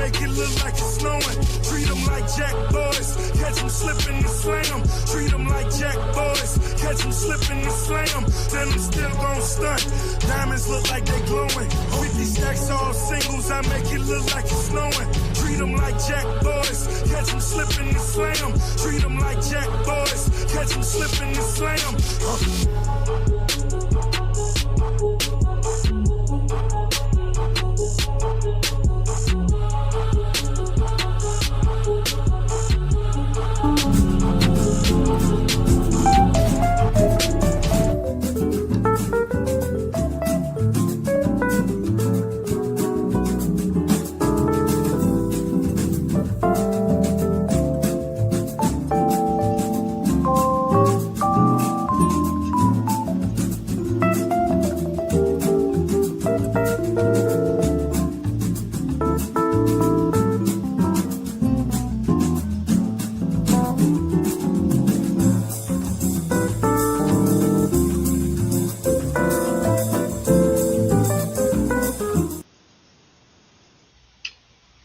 make it look like it's snowing. Treat them like jack boys, catch them slipping and slam. Treat them like jack boys, catch them slipping and slam. Then I'm still gon' stunt. Diamonds look like they glowing. 50 stacks all singles, I make it look like it's snowing. Treat them like jack boys, catch them slipping and slam. Treat them like jack boys, catch them slipping and slam.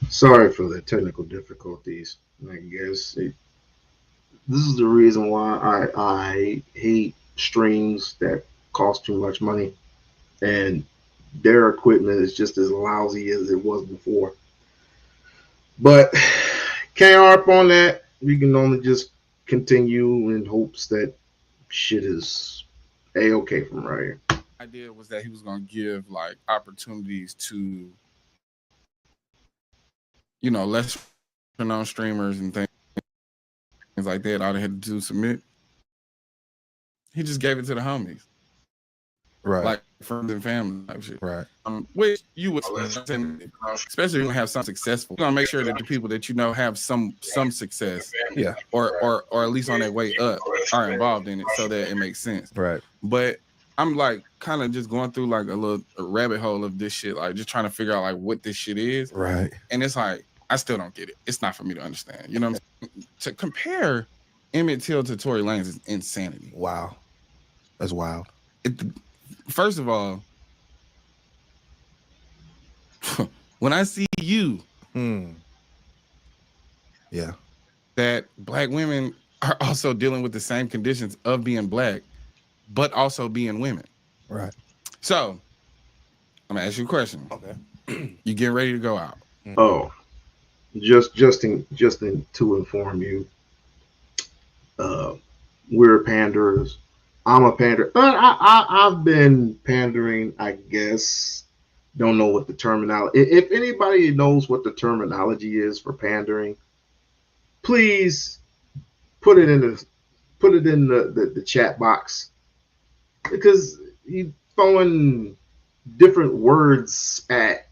Sorry for the technical difficulties. I guess this is the reason why I hate streams that cost too much money, and their equipment is just as lousy as it was before. But can't harp on that. We can only just continue in hopes that shit is a-okay from right here. The idea was that he was going to give like opportunities to, you know, less known streamers and things like that. All they had to do was submit. He just gave it to the homies, right? Like friends and family type shit, right? Which you would, especially when you have some successful. You're gonna make sure that the people that you know have some success, yeah, or at least on their way up, are involved in it, so that it makes sense, right? But I'm like kind of just going through like a rabbit hole of this shit, like just trying to figure out like what this shit is, right? And it's like I still don't get it. It's not for me to understand. You know what I'm saying? To compare Emmett Till to Tory Lanez is insanity. Wow. That's wild. First of all, when I see you, yeah, that black women are also dealing with the same conditions of being black, but also being women. Right. So, I'm gonna ask you a question. Okay. You getting ready to go out? Oh. Just to inform you, we're panderers. I'm a panderer. I've been pandering, I guess. Don't know what the terminology. If anybody knows what the terminology is for pandering, please put it in the chat box, because you throwing different words at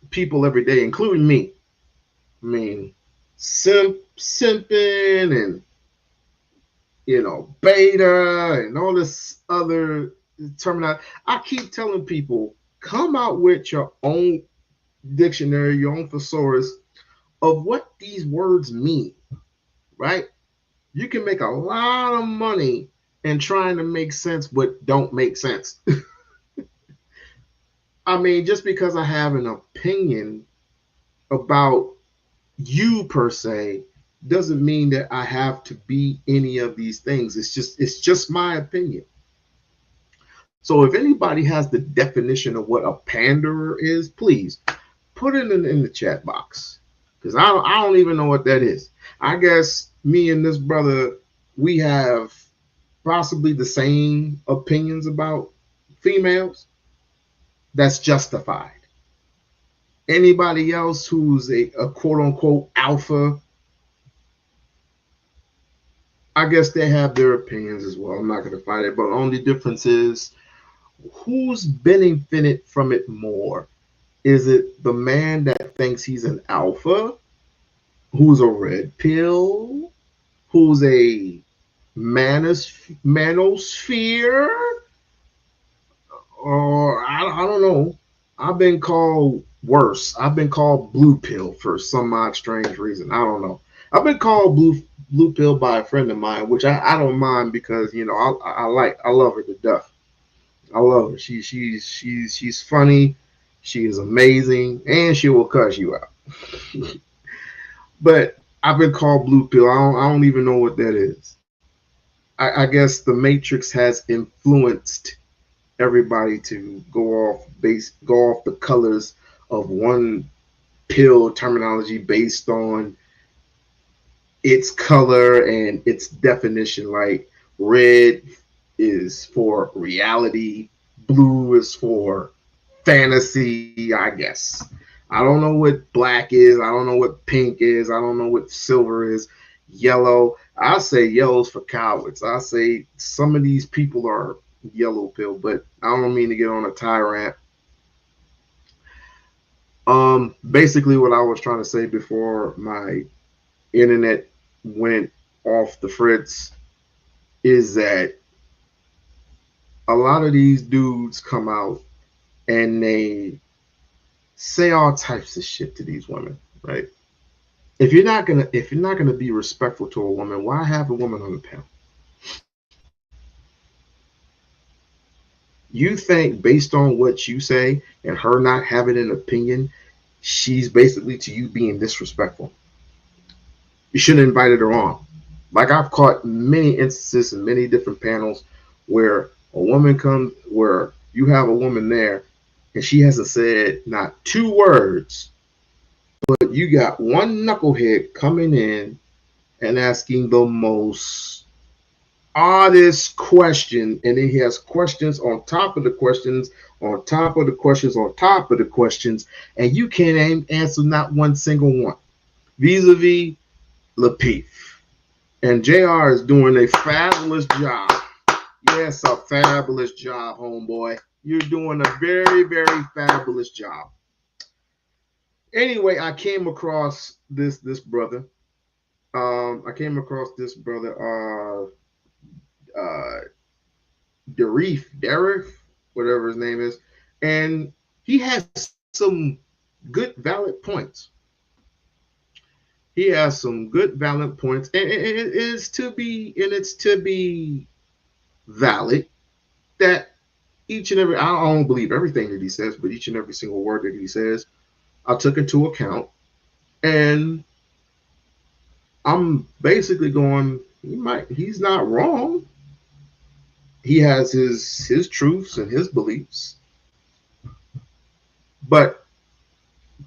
people every day, including me. I mean, simping and, you know, beta and all this other terminology. I keep telling people, come out with your own dictionary, your own thesaurus of what these words mean, right? You can make a lot of money in trying to make sense but don't make sense. I mean, just because I have an opinion about you per se doesn't mean that I have to be any of these things. It's just my opinion. So if anybody has the definition of what a panderer is, please put it in the chat box, because I don't even know what that is. I guess me and this brother, we have possibly the same opinions about females. That's justified. Anybody else who's a quote unquote alpha, I guess they have their opinions as well. I'm not going to fight it, but the only difference is who's benefited from it more. Is it the man that thinks he's an alpha, who's a red pill, who's a manosphere, or I don't know. I've been called worse. I've been called blue pill for some odd strange reason. I don't know. I've been called blue pill by a friend of mine, which I don't mind, because, you know, I love her to death. I love her. She's funny. She is amazing, and she will cuss you out. But I've been called blue pill. I don't even know what that is. I guess the Matrix has influenced everybody to go off the colors of one pill terminology based on its color and its definition. Like red is for reality, blue is for fantasy, I guess. I don't know what black is. I don't know what pink is. I don't know what silver is. Yellow. I say yellow's for cowards. I say some of these people are yellow pill, but I don't mean to get on a tyrant. Basically what I was trying to say before my internet went off the fritz is that a lot of these dudes come out and they say all types of shit to these women, right? If you're not gonna be respectful to a woman, why have a woman on the panel? You think based on what you say and her not having an opinion, she's basically to you being disrespectful. You shouldn't have invited her on. Like I've caught many instances in many different panels where a woman comes, where you have a woman there and she hasn't said not two words, but you got one knucklehead coming in and asking the most oddest question, and then he has questions on top of the questions, on top of the questions, on top of the questions, and you can't answer not one single one. Vis-a-vis Lapeef. And JR is doing a fabulous job. Yes, a fabulous job, homeboy. You're doing a very, very fabulous job. Anyway, I came across this brother. I came across this brother, Derif, whatever his name is, and he has some good, valid points. He has some good, valid points, and it's to be valid that each and every, I don't believe everything that he says, but each and every single word that he says, I took into account, and I'm basically going, he's not wrong. He has his truths and his beliefs, but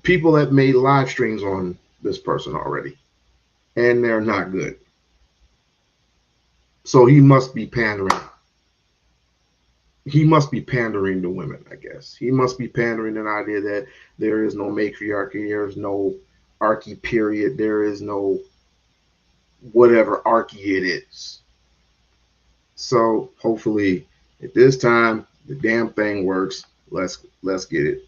people have made live streams on this person already, and they're not good. So he must be pandering. He must be pandering to women, I guess. He must be pandering an idea that there is no matriarchy, there is no archy period, there is no whatever archy it is. So hopefully at this time the damn thing works. Let's get it.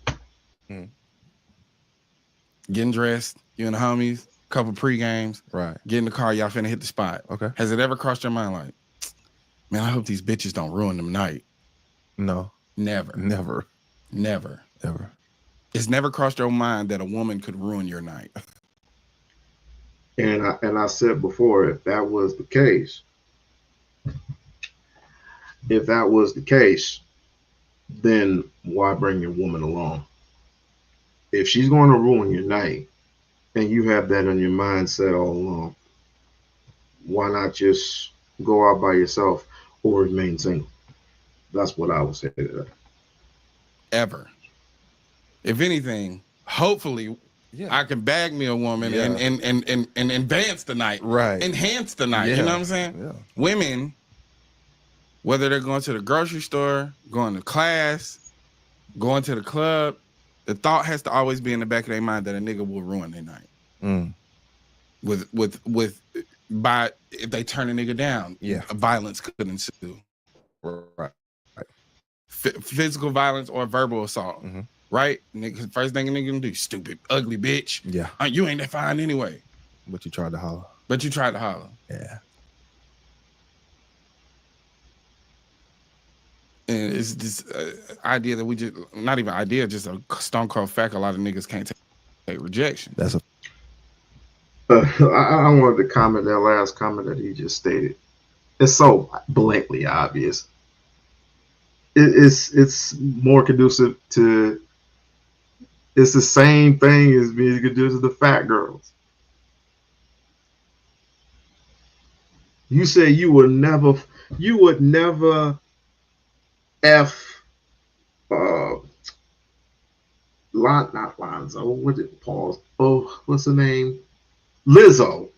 Getting dressed, you and the homies, couple pre-games, right? Get in the car, y'all finna hit the spot. Okay. Has it ever crossed your mind like, man, I hope these bitches don't ruin them night? No. Never. Ever. It's never crossed your mind that a woman could ruin your night. And I said before, if that was the case, then why bring your woman along? If she's going to ruin your night and you have that on your mindset all along, why not just go out by yourself or remain single? That's what I would say to that. Ever. If anything, hopefully I can bag me a woman and advance the night. Right. Enhance the night. You know what I'm saying? Yeah. Women, whether they're going to the grocery store, going to class, going to the club, the thought has to always be in the back of their mind that a nigga will ruin their night. By if they turn a nigga down, violence could ensue. Right. Physical violence or verbal assault. Right? Nigga, first thing a nigga gonna do, stupid, ugly bitch. Yeah. You ain't that fine anyway. But you tried to holler. Yeah. And it's this idea that we just, not even idea, just a stone cold fact. A lot of niggas can't take rejection. That's a. I wanted to comment that last comment that he just stated. It's so blatantly obvious. It's more conducive to It's the same thing as being could do to the fat girls. You say you would never f uh not Lonzo. What did Paul? Oh, what's the name? Lizzo.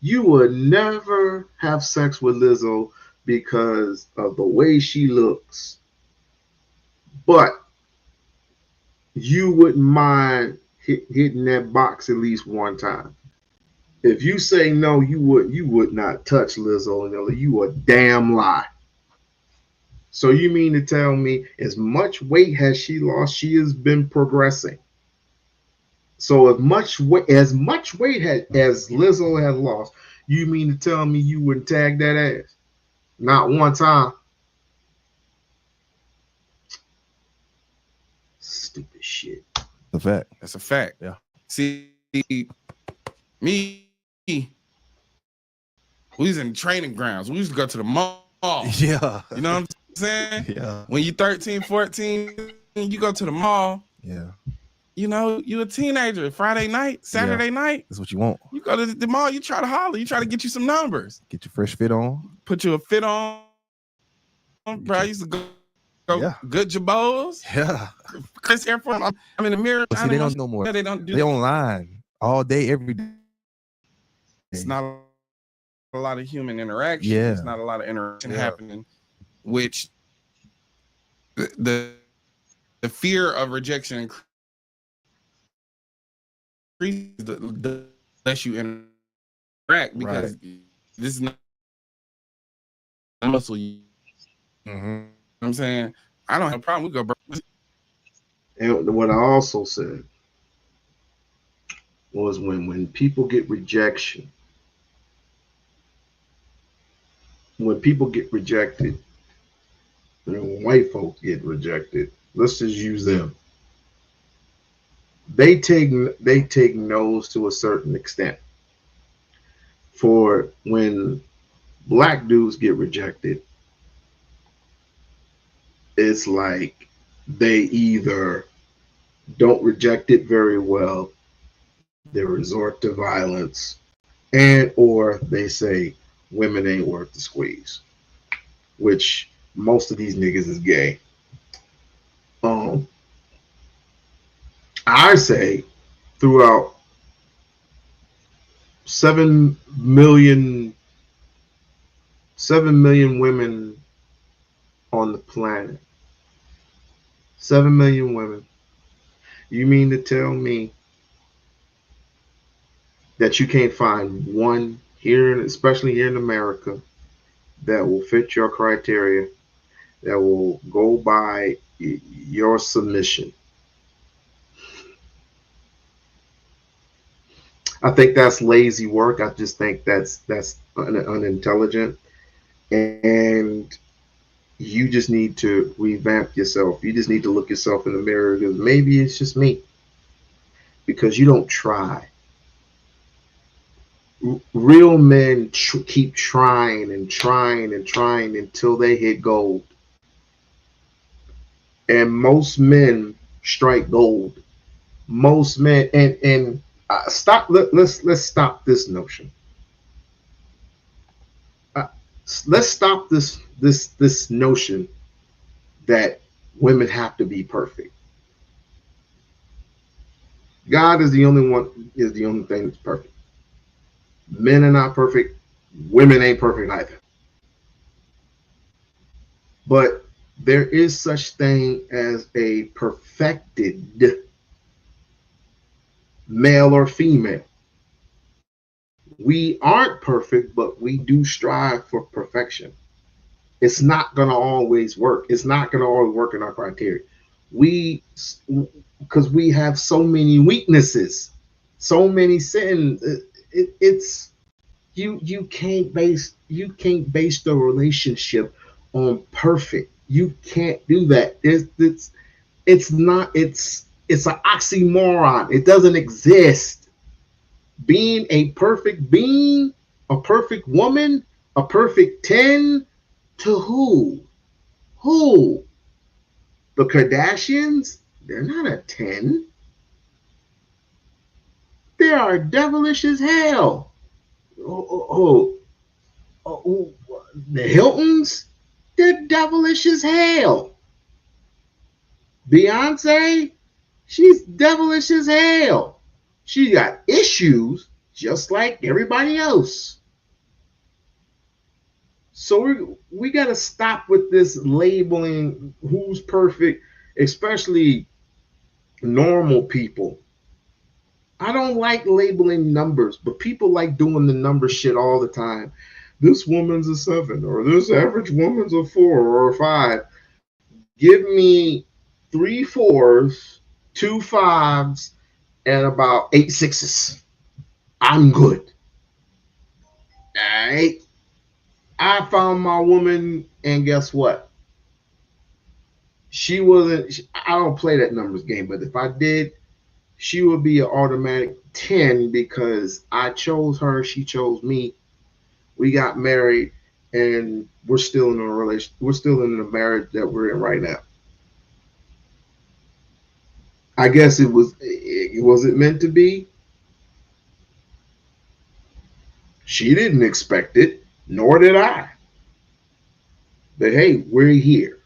You would never have sex with Lizzo because of the way she looks, but you wouldn't mind hitting that box at least one time. If you say no, you would not touch Lizzo. You a damn lie. So you mean to tell me as much weight has she lost, she has been progressing. So as much weight as Lizzo has lost, you mean to tell me you wouldn't tag that ass? Not one time. Stupid shit. The fact. That's a fact. Yeah. See, me, we was in training grounds. We used to go to the mall. Yeah. You know what I'm saying? Yeah. When you 13, 14, you go to the mall. Yeah. You know, you a teenager. Friday night, Saturday night. That's what you want. You go to the mall, you try to holler. You try to get you some numbers. Get your fresh fit on. Put you a fit on. Bro, I used to go good Jabos. Yeah. Chris Air Force. I'm in the mirror. But see, they don't no more. They don't do They online all day, every day. It's not a lot of human interaction. Yeah. It's not a lot of interaction happening, which the fear of rejection increases the less you interact, because this is not muscle. You know what I'm saying? I don't have a problem. We go. And what I also said was when people get rejection, when people get rejected, when white folks get rejected, let's just use them. They take no's to a certain extent. For when black dudes get rejected, it's like they either don't reject it very well, they resort to violence, and or they say women ain't worth the squeeze, which most of these niggas is gay. I say throughout 7 million women on the planet, 7 million women, you mean to tell me that you can't find one here, especially here in America, that will fit your criteria, that will go by your submission? I think that's lazy work. I just think that's unintelligent, and you just need to revamp yourself. You just need to look yourself in the mirror, because maybe it's just me, because you don't try. Real men keep trying and trying and trying until they hit gold, and most men strike gold. Most men and stop. Let's stop this notion. Let's stop this notion that women have to be perfect. God is the only thing that's perfect. Men are not perfect. Women ain't perfect either. But there is such thing as a perfected male or female. We aren't perfect, but we do strive for perfection. It's not going to always work. It's not going to always work in our criteria. Because we have so many weaknesses, so many sins. You can't base the relationship on perfect. You can't do that. It's an oxymoron. It doesn't exist. Being a perfect being, a perfect woman, a perfect 10 to who? Who? The Kardashians? They're not a 10. They are devilish as hell. Oh, the Hiltons, they're devilish as hell. Beyonce, she's devilish as hell. She got issues just like everybody else. So we got to stop with this labeling who's perfect, especially normal people. I don't like labeling numbers, but people like doing the number shit all the time. This woman's a 7, or this average woman's a 4 or a 5. Give me 3 4s, 2 5s, and about 8 6s. I'm good. All right. I found my woman, and guess what? She wasn't. I don't play that numbers game, but if I did, she would be an automatic 10 because I chose her, she chose me. We got married, and we're still in a relation. We're still in the marriage that we're in right now. I guess it was it meant to be? She didn't expect it, nor did I. But hey, we're here.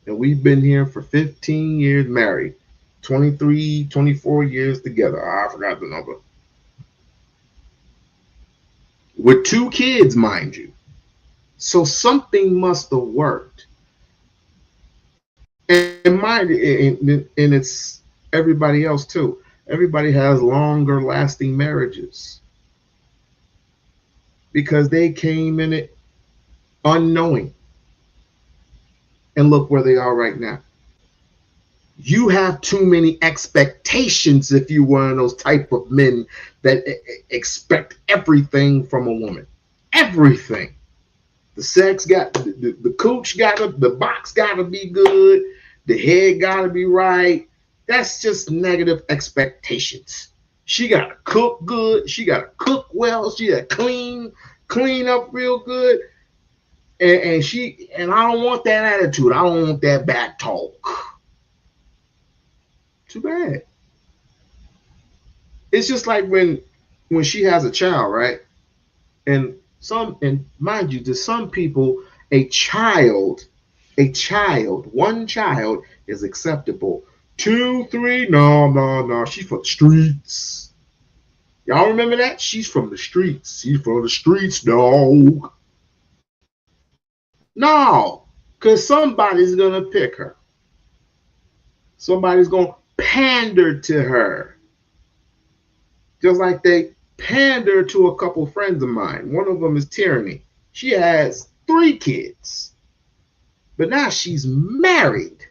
And we've been here for 15 years married. 23, 24 years together. I forgot the number. With 2 kids, mind you. So something must have worked. And it's everybody else too. Everybody has longer lasting marriages because they came in it unknowing. And look where they are right now. You have too many expectations if you're one of those type of men that expect everything from a woman. Everything. The sex got, the cooch got to, the box got to be good. The head got to be right. That's just negative expectations. She got to cook good. She got to cook well. She got to clean up real good. And I don't want that attitude. I don't want that back talk. Too bad. It's just like when she has a child, right? And mind you, to some people, one child is acceptable. 2, 3, no. She's from the streets. Y'all remember that? She's from the streets. She's from the streets, dog. No, because somebody's gonna pick her. Somebody's gonna pander to her. Just like they pander to a couple friends of mine. One of them is Tyranny. She has 3 kids. But now she's married.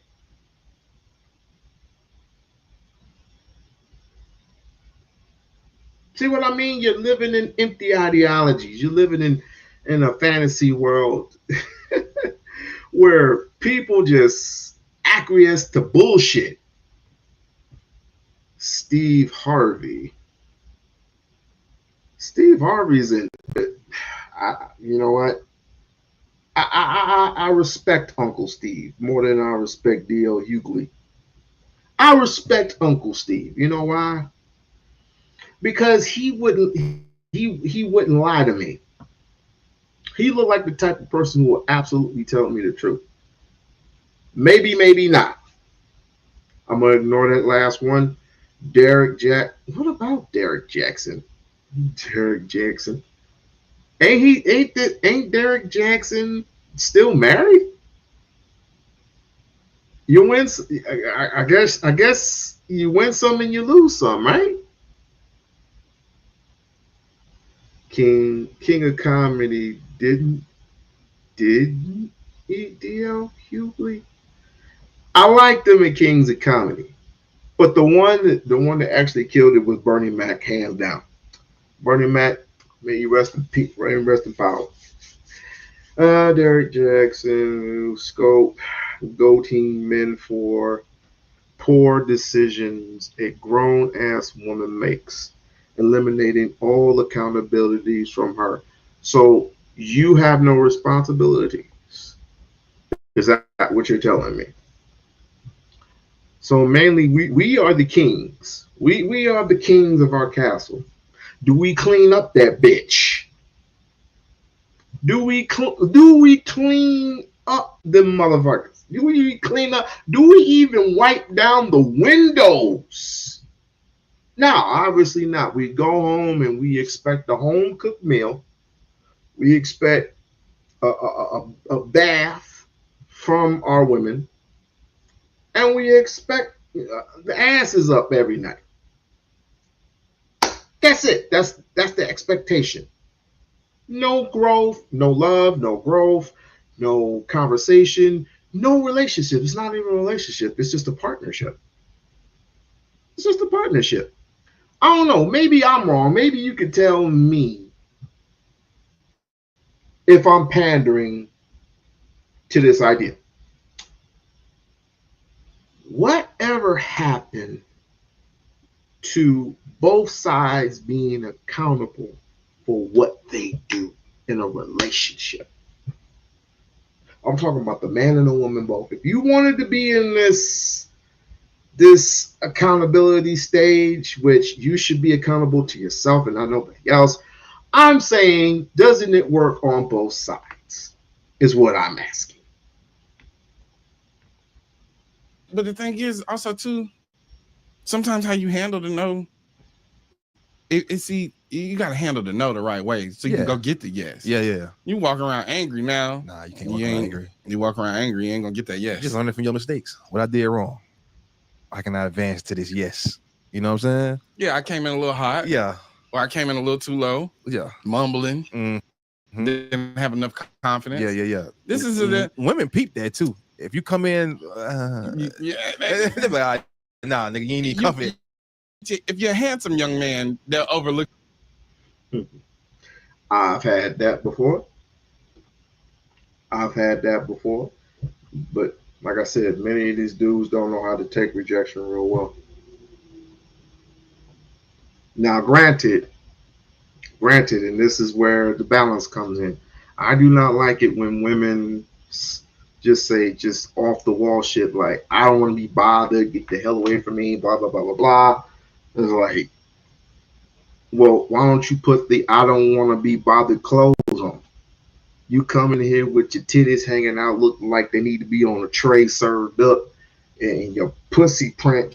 See what I mean? You're living in empty ideologies. You're living in a fantasy world where people just acquiesce to bullshit. Steve Harvey's in. You know what? I respect Uncle Steve more than I respect D.L. Hughley. I respect Uncle Steve. You know why? Because he wouldn't lie to me. He looked like the type of person who will absolutely tell me the truth. Maybe, maybe not. I'm gonna ignore that last one. What about Derek Jackson? Derek Jackson. Ain't Derek Jackson still married? You win. I guess you win some and you lose some, right? King of Comedy didn't eat D.L. Hughley. I liked them in Kings of Comedy, but the one that actually killed it was Bernie Mac, hands down. Bernie Mac, may you rest in peace, rest in power. Derek Jackson, Scope, Go Team Men for poor decisions a grown-ass woman makes, eliminating all accountabilities from her. So you have no responsibilities. Is that what you're telling me? So mainly, we are the kings. We are the kings of our castle. Do we clean up that bitch? Do we clean up the motherfuckers? Do we clean up? Do we even wipe down the windows? No, obviously not. We go home and we expect a home cooked meal. We expect a bath from our women, and we expect the ass is up every night. That's it. That's the expectation. No growth, no love, no growth, no conversation, no relationship. It's not even a relationship. It's just a partnership. It's just a partnership. I don't know. Maybe I'm wrong. Maybe you could tell me if I'm pandering to this idea. Whatever happened to both sides being accountable for what they do in a relationship? I'm talking about the man and the woman both. If you wanted to be in this accountability stage, which you should be accountable to yourself and not nobody else, I'm saying, doesn't it work on both sides? Is what I'm asking. But the thing is, also too, sometimes how you handle the no, see, you got to handle the no the right way, so you can go get the yes. Yeah. You walk around angry now. Nah, you can't walk around angry. You walk around angry, you ain't gonna get that yes. Just learning from your mistakes. What I did wrong. I cannot advance to this yes. You know what I'm saying? Yeah, I came in a little hot. Yeah. Or I came in a little too low. Yeah. Mumbling. Mm-hmm. Didn't have enough confidence. Yeah. This is the women peep that too. If you come in, nah, nigga, you ain't need confidence. If you're a handsome young man, they'll overlook. I've had that before. But like I said, many of these dudes don't know how to take rejection real well. Now, granted, and this is where the balance comes in. I do not like it when women just say just off the wall shit like, I don't want to be bothered, get the hell away from me, blah, blah, blah, blah, blah. It's like, well, why don't you put the I don't want to be bothered clothes on? You come in here with your titties hanging out looking like they need to be on a tray served up, and your pussy print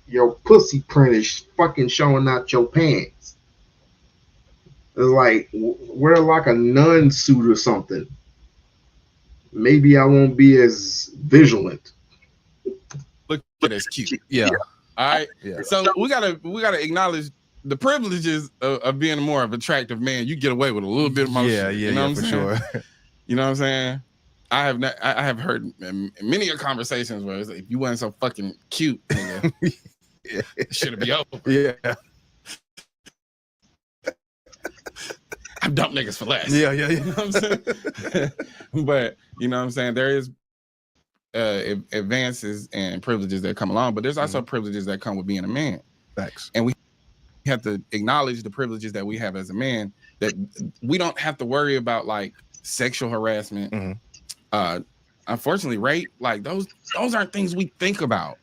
is fucking showing out your pants. It's like, wear like a nun suit or something. Maybe I won't be as vigilant. Look at that's cute. Yeah. All right. Yeah. So we gotta acknowledge the privileges of being more of an attractive man. You get away with a little bit more. Yeah, shit, you know what I'm for saying? sure. You know what I'm saying? I have heard many conversations where it's like, if you weren't so fucking cute, nigga, should it be over? Yeah. I've dumped niggas for less. Yeah. You know what I'm saying? But you know what I'm saying? There is advances and privileges that come along, but there's also privileges that come with being a man. Facts. And we have to acknowledge the privileges that we have as a man, that we don't have to worry about like sexual harassment. Unfortunately, rape, like those aren't things we think about.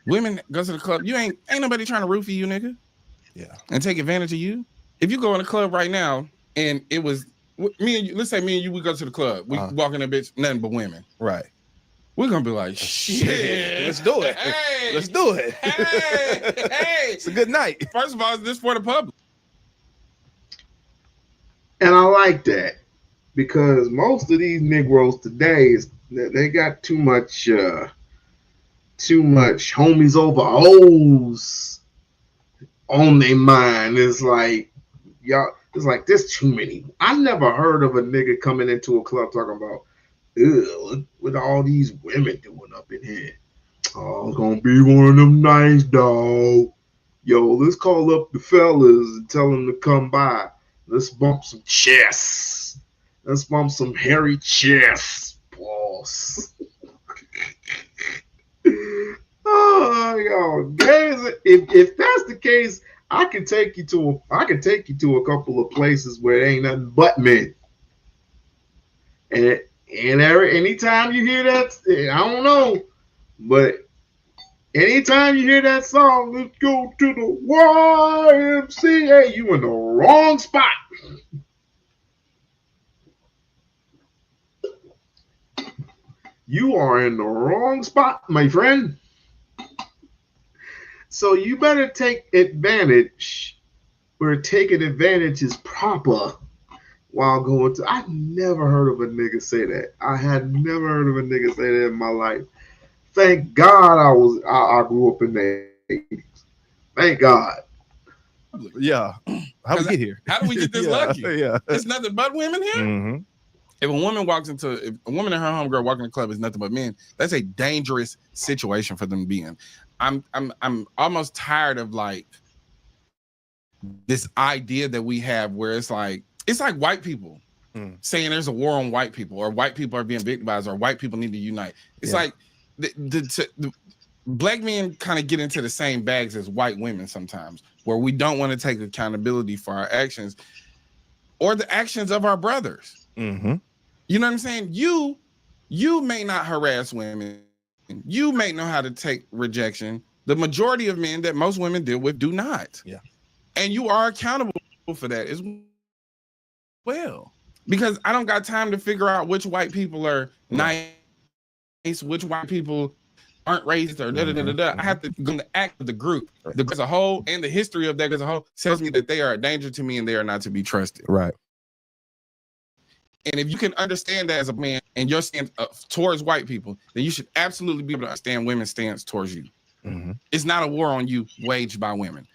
Women go to the club, ain't nobody trying to roofie you, nigga. Yeah. And take advantage of you. If you go in a club right now and it was me and you, let's say me and you, we go to the club, we walk in a bitch, nothing but women. Right. We're gonna be like, shit. Let's do it. Hey, let's do it. Hey, it's a good night. First of all, is this for the public? And I like that, because most of these Negroes today they got too much homies over O's on their mind. It's like, y'all, it's like there's too many. I never heard of a nigga coming into a club talking about, look what all these women doing up in here. Oh, it's gonna be one of them nights, dog. Yo, let's call up the fellas and tell them to come by. Let's bump some chests. Let's bump some hairy chests, boss. Oh, yo, guys, if that's the case, I can take you to a couple of places where there ain't nothing but men. And anytime you hear that, I don't know, but Anytime you hear that song, let's go to the YMCA, you in the wrong spot. You are in the wrong spot, my friend. So you better take advantage, where taking advantage is proper while going to. I never heard of a nigga say that. I had never heard of a nigga say that in my life. Thank God I grew up in the 80s. Thank God. Yeah. How we get here? How do we get this lucky? Yeah. It's nothing but women here. Mm-hmm. If a woman and her homegirl walk in the club is nothing but men, that's a dangerous situation for them to be in. I'm almost tired of like this idea that we have where it's like white people saying there's a war on white people, or white people are being victimized, or white people need to unite. It's like the black men kind of get into the same bags as white women sometimes, where we don't want to take accountability for our actions or the actions of our brothers. Mm-hmm. You know what I'm saying? You may not harass women. You may know how to take rejection. The majority of men that most women deal with do not. Yeah. And you are accountable for that as well. Because I don't got time to figure out which white people are nice, which white people aren't racist, or da-da-da-da-da. I have to go in the act of the group. The group as a whole and the history of that as a whole tells me that they are a danger to me and they are not to be trusted. Right. And if you can understand that as a man and your stance towards white people, then you should absolutely be able to understand women's stance towards you. Mm-hmm. It's not a war on you waged by women.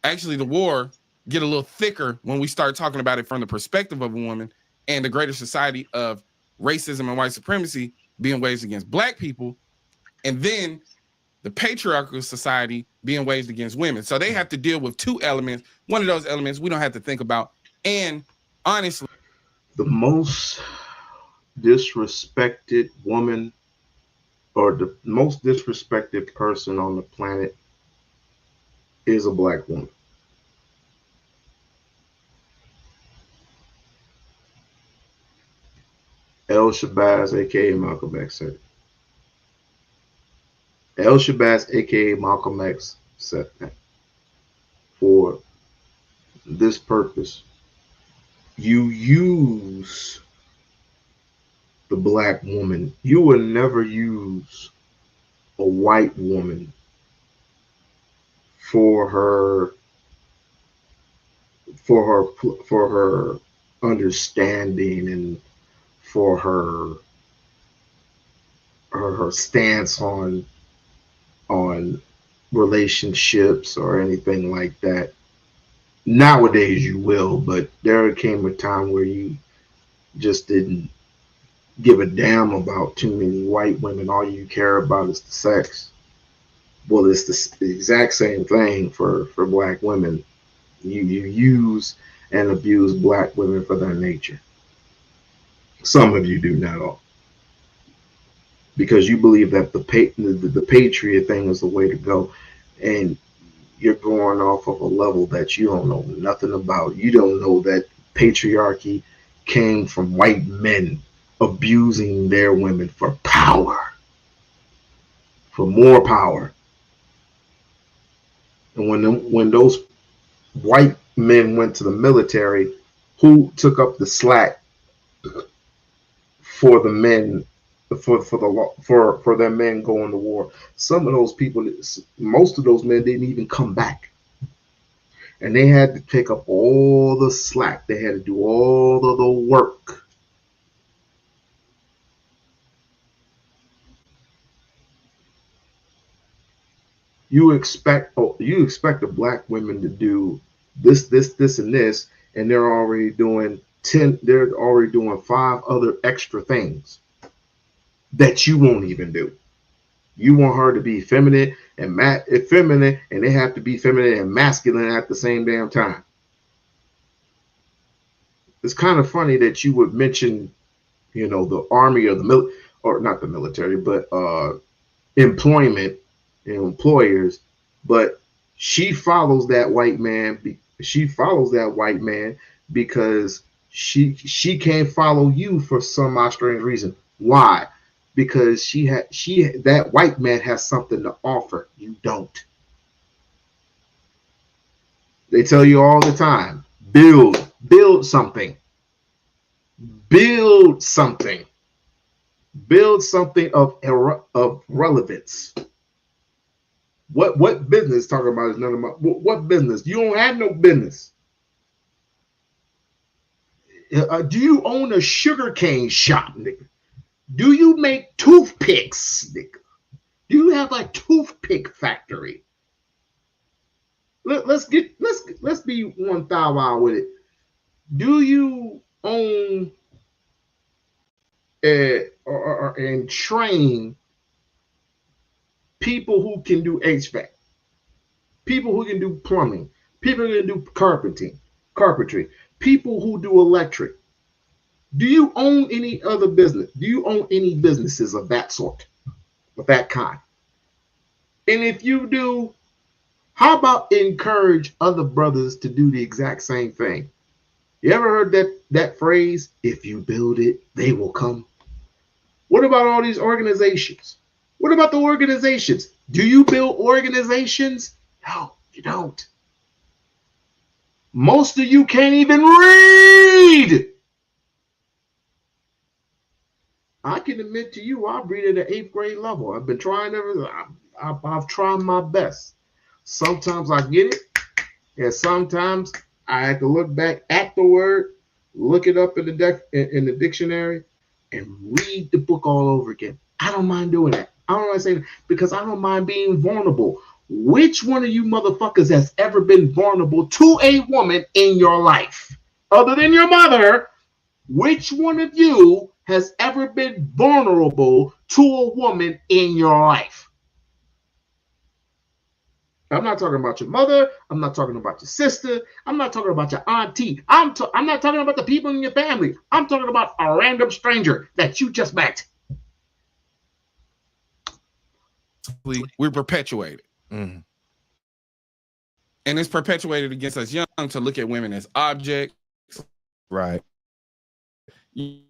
Actually, the war get a little thicker when we start talking about it from the perspective of a woman and the greater society of racism and white supremacy being waged against black people, and then the patriarchal society being waged against women. So they have to deal with two elements. One of those elements we don't have to think about. And honestly, the most disrespected woman, or the most disrespected person on the planet, is a black woman. El Shabazz, aka Malcolm X, said it. El Shabazz, aka Malcolm X, said that for this purpose, you use the black woman. You will never use a white woman for her understanding and for her stance on relationships or anything like that. Nowadays you will, but there came a time where you just didn't give a damn about too many white women. All you care about is the sex. Well, it's the exact same thing for black women. You use and abuse black women for their nature. Some of you do, not all. Because you believe that the patriot thing is the way to go, and you're going off of a level that you don't know nothing about. You don't know that patriarchy came from white men abusing their women for power, for more power. And when those white men went to the military, who took up the slack for the men, for their men going to war? Some of those people, most of those men didn't even come back, and they had to take up all the slack. They had to do all of the work. You expect the black women to do this, and this, and they're already doing 10. They're already doing 5 other extra things that you won't even do. You want her to be feminine and feminine, and they have to be feminine and masculine at the same damn time. It's kind of funny that you would mention, the army or or not the military, but employment and employers, but she follows that white man. She follows that white man because she can't follow you for some strange reason. Why? because that white man has something to offer. You don't. They tell you all the time, build something. Build something. Build something of relevance. What business talking about is none of my what business? You don't have no business. Do you own a sugarcane shop, nigga? Do you make toothpicks, nigga? Do you have a toothpick factory? Let's be 1,000 with it. Do you own and train people who can do HVAC, people who can do plumbing, people who can do carpentry, people who do electric? Do you own any other business? Do you own any businesses of that sort, of that kind? And if you do, how about encourage other brothers to do the exact same thing? You ever heard that phrase, if you build it, they will come? What about all these organizations? What about the organizations? Do you build organizations? No, you don't. Most of you can't even read. I can admit to you, I read at the 8th grade level. I've been trying everything. I've tried my best. Sometimes I get it, and sometimes I have to look back at the word, look it up in the dictionary, and read the book all over again. I don't mind doing that. I don't mind saying that because I don't mind being vulnerable. Which one of you motherfuckers has ever been vulnerable to a woman in your life? Other than your mother, which one of you has ever been vulnerable to a woman in your life? I'm not talking about your mother. I'm not talking about your sister. I'm not talking about your auntie. I'm not talking about the people in your family. I'm talking about a random stranger that you just met. We're perpetuated. Mm-hmm. And it's perpetuated against us young to look at women as objects. Right. You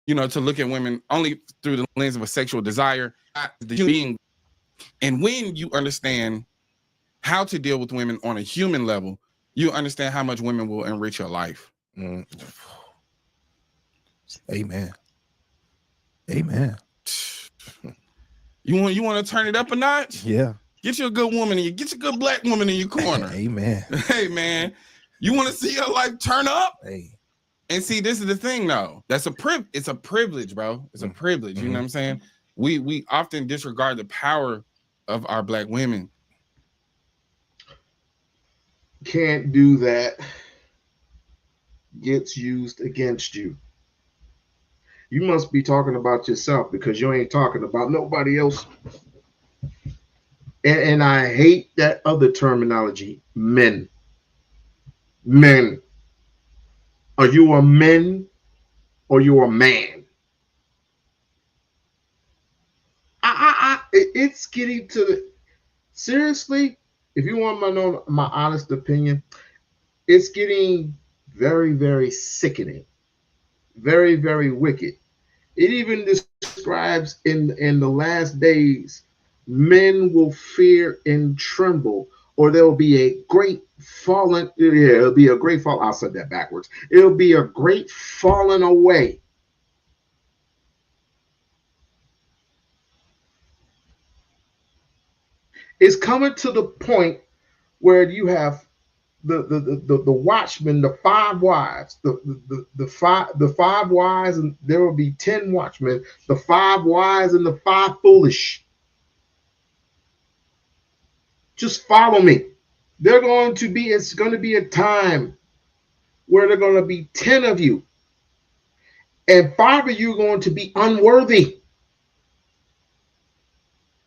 know, to look at women only through the lens of a sexual desire, not the being. And when you understand how to deal with women on a human level, you understand how much women will enrich your life. Mm. Amen. Amen. You want to turn it up a notch? Yeah. Get you a good woman and get your good black woman in your corner. Amen. Hey man, you want to see your life turn up? Hey. And see, this is the thing though. It's a privilege, bro. It's a privilege. You know what I'm saying? We often disregard the power of our black women. Can't do that. Gets used against you. You must be talking about yourself because you ain't talking about nobody else. And I hate that other terminology, men. Men. Are you a man or you a man? It's getting to the, seriously, if you want to know my honest opinion, it's getting very, very sickening, very, very wicked. It even describes in the last days, men will fear and tremble, or there will be a great falling. Yeah, it'll be a great fall. I said that backwards. It'll be a great falling away. It's coming to the point where you have the watchmen, the 5 wives, the five wise, and there will be 10 watchmen, the 5 wise and the 5 foolish. Just follow me. It's going to be a time where there are going to be 10 of you, and 5 of you are going to be unworthy.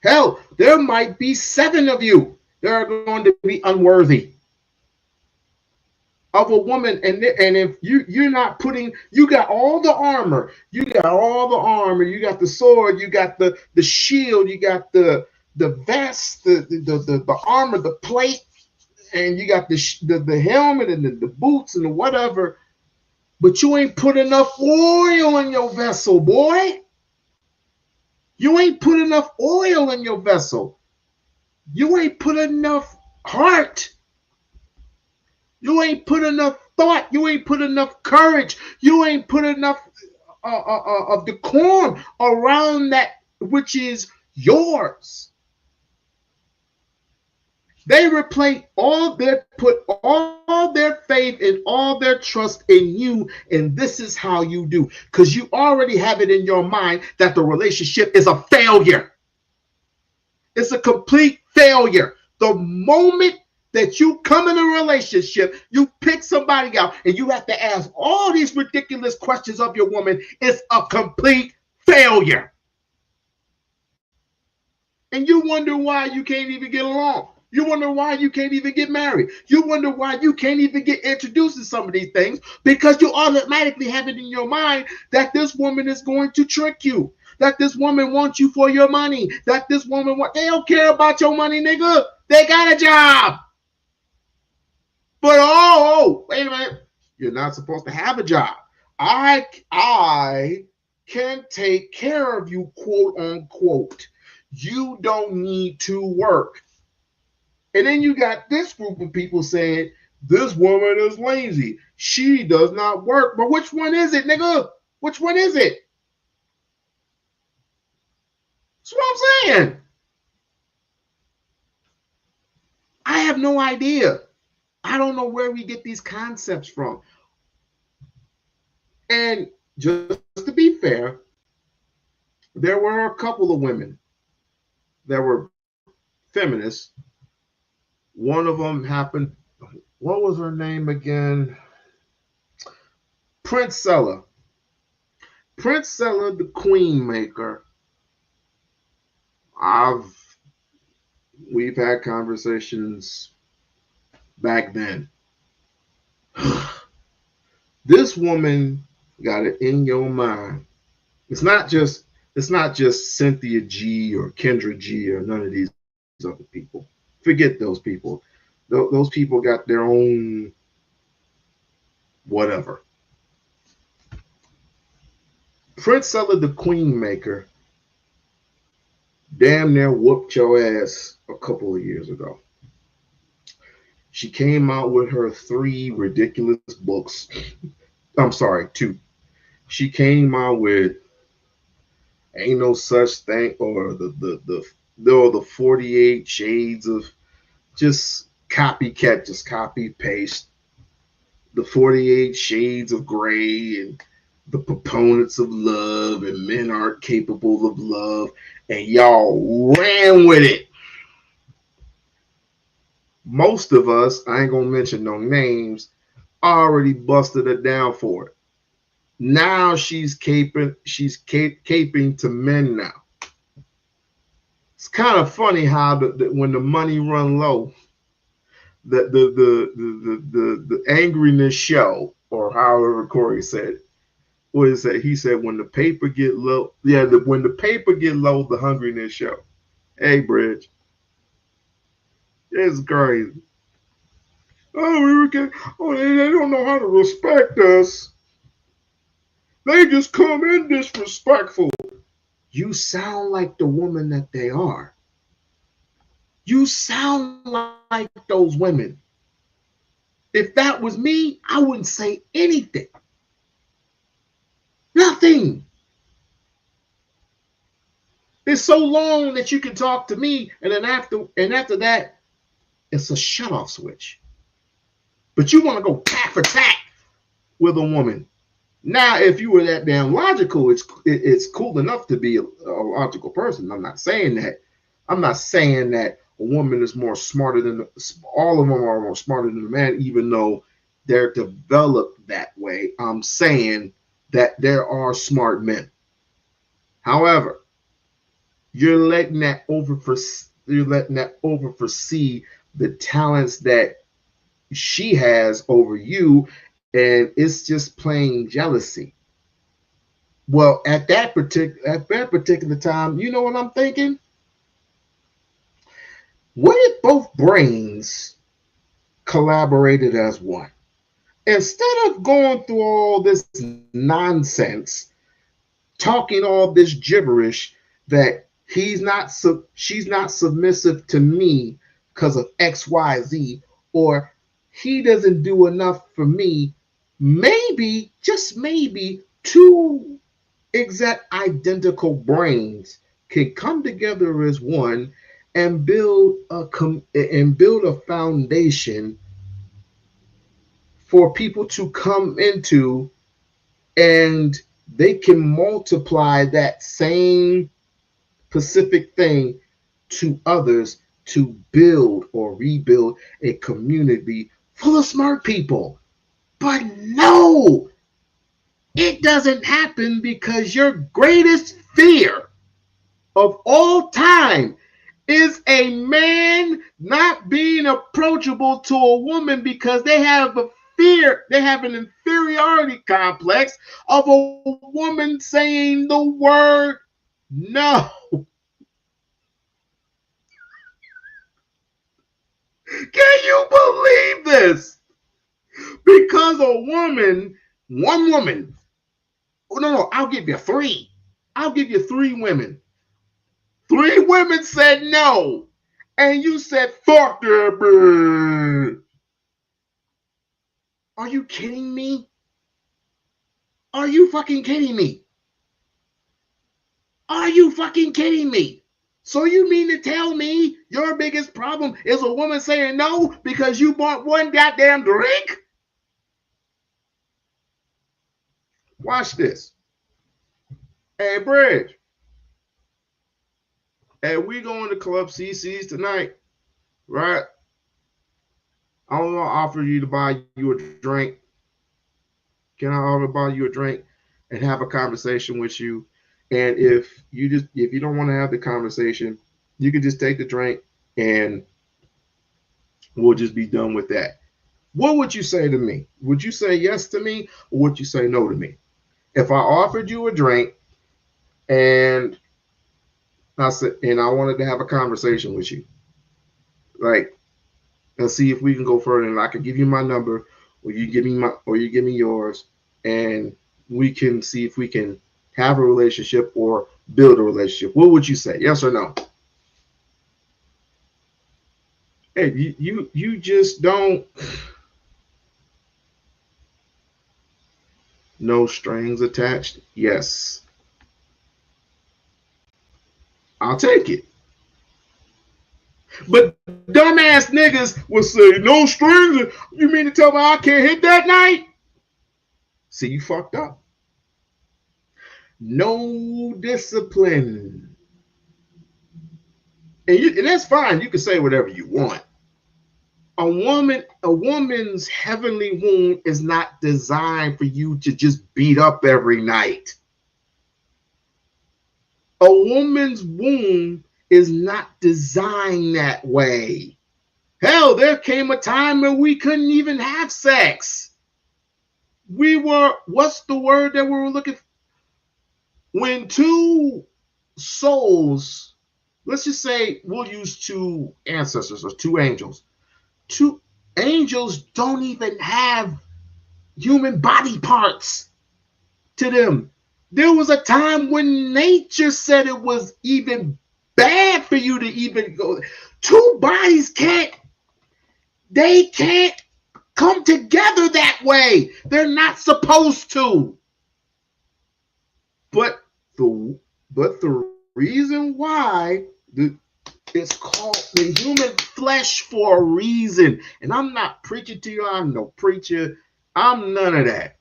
Hell, there might be 7 of you that are going to be unworthy of a woman. And if you're not putting, you got all the armor, you got the sword, you got the shield, you got the vest, the armor, the plate, and you got the helmet and the boots and the whatever, but you ain't put enough oil in your vessel, boy. You ain't put enough oil in your vessel. You ain't put enough heart. You ain't put enough thought. You ain't put enough courage. You ain't put enough of decorum around that which is yours. They put all their faith and all their trust in you, and this is how you do. Because you already have it in your mind that the relationship is a failure. It's a complete failure. The moment that you come in a relationship, you pick somebody out, and you have to ask all these ridiculous questions of your woman, it's a complete failure. And you wonder why you can't even get along. You wonder why you can't even get married. You wonder why you can't even get introduced to some of these things, because you automatically have it in your mind that this woman is going to trick you, that this woman wants you for your money, that this woman they don't care about your money, nigga. They got a job. But wait a minute. You're not supposed to have a job. I can take care of you, quote unquote. You don't need to work. And then you got this group of people saying, this woman is lazy. She does not work. But which one is it, nigga? Which one is it? That's what I'm saying. I have no idea. I don't know where we get these concepts from. And just to be fair, there were a couple of women that were feminists. One of them happened, what was her name again? Princella. Princella, the Queen Maker. We've had conversations back then. This woman got it in your mind. It's not just Cynthia G or Kendra G or none of these other people. Forget those people. Those people got their own whatever. Princella, the Queen Maker, damn near whooped your ass a couple of years ago. She came out with her 3 ridiculous books. I'm sorry, 2. She came out with Ain't No Such Thing, or the 48 Shades of, just copycat, just copy paste. The 48 Shades of Gray, and the proponents of love, and men aren't capable of love, and y'all ran with it. Most of us, I ain't gonna mention no names, already busted her down for it. Now she's caping to men now. It's kind of funny how when the money run low, the angriness show, or however Corey said, what is that? He said when the paper get low, when the paper get low, the hungriness show. Hey, Bridge, it's crazy. Oh, they don't know how to respect us. They just come in disrespectful. You sound like the woman that they are. You sound like those women. If that was me, I wouldn't say anything. Nothing. It's so long that you can talk to me, and then after that, it's a shut-off switch. But you want to go tat for tat with a woman. Now, if you were that damn logical, it's cool enough to be a logical person. I'm not saying that. I'm not saying that a woman is more smarter than all of them are more smarter than a man, even though they're developed that way. I'm saying that there are smart men. However, you're letting that overforesee the talents that she has over you, and it's just plain jealousy. Well, at that particular time, you know what I'm thinking? What if both brains collaborated as one? Instead of going through all this nonsense, talking all this gibberish, that she's not submissive to me because of XYZ, or he doesn't do enough for me, maybe, just maybe, two exact identical brains can come together as one and build a foundation for people to come into, and they can multiply that same specific thing to others to build or rebuild a community full of smart people. But no, it doesn't happen because your greatest fear of all time is a man not being approachable to a woman because they have a fear, they have an inferiority complex of a woman saying the word no. Can you believe this? Because one woman, oh, no, I'll give you three. I'll give you three women. Three women said no. And you said, fuck that bitch. Are you kidding me? Are you fucking kidding me? Are you fucking kidding me? So you mean to tell me your biggest problem is a woman saying no because you bought one goddamn drink? Watch this. Hey, Bridge. Hey, we going to Club CC's tonight, right? I want to offer you to buy you a drink. Can I offer to buy you a drink and have a conversation with you? And if you don't want to have the conversation, you can just take the drink and we'll just be done with that. What would you say to me? Would you say yes to me, or would you say no to me? If I offered you a drink and I said, and I wanted to have a conversation with you, like, let's see if we can go further, and I can give you my number, or you give me yours, and we can see if we can have a relationship or build a relationship. What would you say? Yes or no? Hey, you just don't. No strings attached? Yes. I'll take it. But dumbass niggas will say, no strings? You mean to tell me I can't hit that night? See, you fucked up. No discipline. And that's fine. You can say whatever you want. A woman's heavenly womb is not designed for you to just beat up every night. A woman's womb is not designed that way. Hell, there came a time when we couldn't even have sex. We were, what's the word that we were looking for? When two souls, let's just say we'll use two ancestors or two angels. Two angels don't even have human body parts to them. There was a time when nature said it was even bad for you to even go. Two bodies can't come together that way. They're not supposed to. But the reason why it's called the human flesh for a reason. And I'm not preaching to you. I'm no preacher. I'm none of that.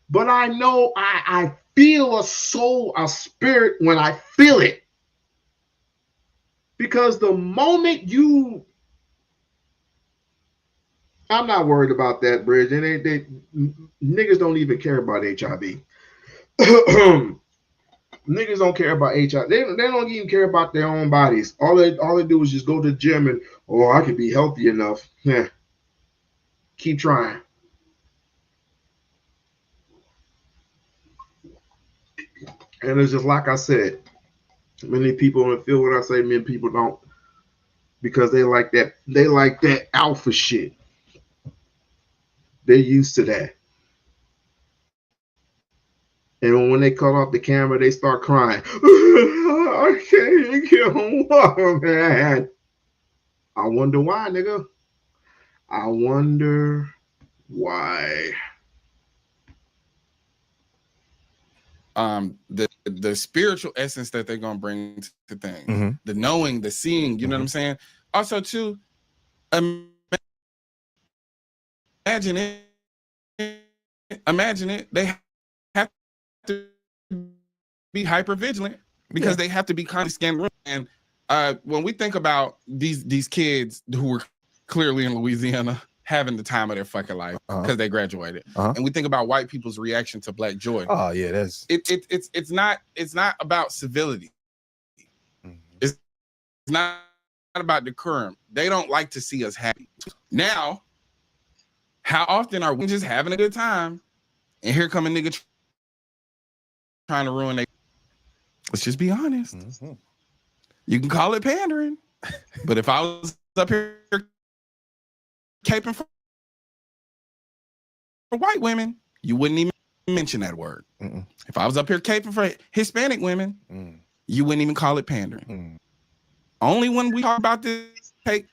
But I know I feel a soul, a spirit when I feel it. Because the moment I'm not worried about that, Bridge. And they niggas don't even care about HIV. Niggas don't care about HIV. They don't even care about their own bodies. All they do is just go to the gym and, oh, I can be healthy enough. Yeah. Keep trying. And it's just like I said, many people don't feel what I say, many people don't. Because they like that alpha shit. They're used to that. And when they cut off the camera, they start crying. I can't get home, man. I wonder why, nigga. I wonder why. The spiritual essence that they're gonna bring to things, the knowing, the seeing, you know what I'm saying? Also, too, imagine it. They have to be hyper vigilant because they have to be constantly scanning room. And when we think about these kids who were clearly in Louisiana having the time of their fucking life because they graduated, and we think about white people's reaction to Black joy. Oh yeah, that's it's not about civility. It's not about decorum. They don't like to see us happy. Now, how often are we just having a good time, and here come a nigga trying to ruin their? Let's just be honest. You can call it pandering, but if I was up here caping for white women, you wouldn't even mention that word. If I was up here caping for Hispanic women, you wouldn't even call it pandering. Only when we talk about this, take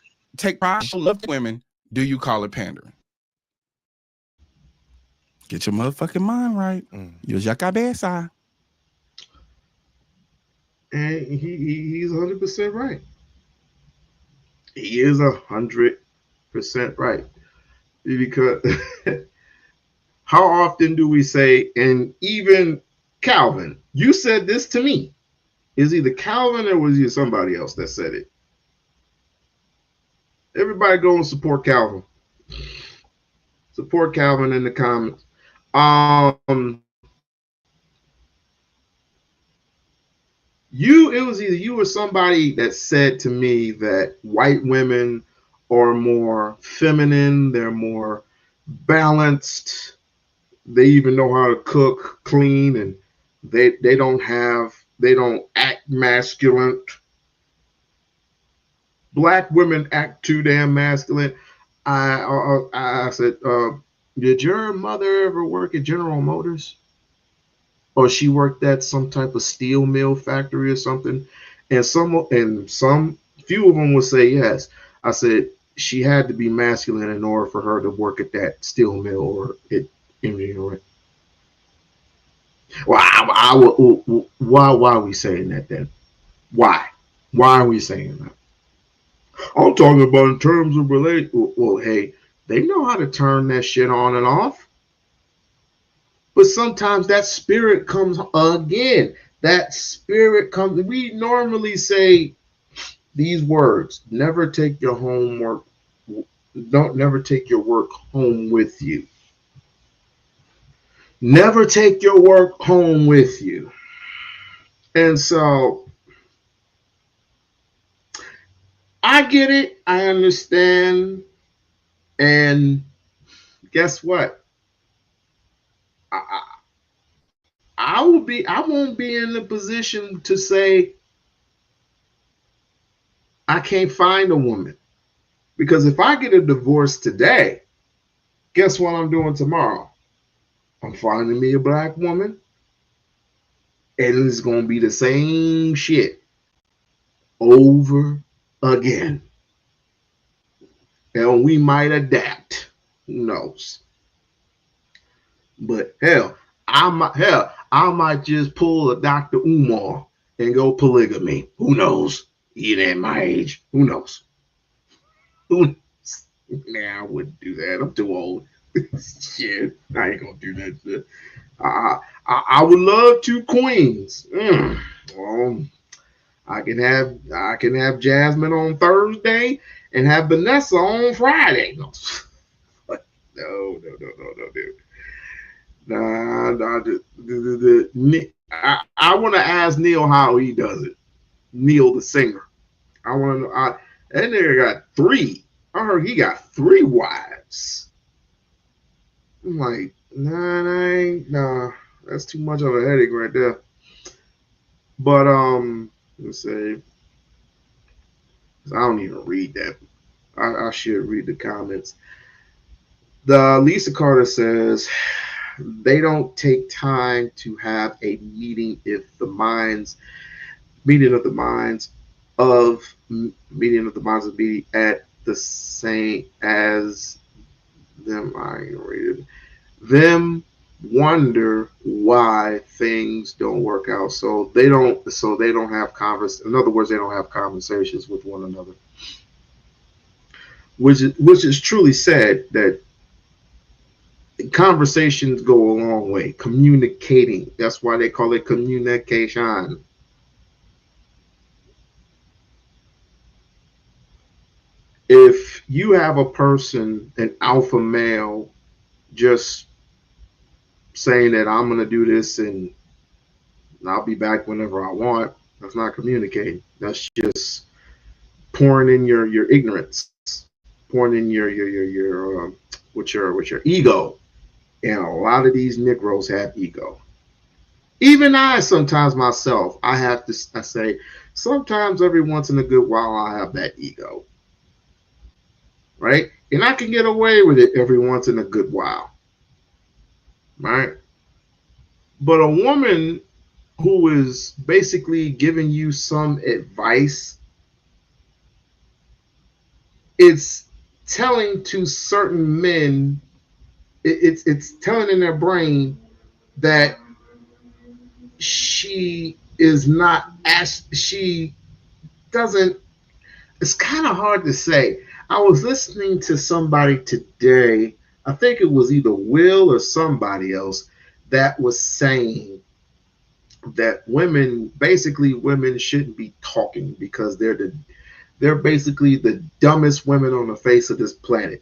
pride, show love to women, do you call it pandering? Get your motherfucking mind right. Use your cabeza. And he's 100% right. He is 100% right. Because how often do we say, and even Calvin, you said this to me. Is either Calvin or was it somebody else that said it? Everybody go and support Calvin. Support Calvin in the comments. It was either you or somebody that said to me that white women are more feminine, they're more balanced, they even know how to cook, clean, and they don't act masculine. Black women act too damn masculine. I said, did your mother ever work at General Motors? Or she worked at some type of steel mill factory or something? And some few of them would say yes. I said she had to be masculine in order for her to work at that steel mill or it. Well, why are we saying that then? Why are we saying that? I'm talking about in terms of relate. Well, hey, they know how to turn that shit on and off. But sometimes that spirit comes again. That spirit comes. We normally say these words: never take your homework. Never take your work home with you. Never take your work home with you. And so I get it. I understand. And guess what? I won't be in the position to say I can't find a woman. Because if I get a divorce today, guess what I'm doing tomorrow? I'm finding me a black woman, and it's going to be the same shit over again. And we might adapt. Who knows? But hell, I might just pull a Dr. Umar and go polygamy. Who knows? Even at my age, who knows? Who knows? Nah, I wouldn't do that. I'm too old. Shit, I ain't gonna do that shit. I would love 2 queens. I can have Jasmine on Thursday and have Vanessa on Friday. No, dude. I want to ask Neil how he does it. Neil, the singer. I want to know. That nigga got 3. I heard he got 3 wives. I'm like, nah, that's too much of a headache right there. But let's say, I don't even read that. I should read the comments. The Lisa Carter says, they don't take time to have a meeting if the minds meeting of the minds of meeting of the minds of meeting at the same as them. I rated them wonder why things don't work out. So they don't. So they don't have convers. In other words, they don't have conversations with one another, which is truly sad. That conversations go a long way. Communicating. That's why they call it communication. If you have a person, an alpha male, just saying that I'm going to do this and I'll be back whenever I want, that's not communicating. That's just pouring in your ignorance, pouring in your ego. And a lot of these Negroes have ego. Even I sometimes myself, I say sometimes every once in a good while I have that ego, right? And I can get away with it every once in a good while, right? But a woman who is basically giving you some advice, it's telling to certain men, it's telling in their brain that she is not as she doesn't. It's kind of hard to say. I was listening to somebody today. I think it was either Will or somebody else that was saying that women shouldn't be talking because they're basically the dumbest women on the face of this planet.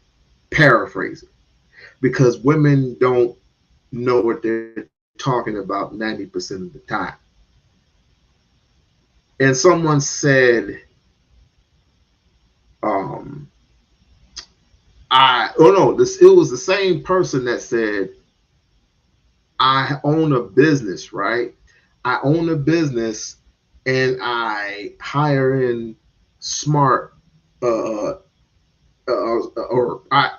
Paraphrasing, because women don't know what they're talking about 90% of the time. And someone said, it was the same person that said, I own a business, right? I own a business and I hire in smart or I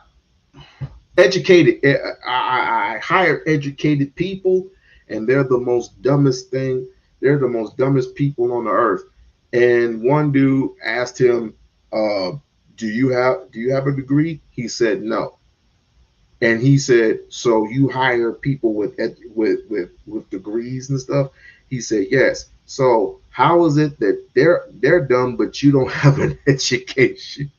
educated. I hire educated people, and they're the most dumbest thing. They're the most dumbest people on the earth. And one dude asked him, "Do you have a degree?" He said, "No." And he said, "So you hire people with degrees and stuff?" He said, "Yes." So how is it that they're dumb, but you don't have an education?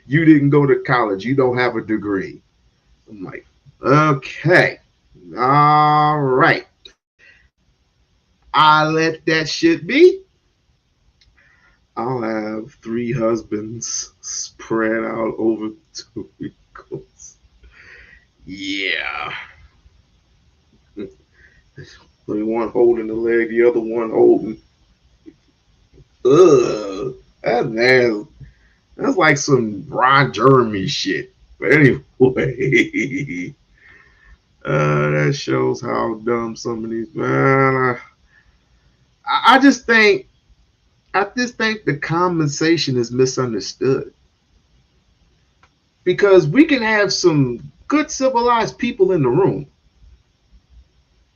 You didn't go to college. You don't have a degree. I'm like, okay, all right. I let that shit be. I'll have 3 husbands spread out over 2 weeks. Yeah. One holding the leg, the other one holding. Ugh. That's like some Ron Jeremy shit. But anyway, that shows how dumb some of these man. I just think the conversation is misunderstood, because we can have some good civilized people in the room,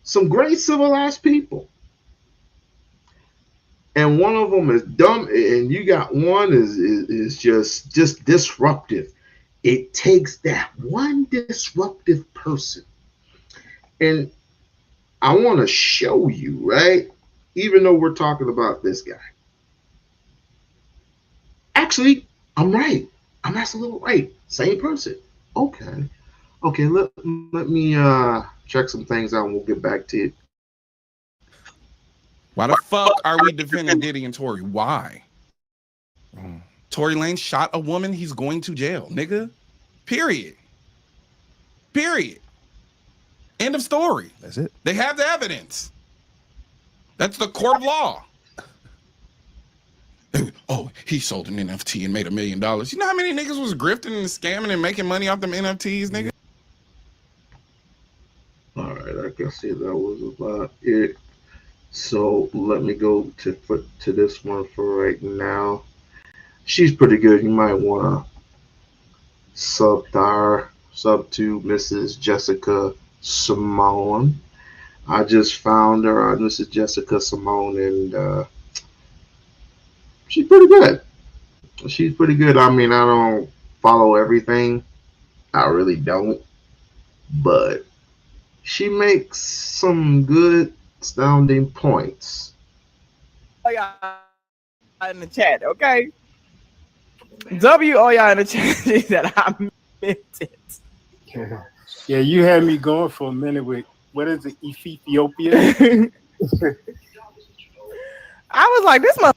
some great civilized people, and one of them is dumb, and you got one is just disruptive. It takes that one disruptive person, and I want to show you, right? Even though we're talking about this guy, actually, I'm right. I'm absolutely right. Same person. Okay. Let me check some things out, and we'll get back to it. Why the fuck are we defending Diddy and Tory? Why? Tory Lanez shot a woman. He's going to jail, nigga. Period. End of story. That's it. They have the evidence. That's the court of law. Oh, he sold an NFT and made $1 million. You know how many niggas was grifting and scamming and making money off them NFTs, nigga? All right, I guess that was about it. So let me go to this one for right now. She's pretty good. You might want to sub to Mrs. Jessica Simone. I just found her. This is Jessica Simone, and she's pretty good. She's pretty good. I mean, I don't follow everything. I really don't. But she makes some good sounding points. Oh, yeah, in the chat, okay? y'all in the chat. She said I meant it. Yeah, you had me going for a minute with what is it, Ethiopia? I was like, this must.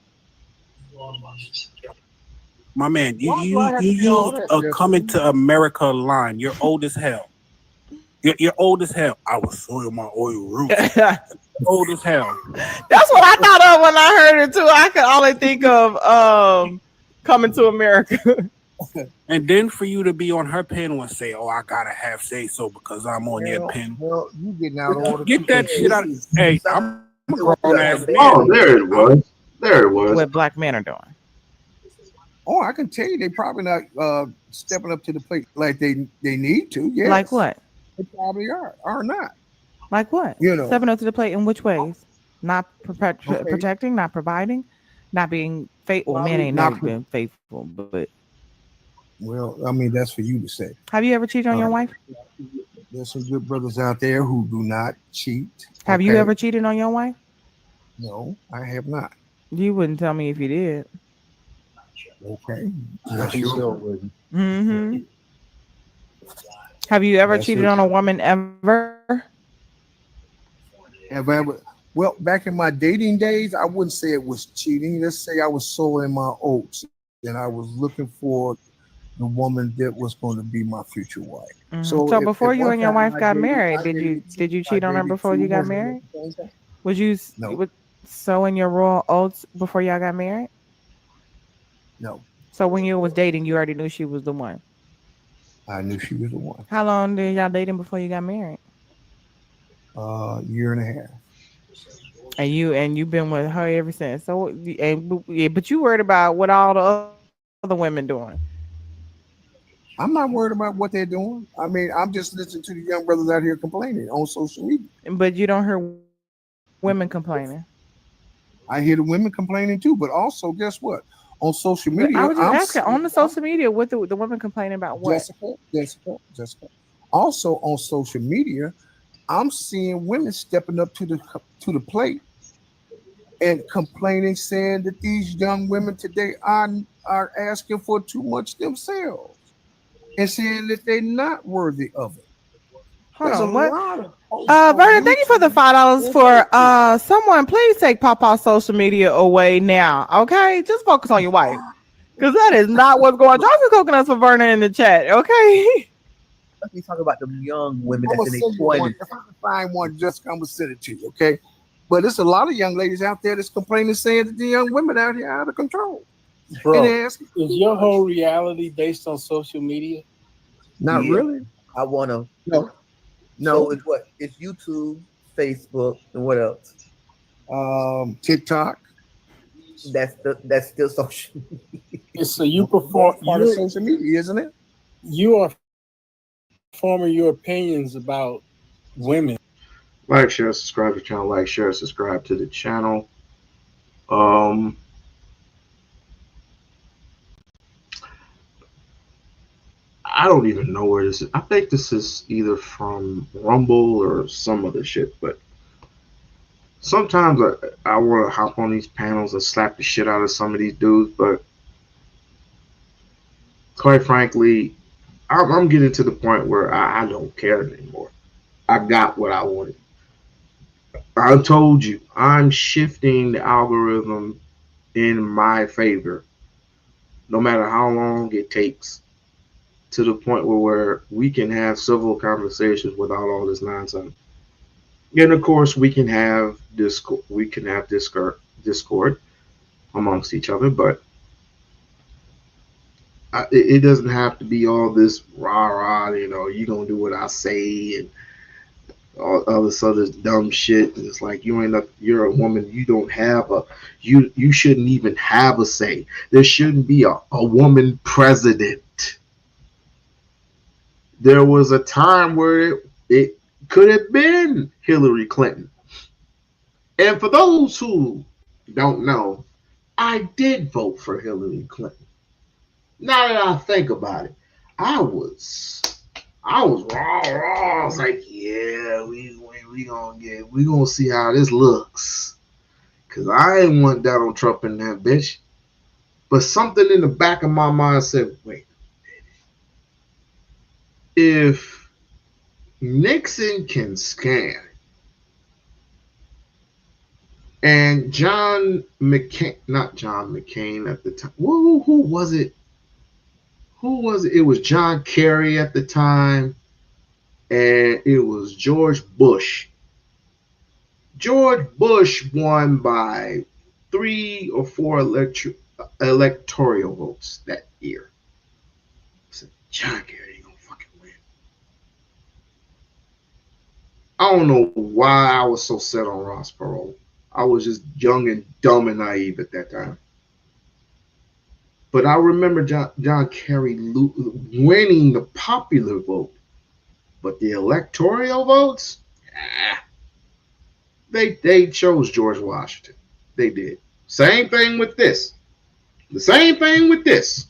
My man, you used a Coming to America line. You're old as hell. You're old as hell. I was sowing my oil roots. Old as hell. That's what I thought of when I heard it too. I could only think of Coming to America. And then for you to be on her panel and say, "Oh, I gotta have say so because I'm on your panel." Well, you getting out of order. Get that shit out. Hey, I'm a grown ass man. Oh, there it was. There it was. What black men are doing. Oh, I can tell you, they probably not stepping up to the plate like they need to. Yes. Like what? They probably are not. Like what? You know, Stepping up to the plate in which ways? Not protecting, not providing, not being faithful. Well, men ain't never been faithful, but. Well, I mean, that's for you to say. Have you ever cheated on your wife? There's some good brothers out there who do not cheat. Have you ever cheated on your wife? No, I have not. You wouldn't tell me if you did. Okay. Mm-hmm. Have you ever cheated on a woman ever? Have I ever? Well, back in my dating days, I wouldn't say it was cheating. Let's say I was sowing my oats and I was looking for the woman that was going to be my future wife. Mm-hmm. So before you and your wife got married, did you cheat on her before you got married? Was you sowing your raw oats before y'all got married? No. So when you was dating, you already knew she was the one. I knew she was the one. How long did y'all dating before you got married? Year and a half. And you've been with her ever since. So but you worried about what all the other women doing. I'm not worried about what they're doing. I mean, I'm just listening to the young brothers out here complaining on social media. But you don't hear women complaining. I hear the women complaining too, but also guess what? On social media, I was just asking on the social media what the women complaining about what? Jessica. Also on social media, I'm seeing women stepping up to the plate and complaining, saying that these young women today are asking for too much themselves and saying that they're not worthy of it. Hold on, what? Vernon, thank you for the $5 for someone. Please take Papa's social media away now, okay? Just focus on your wife, because that is not what's going on. Drop some coconuts for Vernon in the chat, okay? Let me talk about the young women that's in their 20s. If I can find one, Jessica, I'm gonna send it to you, okay? But there's a lot of young ladies out there that's complaining, saying that the young women out here are out of control. Bro, is your whole reality based on social media? Not really. I want to. No. So it's what? It's YouTube, Facebook, and what else? TikTok. That's still social media. So you perform part of social media, isn't it? You are forming your opinions about women. Like, share, subscribe to the channel. Like, share, subscribe to the channel. I don't even know where this is. I think this is either from Rumble or some other shit, but sometimes I want to hop on these panels and slap the shit out of some of these dudes, but quite frankly, I'm getting to the point where I don't care anymore. I got what I wanted. I told you, I'm shifting the algorithm in my favor, no matter how long it takes, to the point where we can have civil conversations without all this nonsense. And of course, we can have discord. We can have discord amongst each other, but it doesn't have to be all this rah. You know, you gonna do what I say and all this other dumb shit. And it's like you're a woman. You don't have you shouldn't even have a say. There shouldn't be a woman president. There was a time where it could have been Hillary Clinton. And for those who don't know, I did vote for Hillary Clinton. Now that I think about it, I was raw. I was like, yeah, we gonna see how this looks. Cause I ain't want Donald Trump in that bitch. But something in the back of my mind said, wait, if Nixon can scam and John McCain, not John McCain at the time, who was it? Who was it? It was John Kerry at the time, and it was George Bush. George Bush won by 3 or 4 electoral votes that year. I said, John Kerry ain't gonna fucking win. I don't know why I was so set on Ross Perot. I was just young and dumb and naive at that time. But I remember John Kerry winning the popular vote. But the electoral votes, they chose George Washington. They did. Same thing with this. The same thing with this.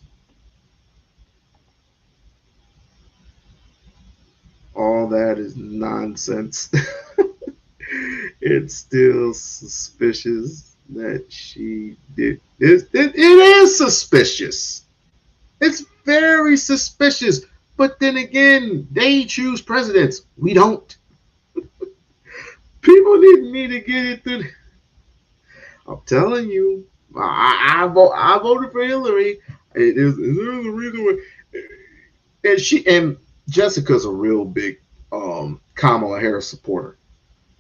All that is nonsense. It's still suspicious that she did this. It is suspicious. It's very suspicious. But then again, they choose presidents. We don't. People need to get it through. I'm telling you, I voted for Hillary. There's a reason why. And Jessica's a real big Kamala Harris supporter.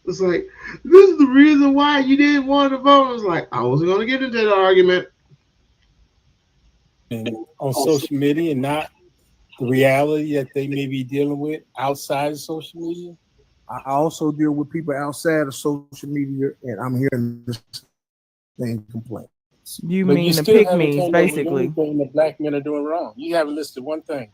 It's like, this is the reason why you didn't want to vote. I was like, I wasn't going to get into that argument. And on social media, and not the reality that they may be dealing with outside of social media. I also deal with people outside of social media, and I'm hearing the same complaints. You mean the pygmies, basically. Anything the black men are doing wrong. You haven't listed one thing.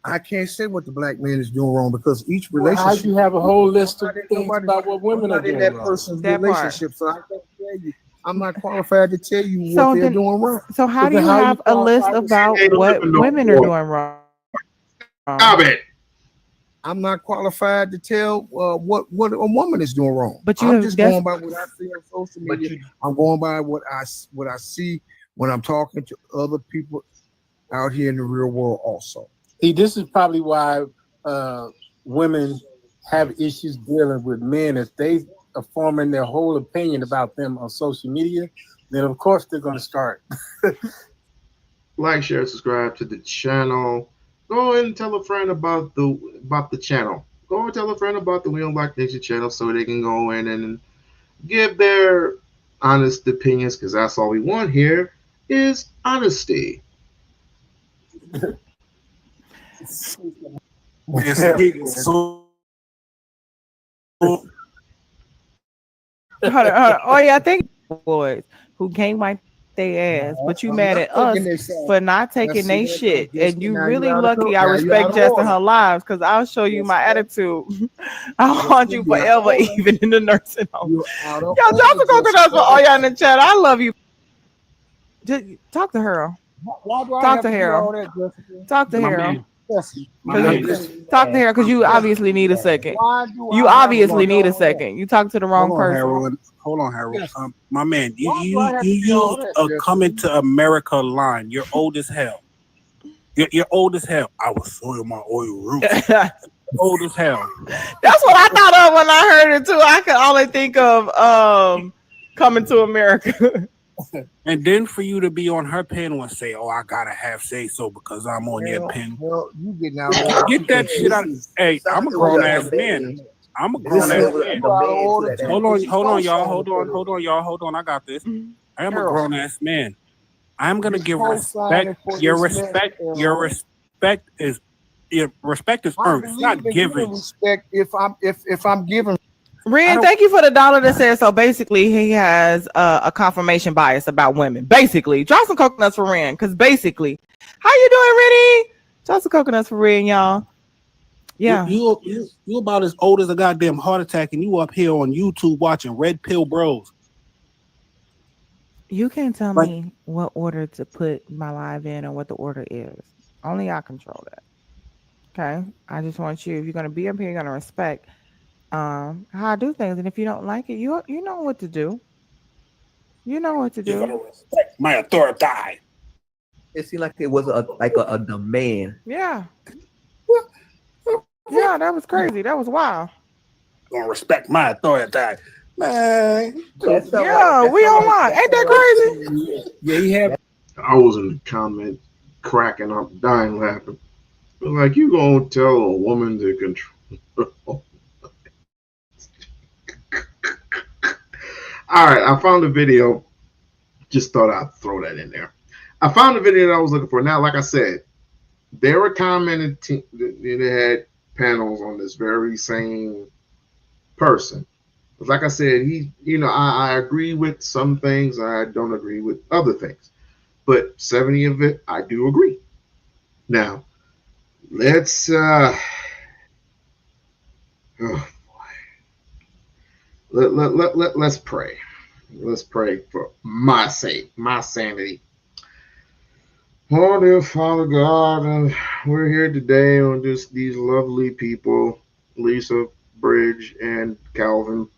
I can't say what the black man is doing wrong because each relationship. How do you have a whole list of things about what women are doing in that wrong? person's relationship? So I can't tell you. I'm not qualified to tell you what they're doing wrong. So how do you have a list about what women are doing wrong? Stop it. I'm not qualified to tell what a woman is doing wrong. But I'm just going by what I see on social media. I'm going by what I see when I'm talking to other people out here in the real world also. See, this is probably why women have issues dealing with men. If they are forming their whole opinion about them on social media, then of course they're going to start. Like, share, subscribe to the channel. Go ahead and tell a friend about the channel. Go and tell a friend about the We-On-Loc Nation channel so they can go in and give their honest opinions, because that's all we want here is honesty. Oh yeah, I think boys who can't wipe their ass, but you mad at us for not taking their shit, and you really lucky. I respect Jess and her lives because I'll show you my attitude. I'll haunt you forever, even in the nursing home. Yo, drop the coconuts for all y'all in the chat. I love you. Just talk to her. Talk to her. Talk to her. Talk to her because you obviously need a second. You obviously need a second. You talk to the wrong person. Hold on, Harold. My man, you used a Coming to America line. You're old as hell. You're old as hell. I was soiling my oil roof. Old as hell. That's what I thought of when I heard it too. I could only think of Coming to America. And then for you to be on her panel and say, "Oh, I gotta have say so because I'm on your panel." Well, you getting out. Get that shit out. Hey, I'm a grown ass man. I'm a grown ass man. Hold on, y'all. Hold on, y'all. Hold on. I got this. I am a grown ass man. I'm gonna give respect. Your respect is earned. It's not given. Respect if I'm giving. Ren, thank you for the $1 that says so. Basically, he has a confirmation bias about women. Basically, drop some coconuts for Ren, because basically, how you doing, Rennie? Drop some coconuts for Ren, y'all. Yeah. You about as old as a goddamn heart attack, and you up here on YouTube watching Red Pill Bros. You can't tell Like, me what order to put my live in or what the order is. Only I control that. Okay. I just want you, if you're gonna be up here, you're gonna respect how I do things. And if you don't like it, you know what to do. You know what to you're gonna do. respect my authority. It seemed like it was a demand. Yeah. Yeah, that was crazy. That was wild. Gonna respect my authority, man. That sound Yeah, like, we online. Ain't that crazy? Yeah, he had. I was in the comment cracking up, dying laughing. Like, you gonna tell a woman to control? All right, I found a video. Just thought I'd throw that in there. I found the video that I was looking for. Now, like I said, there were commented. They had panels on this very same person. But like I said, I agree with some things. I don't agree with other things. But 70 of it, I do agree. Now, let's oh, let's pray. Let's pray for my sake, my sanity. Oh, dear Father God, we're here today on just these lovely people, Lisa, Bridge, and Calvin.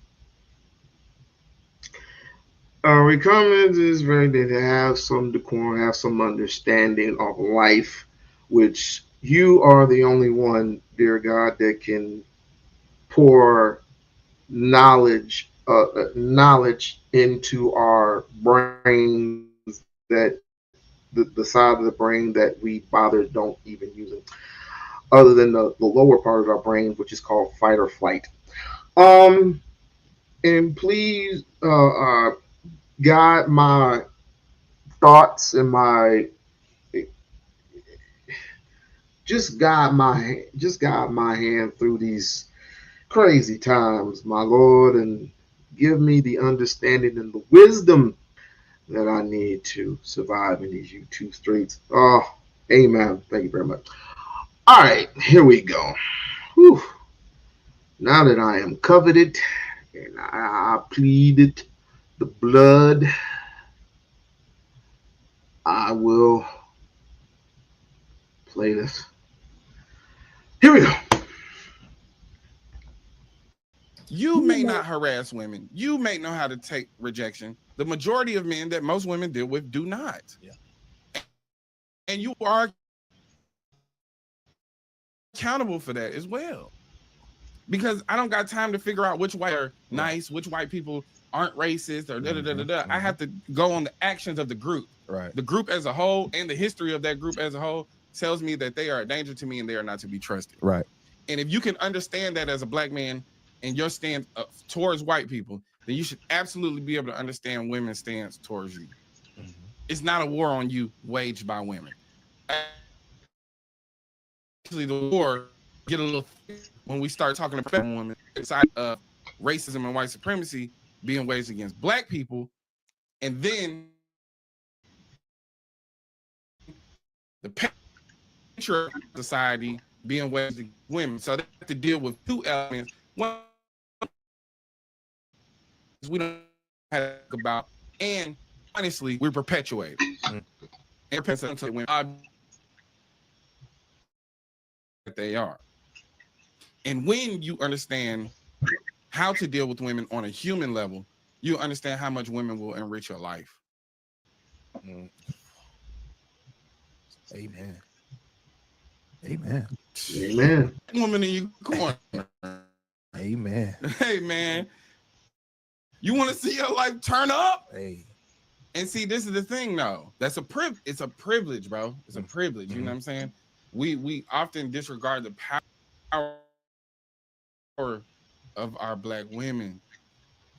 We come into this very day to have some decorum, have some understanding of life, which you are the only one, dear God, that can pour knowledge into our brains, that the side of the brain that we bother don't even use it, other than the lower part of our brain, which is called fight or flight. Um, and please, guide my thoughts and my just guide my hand through these crazy times, my Lord, and give me the understanding and the wisdom that I need to survive in these YouTube streets. Oh, amen. Thank you very much. All right, here we go. Whew. Now that I am coveted and I pleaded the blood, I will play this. Here we go. You may not harass women. You may know how to take rejection. The majority of men that most women deal with do not. Yeah. And you are accountable for that as well. Because I don't got time to figure out which white are nice, which white people aren't racist, or da-da-da-da-da. I have to go on the actions of the group. Right. The group as a whole and the history of that group as a whole tells me that they are a danger to me and they are not to be trusted. Right. And if you can understand that as a black man and your stance towards white people, then you should absolutely be able to understand women's stance towards you. Mm-hmm. It's not a war on you waged by women. Actually, the war get a little when we start talking about women inside of racism and white supremacy being waged against black people, and then the patriarchal society being waged against women. So they have to deal with two elements. One we don't have to talk about, and honestly, we perpetuate. Mm-hmm. And when they are. And when you understand how to deal with women on a human level, you understand how much women will enrich your life. Mm. Amen. Amen. Amen. Woman in your corner. Amen. Hey, man. You want to see your life turn up? Hey. And see, this is the thing, though. It's a privilege, bro. It's a privilege. You know what I'm saying? We often disregard the power of our black women.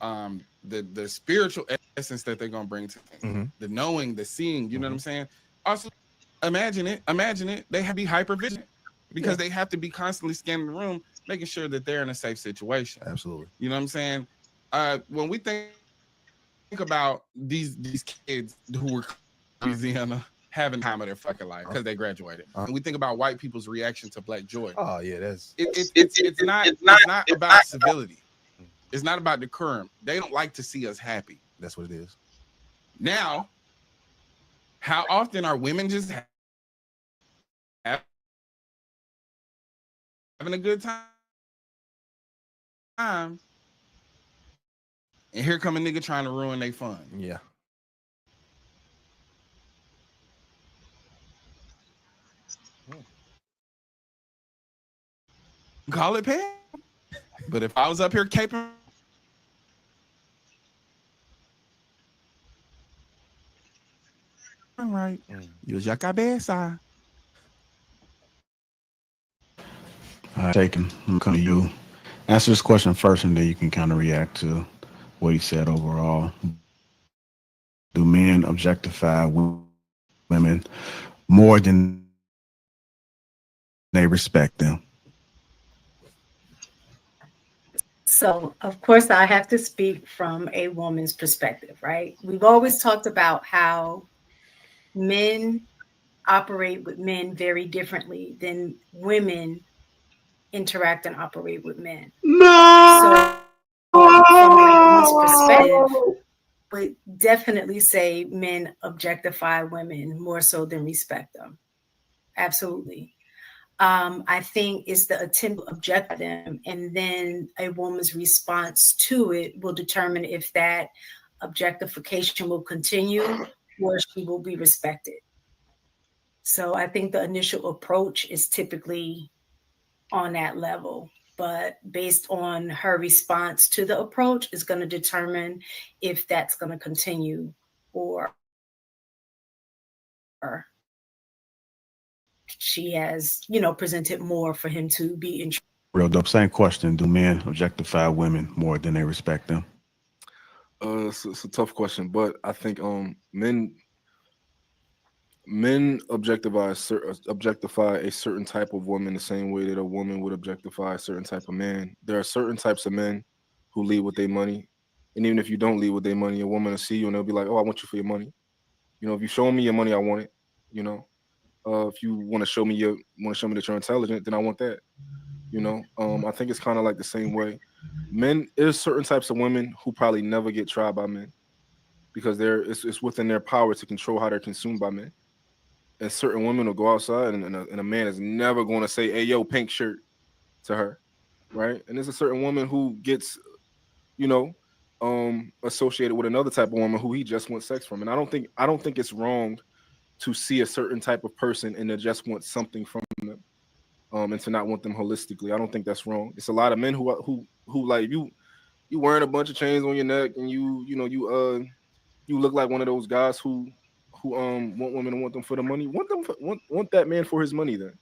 The spiritual essence that they're gonna bring to things, the knowing, the seeing. You know what I'm saying? Also, imagine it. They have to be hyper vigilant because they have to be constantly scanning the room, making sure that they're in a safe situation. Absolutely. You know what I'm saying? When we think about these kids who were in Louisiana having time of their fucking life because they graduated. And we think about white people's reaction to Black joy. Oh yeah, that's it's not about civility. It's not about decorum. They don't like to see us happy. That's what it is. Now, how often are women just having a good time? And here come a nigga trying to ruin their fun. Yeah. Call it pay. But if I was up here caping, all right, use your cabeza. All right, Taken, I'm coming to you. Answer this question first, and then you can kind of react to what he said overall. Do men objectify women more than they respect them? So, of course, I have to speak from a woman's perspective, right? We've always talked about how men operate with men very differently than women interact and operate with men. No! So, from a woman's perspective, would definitely say men objectify women more so than respect them. Absolutely. I think it's the attempt to object them, and then a woman's response to it will determine if that objectification will continue or she will be respected. So I think the initial approach is typically on that level, but based on her response to the approach is going to determine if that's going to continue or she has, presented more for him to be in. Real dope. Same question. Do men objectify women more than they respect them? It's a tough question, but I think men objectify a certain type of woman the same way that a woman would objectify a certain type of man. There are certain types of men who lead with their money, and even if you don't lead with their money, a woman will see you and they'll be like, "Oh, I want you for your money." If you show me your money, I want it. If you want to show me that you're intelligent, then I want that. I think it's kind of like the same way. There's certain types of women who probably never get tried by men because it's within their power to control how they're consumed by men. And certain women will go outside and a man is never going to say, "Hey, yo, pink shirt," to her, right? And there's a certain woman who gets, associated with another type of woman who he just wants sex from. And I don't think it's wrong to see a certain type of person and to just want something from them, and to not want them holistically. I don't think that's wrong. It's a lot of men who like you wearing a bunch of chains on your neck and you look like one of those guys who want women and want them for the money. Want that man for his money then.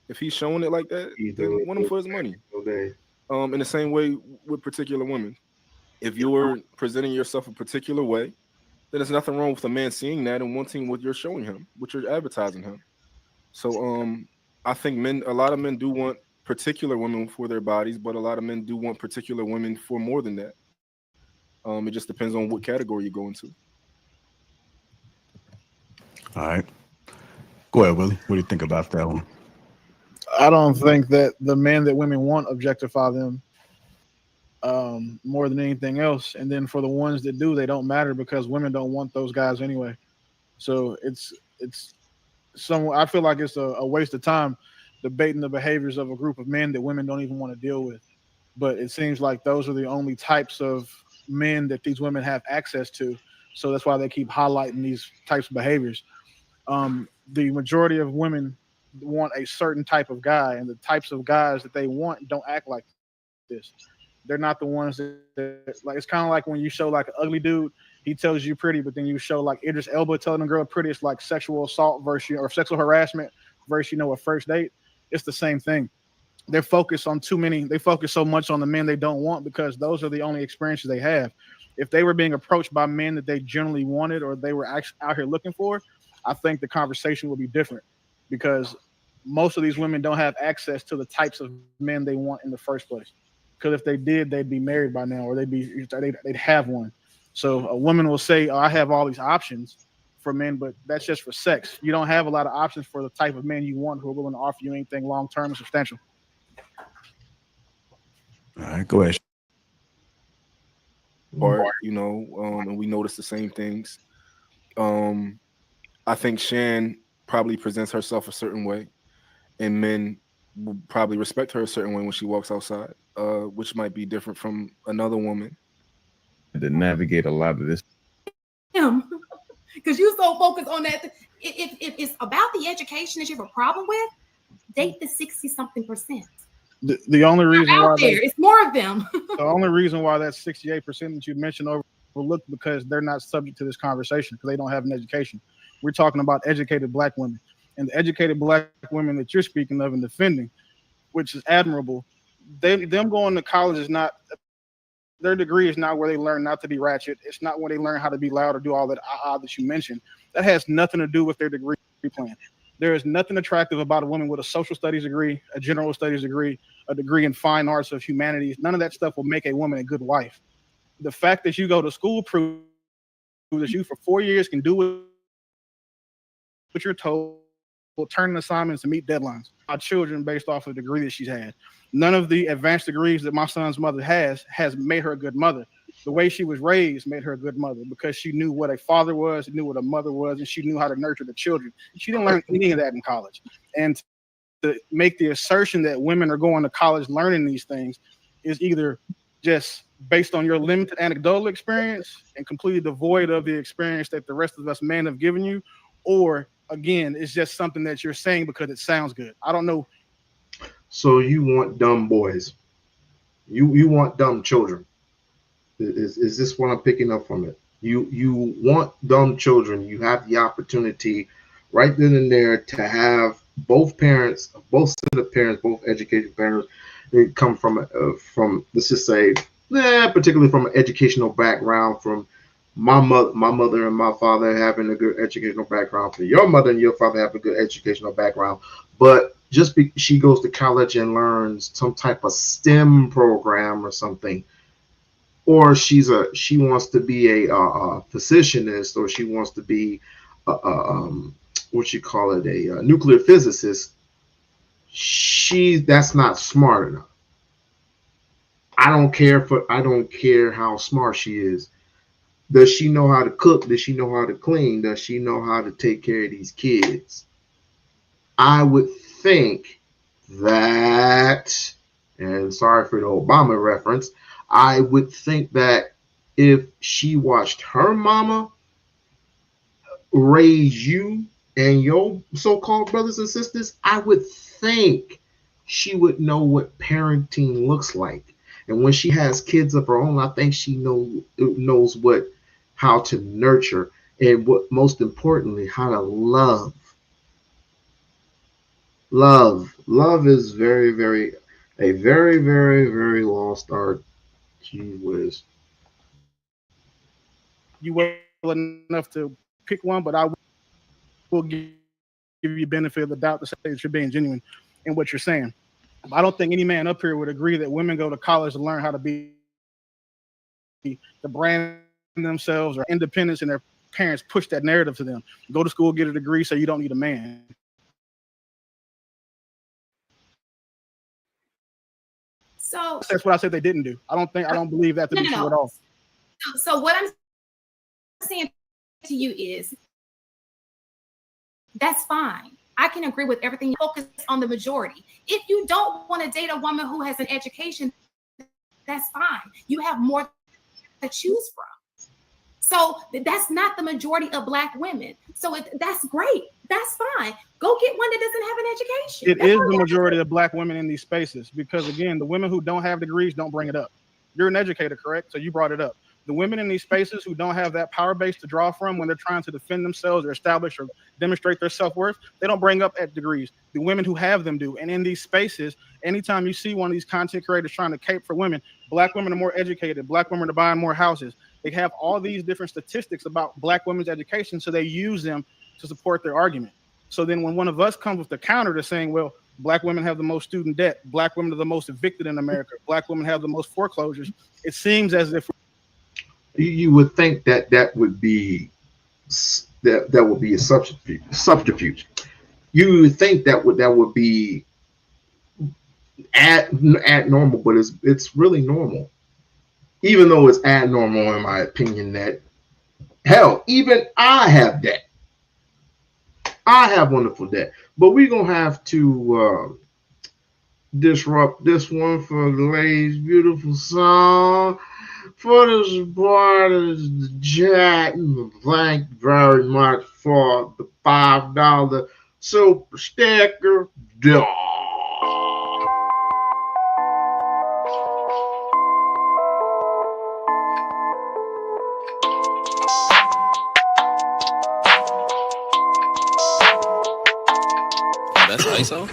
If he's showing it like that, then want him for his money. In the same way with particular women. If you're presenting yourself a particular way, then there's nothing wrong with a man seeing that and wanting what you're showing him, what you're advertising him. So I think a lot of men do want particular women for their bodies, but a lot of men do want particular women for more than that. It just depends on what category you go into. All right. Go ahead, Willie. What do you think about that one? I don't think that the men that women want objectify them more than anything else. And then for the ones that do, they don't matter because women don't want those guys anyway. So it's I feel like it's a waste of time debating the behaviors of a group of men that women don't even want to deal with. But it seems like those are the only types of men that these women have access to. So that's why they keep highlighting these types of behaviors. The majority of women want a certain type of guy, and the types of guys that they want don't act like this. They're not the ones that like. It's kind of like when you show like an ugly dude, he tells you pretty, but then you show like Idris Elba telling a girl pretty. It's like sexual assault versus or sexual harassment versus a first date. It's the same thing. They're focused on too many. They focus so much on the men they don't want because those are the only experiences they have. If they were being approached by men that they generally wanted or they were actually out here looking for, I think the conversation would be different because most of these women don't have access to the types of men they want in the first place. Because if they did, they'd be married by now, or they'd have one. So a woman will say, "Oh, I have all these options for men, but that's just for sex. You don't have a lot of options for the type of men you want who are willing to offer you anything long term and substantial. All right, go ahead. Part, you know, and we notice the same things. I think Shan probably presents herself a certain way, and men will probably respect her a certain way when she walks outside, which might be different from another woman. To navigate a lot of this. Because you so focused on that. If it's about the education that you have a problem with, date the 60-something%. The only reason why it's more of them. The only reason why that 68% that you mentioned overlooked because they're not subject to this conversation because they don't have an education. We're talking about educated black women, and the educated black women that you're speaking of and defending, which is admirable. Them going to college is not. Their degree is not where they learn not to be ratchet. It's not where they learn how to be loud or do all that that you mentioned. That has nothing to do with their degree plan. There is nothing attractive about a woman with a social studies degree, a general studies degree, a degree in fine arts of humanities. None of that stuff will make a woman a good wife. The fact that you go to school proves that you for 4 years can do what you're told, turn assignments and meet deadlines. Our children based off of the degree that she's had. None of the advanced degrees that my son's mother has made her a good mother. The way she was raised made her a good mother because she knew what a father was, knew what a mother was, and she knew how to nurture the children. She didn't learn any of that in college. And to make the assertion that women are going to college learning these things is either just based on your limited anecdotal experience and completely devoid of the experience that the rest of us men have given you, or again, it's just something that you're saying because it sounds good. I don't know. So you want dumb boys? You want dumb children? Is this what I'm picking up from it? You want dumb children? You have the opportunity right then and there to have both parents, both set of parents, both educated parents. They come from let's just say, particularly from an educational background, from my mother and my father having a good educational background, for your mother and your father having a good educational background, but just she goes to college and learns some type of STEM program or something, or she wants to be a physicianist, or she wants to be what you call it, a nuclear physicist. That's not smart enough. I don't care how smart she is. Does she know how to cook? Does she know how to clean? Does she know how to take care of these kids? I would think that, and sorry for the Obama reference, I would think that if she watched her mama raise you and your so-called brothers and sisters, I would think she would know what parenting looks like. And when she has kids of her own, I think she knows how to nurture, and what most importantly, how to love. Love is a very, very, very lost art. Gee whiz. You well enough to pick one, but I will give you benefit of the doubt to say that you're being genuine in what you're saying. I don't think any man up here would agree that women go to college to learn how to be the brand themselves or independence, and their parents push that narrative to them. Go to school, get a degree, so you don't need a man. So that's what I said they didn't do. I don't believe that to be true at all. So what I'm saying to you is that's fine. I can agree with everything. You focus on the majority. If you don't want to date a woman who has an education, that's fine. You have more to choose from. So that's not the majority of Black women. So that's great. That's fine. Go get one that doesn't have an education. It is the majority of Black women in these spaces because, again, the women who don't have degrees don't bring it up. You're an educator, correct? So you brought it up. The women in these spaces who don't have that power base to draw from when they're trying to defend themselves or establish or demonstrate their self-worth, they don't bring up at degrees. The women who have them do. And in these spaces, anytime you see one of these content creators trying to cape for women, Black women are more educated. Black women are buying more houses. They have all these different statistics about Black women's education, so they use them to support their argument. So then when one of us comes with the counter to saying, well, Black women have the most student debt, Black women are the most evicted in America, Black women have the most foreclosures, it seems as if you would think that would be that would be a subterfuge. You would think that would be at normal, but it's really normal. Even though it's abnormal in my opinion, that hell, even I have that. I have wonderful debt. But we're gonna have to disrupt this one for the lady's beautiful song. For the supporters, Jack, thank you very much for the $5 super sticker. That's ISO.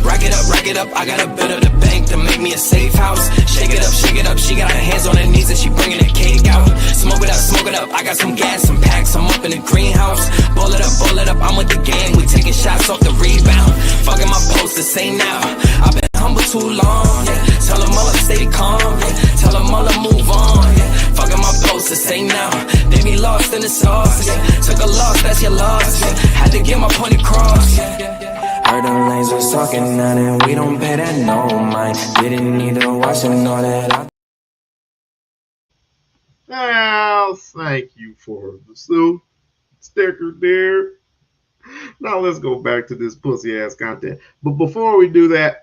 Rack it up, I got a bit of the bank to make me a safe house. Shake it up, she got her hands on her knees and she bringing the cake out. Smoke it up, I got some gas, some packs, I'm up in the greenhouse. Ball it up, I'm with the gang, we taking shots off the rebound. Fucking my post the same now, I've been humble too long, yeah. Tell them all to stay calm, yeah. Tell them all to move on, yeah. Fucking my post the same now, they be lost in the sauce, yeah. Took a loss, that's your loss, yeah. Had to get my point across, yeah. Heard them lanes was talking now, and we don't pay that no mind. Didn't need to watch and know that Well, thank you for the sticker there. Now let's go back to this pussy ass content. But before we do that,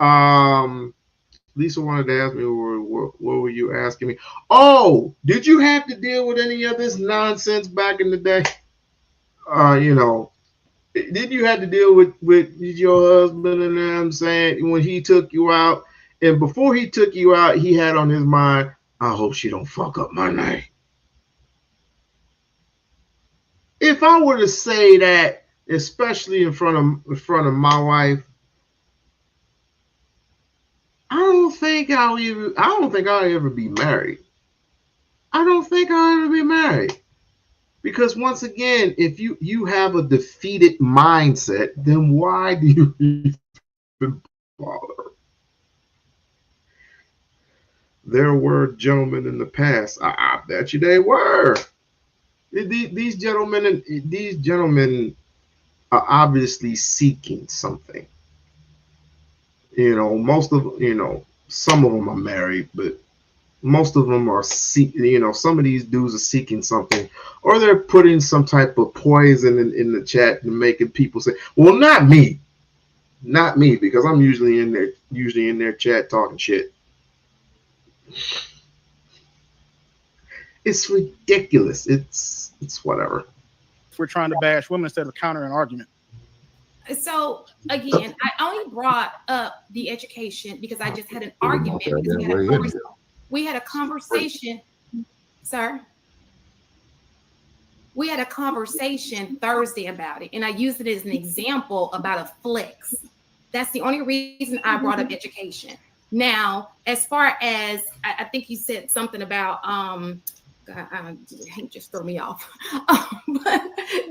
Lisa wanted to ask me what were you asking me? Oh, did you have to deal with any of this nonsense back in the day? You know. Did you have to deal with your husband and them saying when he took you out, and before he took you out, he had on his mind, I hope she don't fuck up my night. If I were to say that, especially in front of my wife, I don't think I'll ever be married. I don't think I'll ever be married. Because once again, if you have a defeated mindset, then why do you even bother? There were gentlemen in the past. I bet you they were. These gentlemen are obviously seeking something. You know, some of them are married, but most of them are some of these dudes are seeking something, or they're putting some type of poison in the chat and making people say, well, not me, because I'm usually in their chat talking shit. It's ridiculous. It's whatever. We're trying to bash women instead of counter an argument. So again, I only brought up the education because I just had an argument. We had a conversation, sir. We had a conversation Thursday about it, and I used it as an example about a flex. That's the only reason I brought up education. Now, as far as I think you said something about just throw me off. But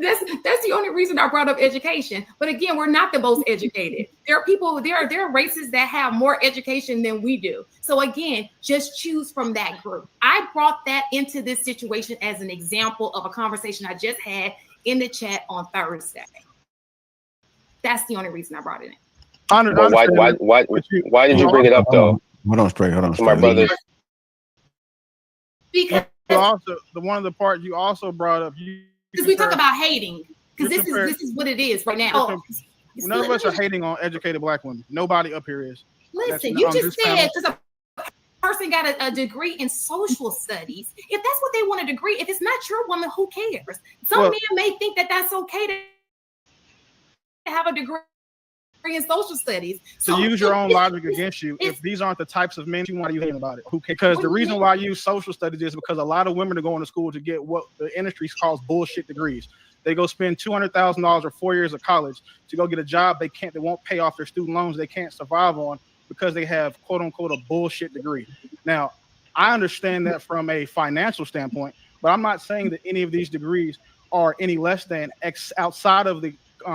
that's the only reason I brought up education. But again, we're not the most educated. There are people, there are races that have more education than we do. So again, just choose from that group. I brought that into this situation as an example of a conversation I just had in the chat on Thursday. That's the only reason I brought it in. Well, why did you bring it up though? Hold on, my brother. Because also the one of the parts you also brought up, because we talk about hating, because this is what it is right now. None of us are hating on educated black women. Nobody up here is. Listen, you just said because a person got a degree in social studies. If that's what they want a degree, if it's not your woman, who cares? Some men may think that that's okay to have a degree in social studies. So use your own logic against you. If these aren't the types of men, why are you hating about it? Because the reason why I use social studies is because a lot of women are going to school to get what the industry calls bullshit degrees. They go spend $200,000 or 4 years of college to go get a job they won't pay off their student loans they can't survive on because they have quote unquote a bullshit degree. Now, I understand that from a financial standpoint, but I'm not saying that any of these degrees are any less than outside of the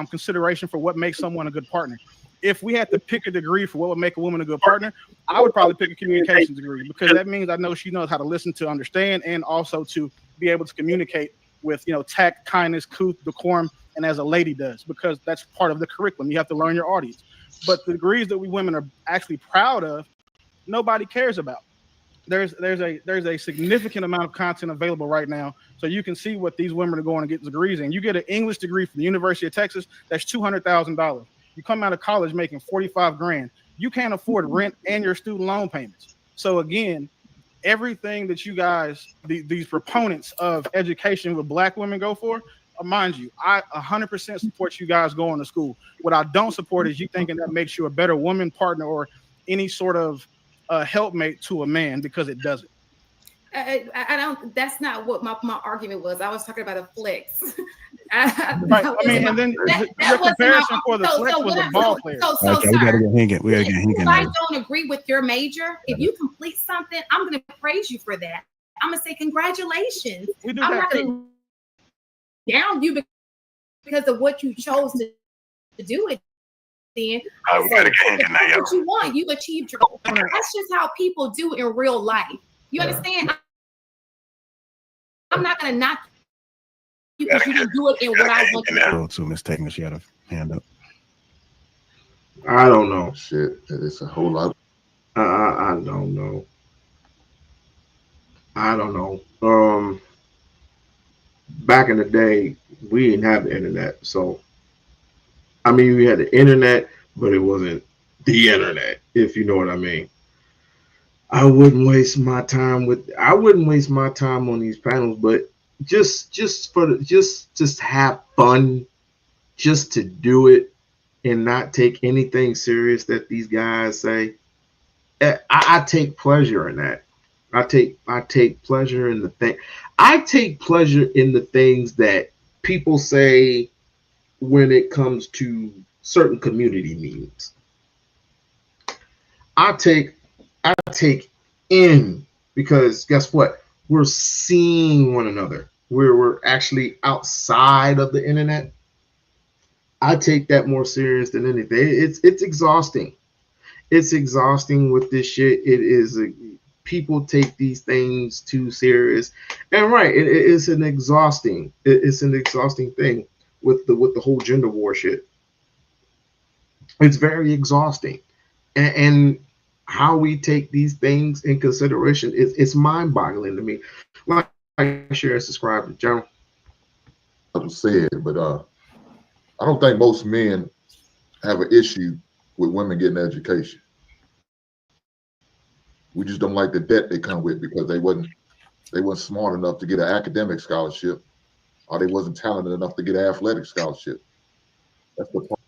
consideration for what makes someone a good partner. If we had to pick a degree for what would make a woman a good partner, I would probably pick a communications degree because that means I know she knows how to listen to understand and also to be able to communicate with tact, kindness, couth, decorum, and as a lady does, because that's part of the curriculum. You have to learn your audience. But the degrees that we women are actually proud of, nobody cares about. There's a significant amount of content available right now, so you can see what these women are going to get degrees in. You get an English degree from the University of Texas, that's $200,000. You come out of college making 45 grand. You can't afford rent and your student loan payments. So again, everything that you guys, these proponents of education with Black women go for, mind you, I 100% support you guys going to school. What I don't support is you thinking that makes you a better woman, partner, or any sort of helpmate to a man, because it doesn't. I don't. That's not what my argument was. I was talking about a flex. Right. I mean, and then your comparison for the flex was a ball player. So, Okay, we gotta get Hinkin. We gotta get Hinkin. If I don't agree with your major, if you complete something, I'm going to praise you for that. I'm going to say congratulations. I'm not going to down you because of what you chose to do it. Then we gotta get Hinkin now, yo. what you want, you achieved your goal. That's just how people do in real life. You understand? I'm not going to knock you because you can do it in what I want to do. Too mistaken. She had a hand up. I don't know. Shit, it's a whole lot. I don't know. I don't know. Back in the day, we didn't have the internet, so I mean, we had the internet, but it wasn't the internet, if you know what I mean. I wouldn't waste my time on these panels, but just have fun, just to do it and not take anything serious that these guys say. I take pleasure in that. I take pleasure in the thing. I take pleasure in the things that people say when it comes to certain community meetings. I take in, because guess what? We're seeing one another. We're actually outside of the internet. I take that more serious than anything. It's exhausting. It's exhausting with this shit. It is people take these things too serious, and right, it's an exhausting thing with the whole gender war shit. It's very exhausting, and how we take these things in consideration it's mind-boggling to me. Like, share, subscribe to General. I said, but I don't think most men have an issue with women getting education. We just don't like the debt they come with, because they wasn't smart enough to get an academic scholarship, or they wasn't talented enough to get an athletic scholarship. That's the point.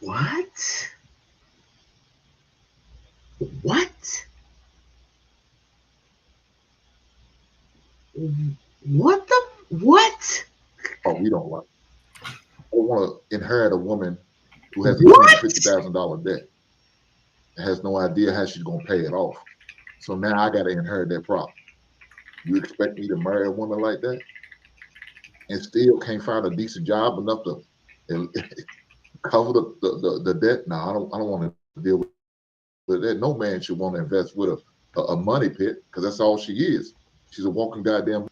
What? What? Oh, we don't like. I don't want to inherit a woman who has a $250,000 debt and has no idea how she's gonna pay it off. So now I got to inherit that problem. You expect me to marry a woman like that and still can't find a decent job enough to cover the debt? No, I don't want to deal with that. No man should want to invest with a money pit, because that's all she is. She's a walking goddamn.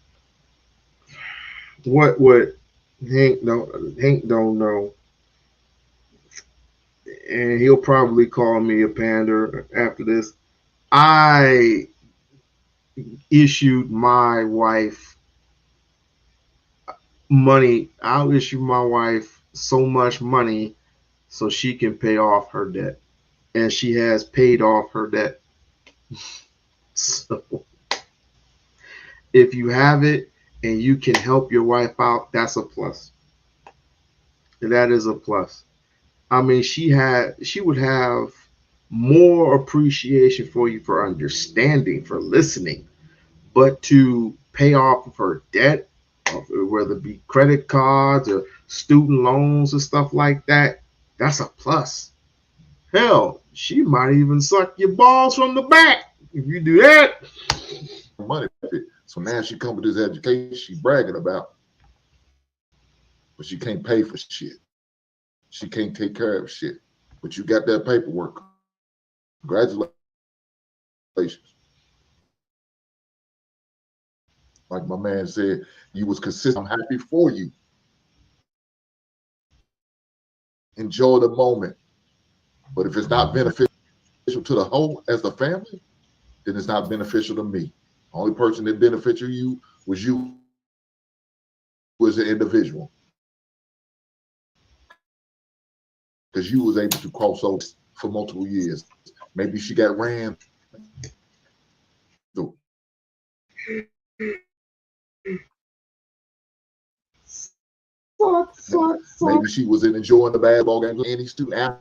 What Hank don't know, and he'll probably call me a pander after this. I issued my wife money. I'll issue my wife so much money so she can pay off her debt, and she has paid off her debt. So if you have it and you can help your wife out, that's a plus. That is a plus. I mean, she would have more appreciation for you for understanding, for listening, but to pay off of her debt, whether it be credit cards or student loans or stuff like that, that's a plus. Hell, she might even suck your balls from the back if you do that. Money. So now she come with this education she bragging about, but she can't pay for shit. She can't take care of shit. But you got that paperwork. Congratulations. Like my man said, you was consistent. I'm happy for you. Enjoy the moment. But if it's not beneficial to the whole as a family, then it's not beneficial to me. The only person that benefited you was you as an individual. Because you was able to cross over for multiple years. Maybe she got ran through. Maybe she was enjoying the basketball games with any student.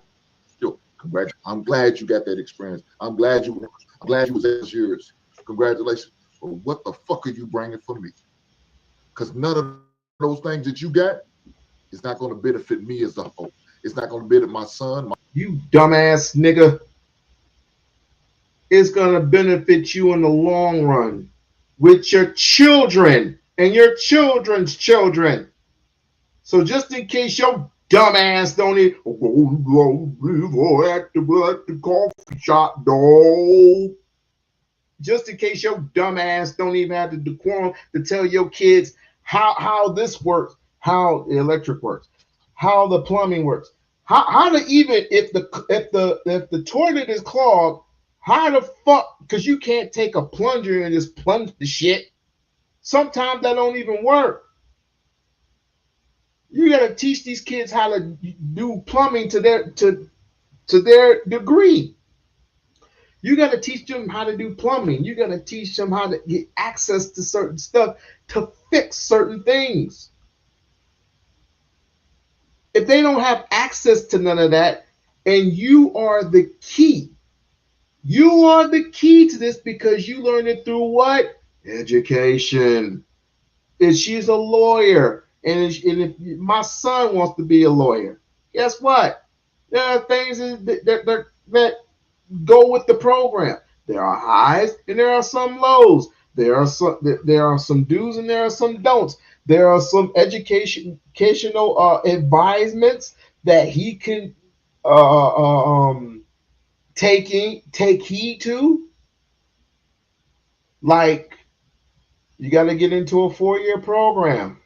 Congratulations. I'm glad you got that experience. I'm glad you was as yours. Congratulations. But what the fuck are you bringing for me? Because none of those things that you got is not going to benefit me as a whole. It's not going to benefit my son. You dumbass nigga. It's going to benefit you in the long run with your children and your children's children. So just in case your dumbass don't even go at the coffee shop, dog. Just in case your dumbass don't even have the decorum to tell your kids how this works, how the electric works, how the plumbing works, how to even if the toilet is clogged, how the fuck, because you can't take a plunger and just plunge the shit. Sometimes that don't even work. You gotta teach these kids how to do plumbing to their degree. You gotta teach them how to do plumbing. You gotta teach them how to get access to certain stuff to fix certain things. If they don't have access to none of that, and you are the key. You are the key to this because you learned it through what? Education. If she's a lawyer, and if my son wants to be a lawyer, guess what? There are things that go with the program. There are highs and there are some lows. There are some do's and there are some don'ts. There are some educational advisements that he can take heed to. Like, you got to get into a 4-year program,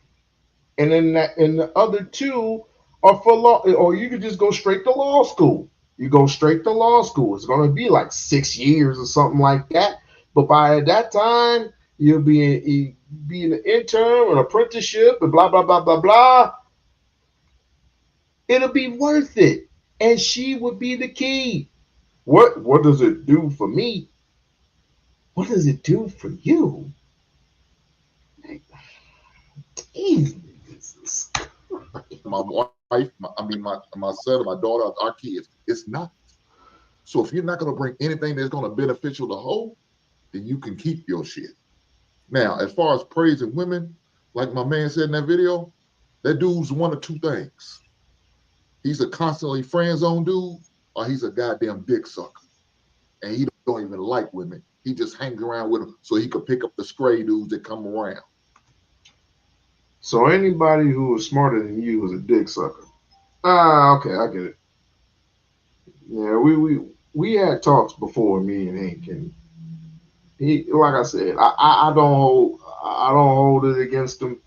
and then the other 2 are for law, or you could just go straight to law school. You go straight to law school. It's going to be like 6 years or something like that. But by that time, you'll be an intern or an apprenticeship and blah, blah, blah, blah, blah. It'll be worth it. And she would be the key. What does it do for me? What does it do for you? My wife, my son, and my daughter, our kids. It's not. So if you're not going to bring anything that's going to beneficial the whole, then you can keep your shit. Now, as far as praising women, like my man said in that video, that dude's one of 2 things. He's a constantly friend zone dude, or he's a goddamn dick sucker. And he don't even like women. He just hangs around with them so he could pick up the stray dudes that come around. So anybody who is smarter than you is a dick sucker. Okay, I get it. Yeah, we had talks before, me and Hank, and he, like I said, I don't hold it against him.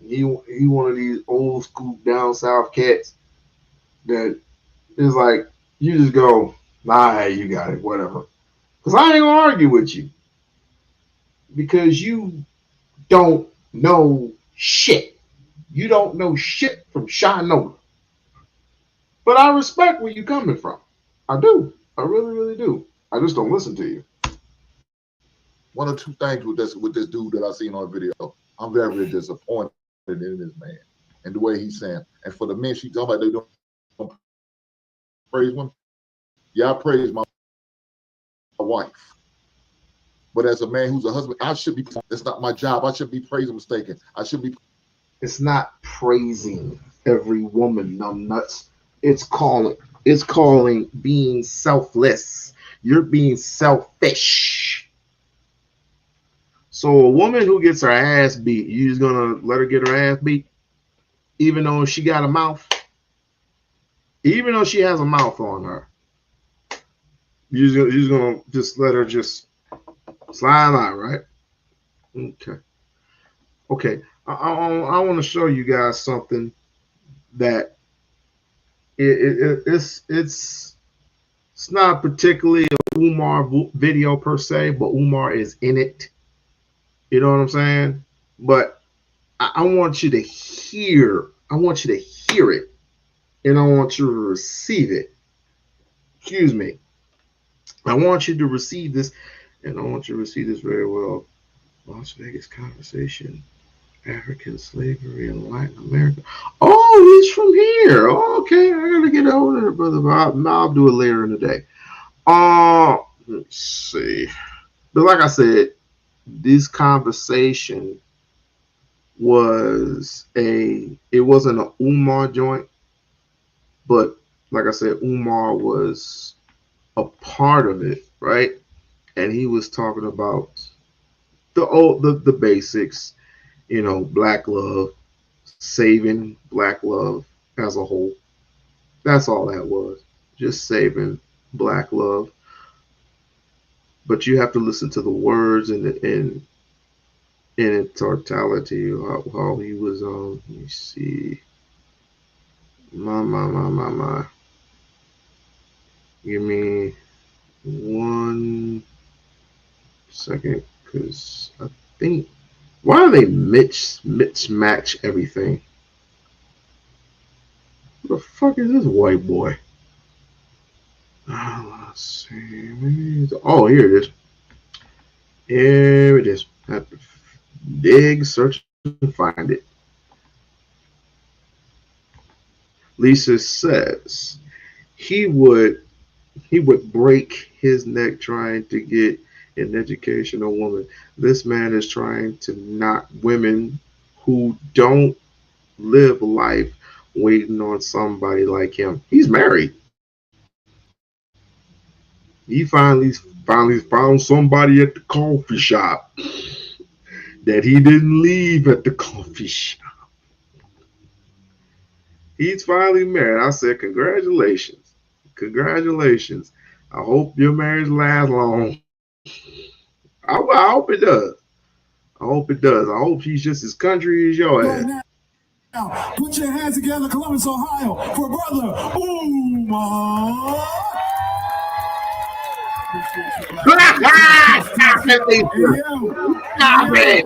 He one of these old school down south cats that is like, you just go, nah, hey, you got it, whatever. Because I ain't gonna argue with you. Because you don't know shit. You don't know shit from Shinola. But I respect where you're coming from. I do. I really, really do. I just don't listen to you. One or 2 things with this dude that I seen on the video. I'm very, very disappointed in this man and the way he's saying. And for the men she talking about, they don't praise women. Yeah, I praise my wife. But as a man who's a husband, I should be. It's not my job. I should be praising mistaken. I should be. It's not praising every woman, numbnuts. It's calling being selfless. You're being selfish. So a woman who gets her ass beat, you just gonna let her get her ass beat, even though she got a mouth, even though she has a mouth on her. You're just gonna just let her just slide out, right? Okay. Okay, I want to show you guys something that it's not particularly a Umar video per se, but Umar is in it. You know what I'm saying? But I want you to hear. I want you to hear it, and I want you to receive it. Excuse me. I want you to receive this, and I want you to receive this very well. Las Vegas conversation. African slavery in Latin America. Oh, he's from here. Oh, okay, I gotta get over there, brother Bob. No, I'll do it later in the day. Let's see. But like I said, this conversation it wasn't an Umar joint, but like I said, Umar was a part of it, right? And he was talking about the basics, black love, saving black love as a whole. That's all that was. Just saving black love. But you have to listen to the words in totality. How he was on. Let me see. My. Give me 1 second, because I think, why do they match everything? Who the fuck is this white boy? Let's see. Oh, here it is. Here it is. I have to dig, search, and find it. Lisa says he would break his neck trying to get an educational woman. This man is trying to knock women who don't live life waiting on somebody like him. He's married. He finally found somebody at the coffee shop that he didn't leave at the coffee shop. He's finally married. I said, congratulations. Congratulations. I hope your marriage lasts long. I hope it does. I hope it does. I hope he's just as country as your ass. Now, put your hands together, Columbus, Ohio, for brother Umar. Stop it.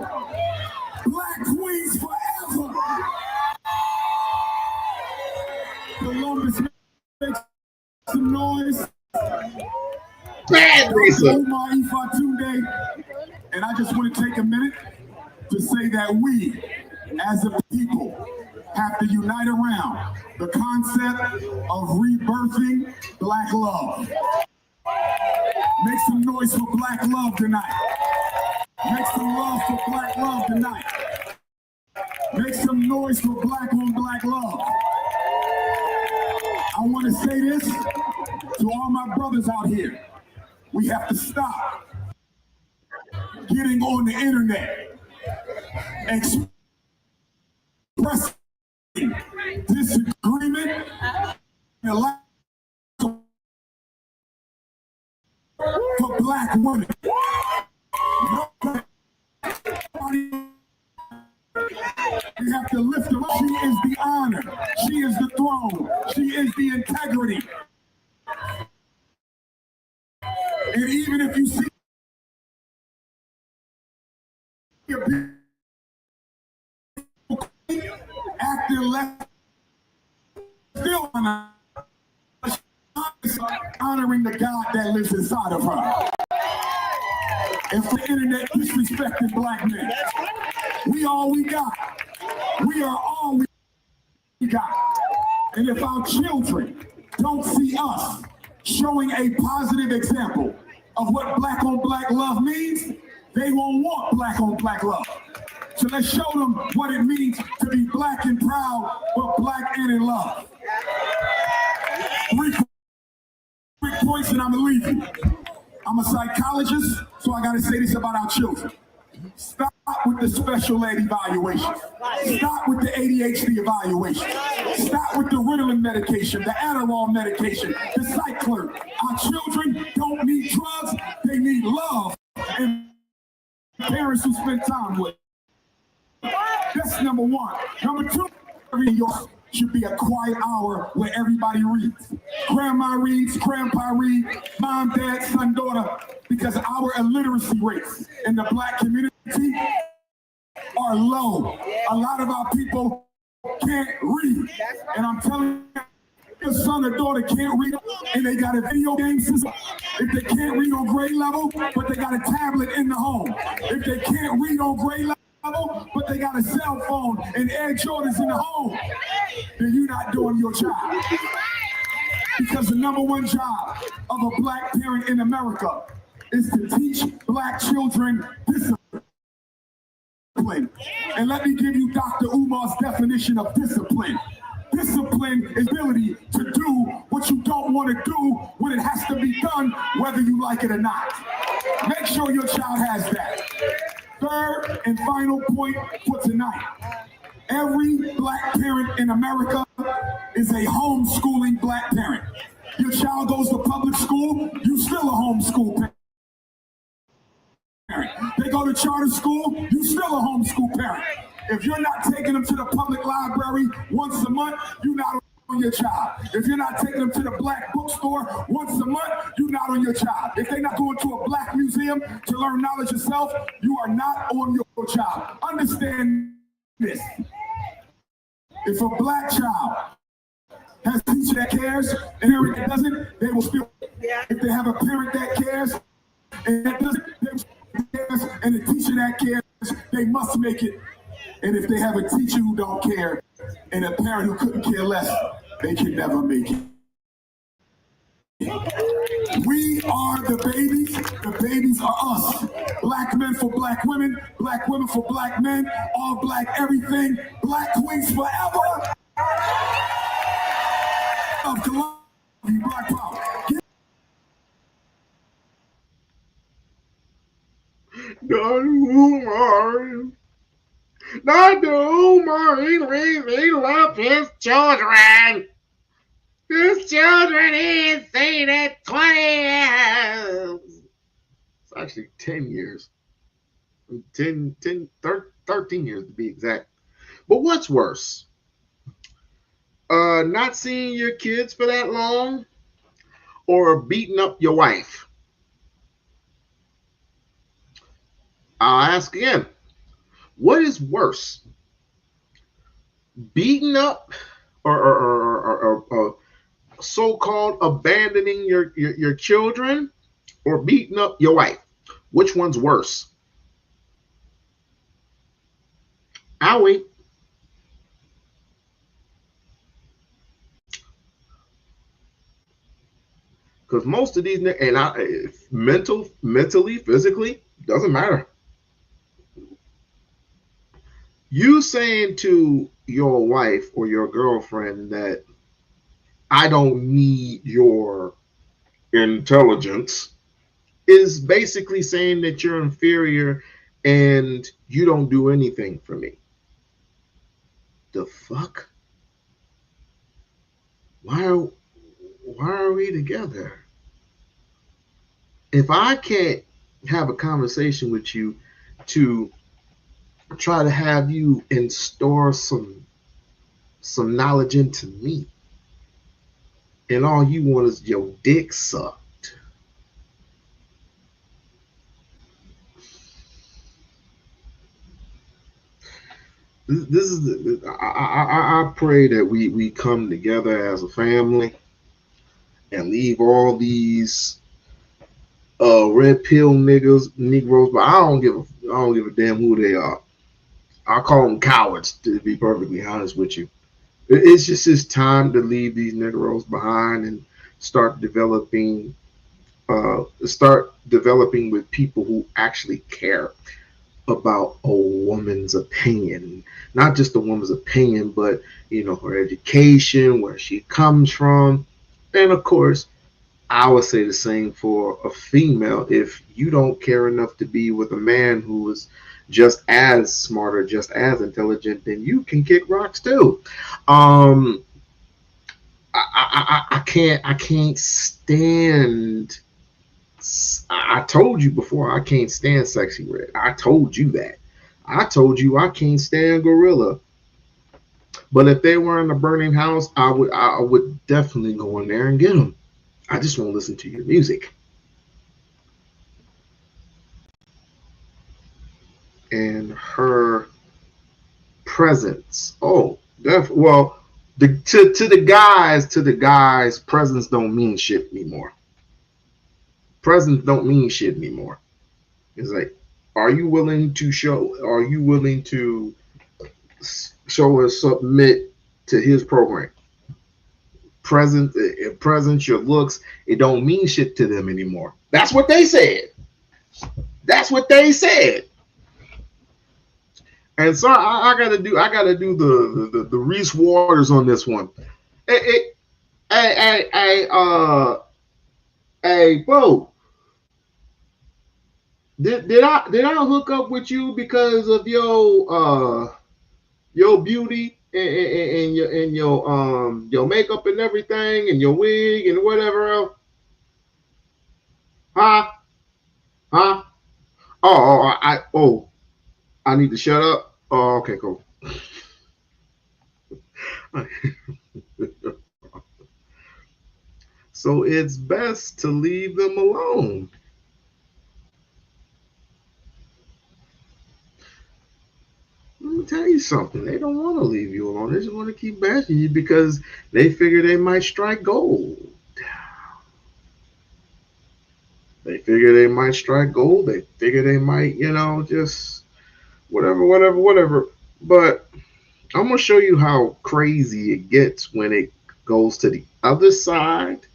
Black Queens forever. Columbus, make some noise. Umar Ifatunde. And I just want to take a minute to say that we, as a people, have to unite around the concept of rebirthing black love. Make some noise for black love tonight. Make some love for black love tonight. Make some noise for black on black love. I want to say this to all my brothers out here. We have to stop getting on the internet, expressing disagreement, for black women. We have to lift her up. She is the honor. She is the throne. She is the integrity. And even if you see acting less, still honoring the God that lives inside of her. And for the internet disrespecting black men, we all we got. We are all we got. And if our children don't see us showing a positive example of what black on black love means, they won't want black on black love. So let's show them what it means to be black and proud, but black and in love. 3 quick points and I'm leaving. I'm a psychologist, so I gotta say this about our children. Stop with the special ed evaluation. Stop with the ADHD evaluation. Stop with the Ritalin medication, the Adderall medication, the Cycler. Our children don't need drugs, they need love and parents who spend time with. That's number one. Number two, yours should be a quiet hour where everybody reads. Grandma reads, grandpa reads, mom, dad, son, daughter, because our illiteracy rates in the Black community are low. A lot of our people can't read. And I'm telling you, your son or daughter can't read and they got a video game system. If they can't read on grade level, but they got a tablet in the home. If they can't read on grade level, but they got a cell phone and Air Jordans in the home, then you're not doing your job. Because the number one job of a Black parent in America is to teach Black children discipline. And let me give you Dr. Umar's definition of discipline. Discipline is ability to do what you don't want to do when it has to be done, whether you like it or not. Make sure your child has that. Third and final point for tonight. Every Black parent in America is a homeschooling Black parent. Your child goes to public school, you still a homeschool parent. They go to charter school, you still a homeschool parent. If you're not taking them to the public library once a month, you're not on your job. If you're not taking them to the Black bookstore once a month, you're not on your job. If they're not going to a Black museum to learn knowledge yourself, you are not on your job. Understand this. If a Black child has a teacher that cares and a parent that doesn't, they will still. If they have a parent that cares and that doesn't, they will still. And a teacher that cares, they must make it. And if they have a teacher who don't care and a parent who couldn't care less, they can never make it. We are the babies. The babies are us. Black men for Black women for Black men, all Black everything, Black queens forever. Black power. Dr. Umar, he loves his children. His children, he's seen it 20 years. It's actually 10 years. 13 years to be exact. But what's worse? Not seeing your kids for that long or beating up your wife? I'll ask again. What is worse? Beating up or so-called abandoning your children or beating up your wife? Which one's worse? I'll wait. Because most of these, and mentally, physically, doesn't matter. You saying to your wife or your girlfriend that I don't need your intelligence is basically saying that you're inferior and you don't do anything for me. The fuck? Why are we together? If I can't have a conversation with you to try to have you install some knowledge into me, and all you want is your dick sucked, this is I pray that we come together as a family and leave all these red pill Negroes, but I don't give a damn who they are. I call them cowards, to be perfectly honest with you. It's time to leave these Negroes behind and start developing with people who actually care about a woman's opinion. Not just a woman's opinion, but her education, where she comes from. And of course, I would say the same for a female. If you don't care enough to be with a man who is just as smart or just as intelligent, then you can kick rocks too. I can't stand. I told you before, I can't stand Sexy Red. I told you that. I told you I can't stand gorilla. But if they were in a burning house, I would definitely go in there and get them. I just won't listen to your music. And her presence. Oh, well, to the guys, presence don't mean shit anymore. Presence don't mean shit anymore. It's like, are you willing to show? Are you willing to show or submit to his program? Presence, your looks, it don't mean shit to them anymore. That's what they said. That's what they said. And so I gotta do the Reese Waters on this one. Hey, bro. Did I hook up with you because of your beauty and your makeup and everything and your wig and whatever else? Huh? Huh? I need to shut up. Oh, okay, cool. So it's best to leave them alone. Let me tell you something. They don't want to leave you alone. They just want to keep bashing you because they figure they might strike gold. They figure they might strike gold. They figure they might, just whatever. But I'm going to show you how crazy it gets when it goes to the other side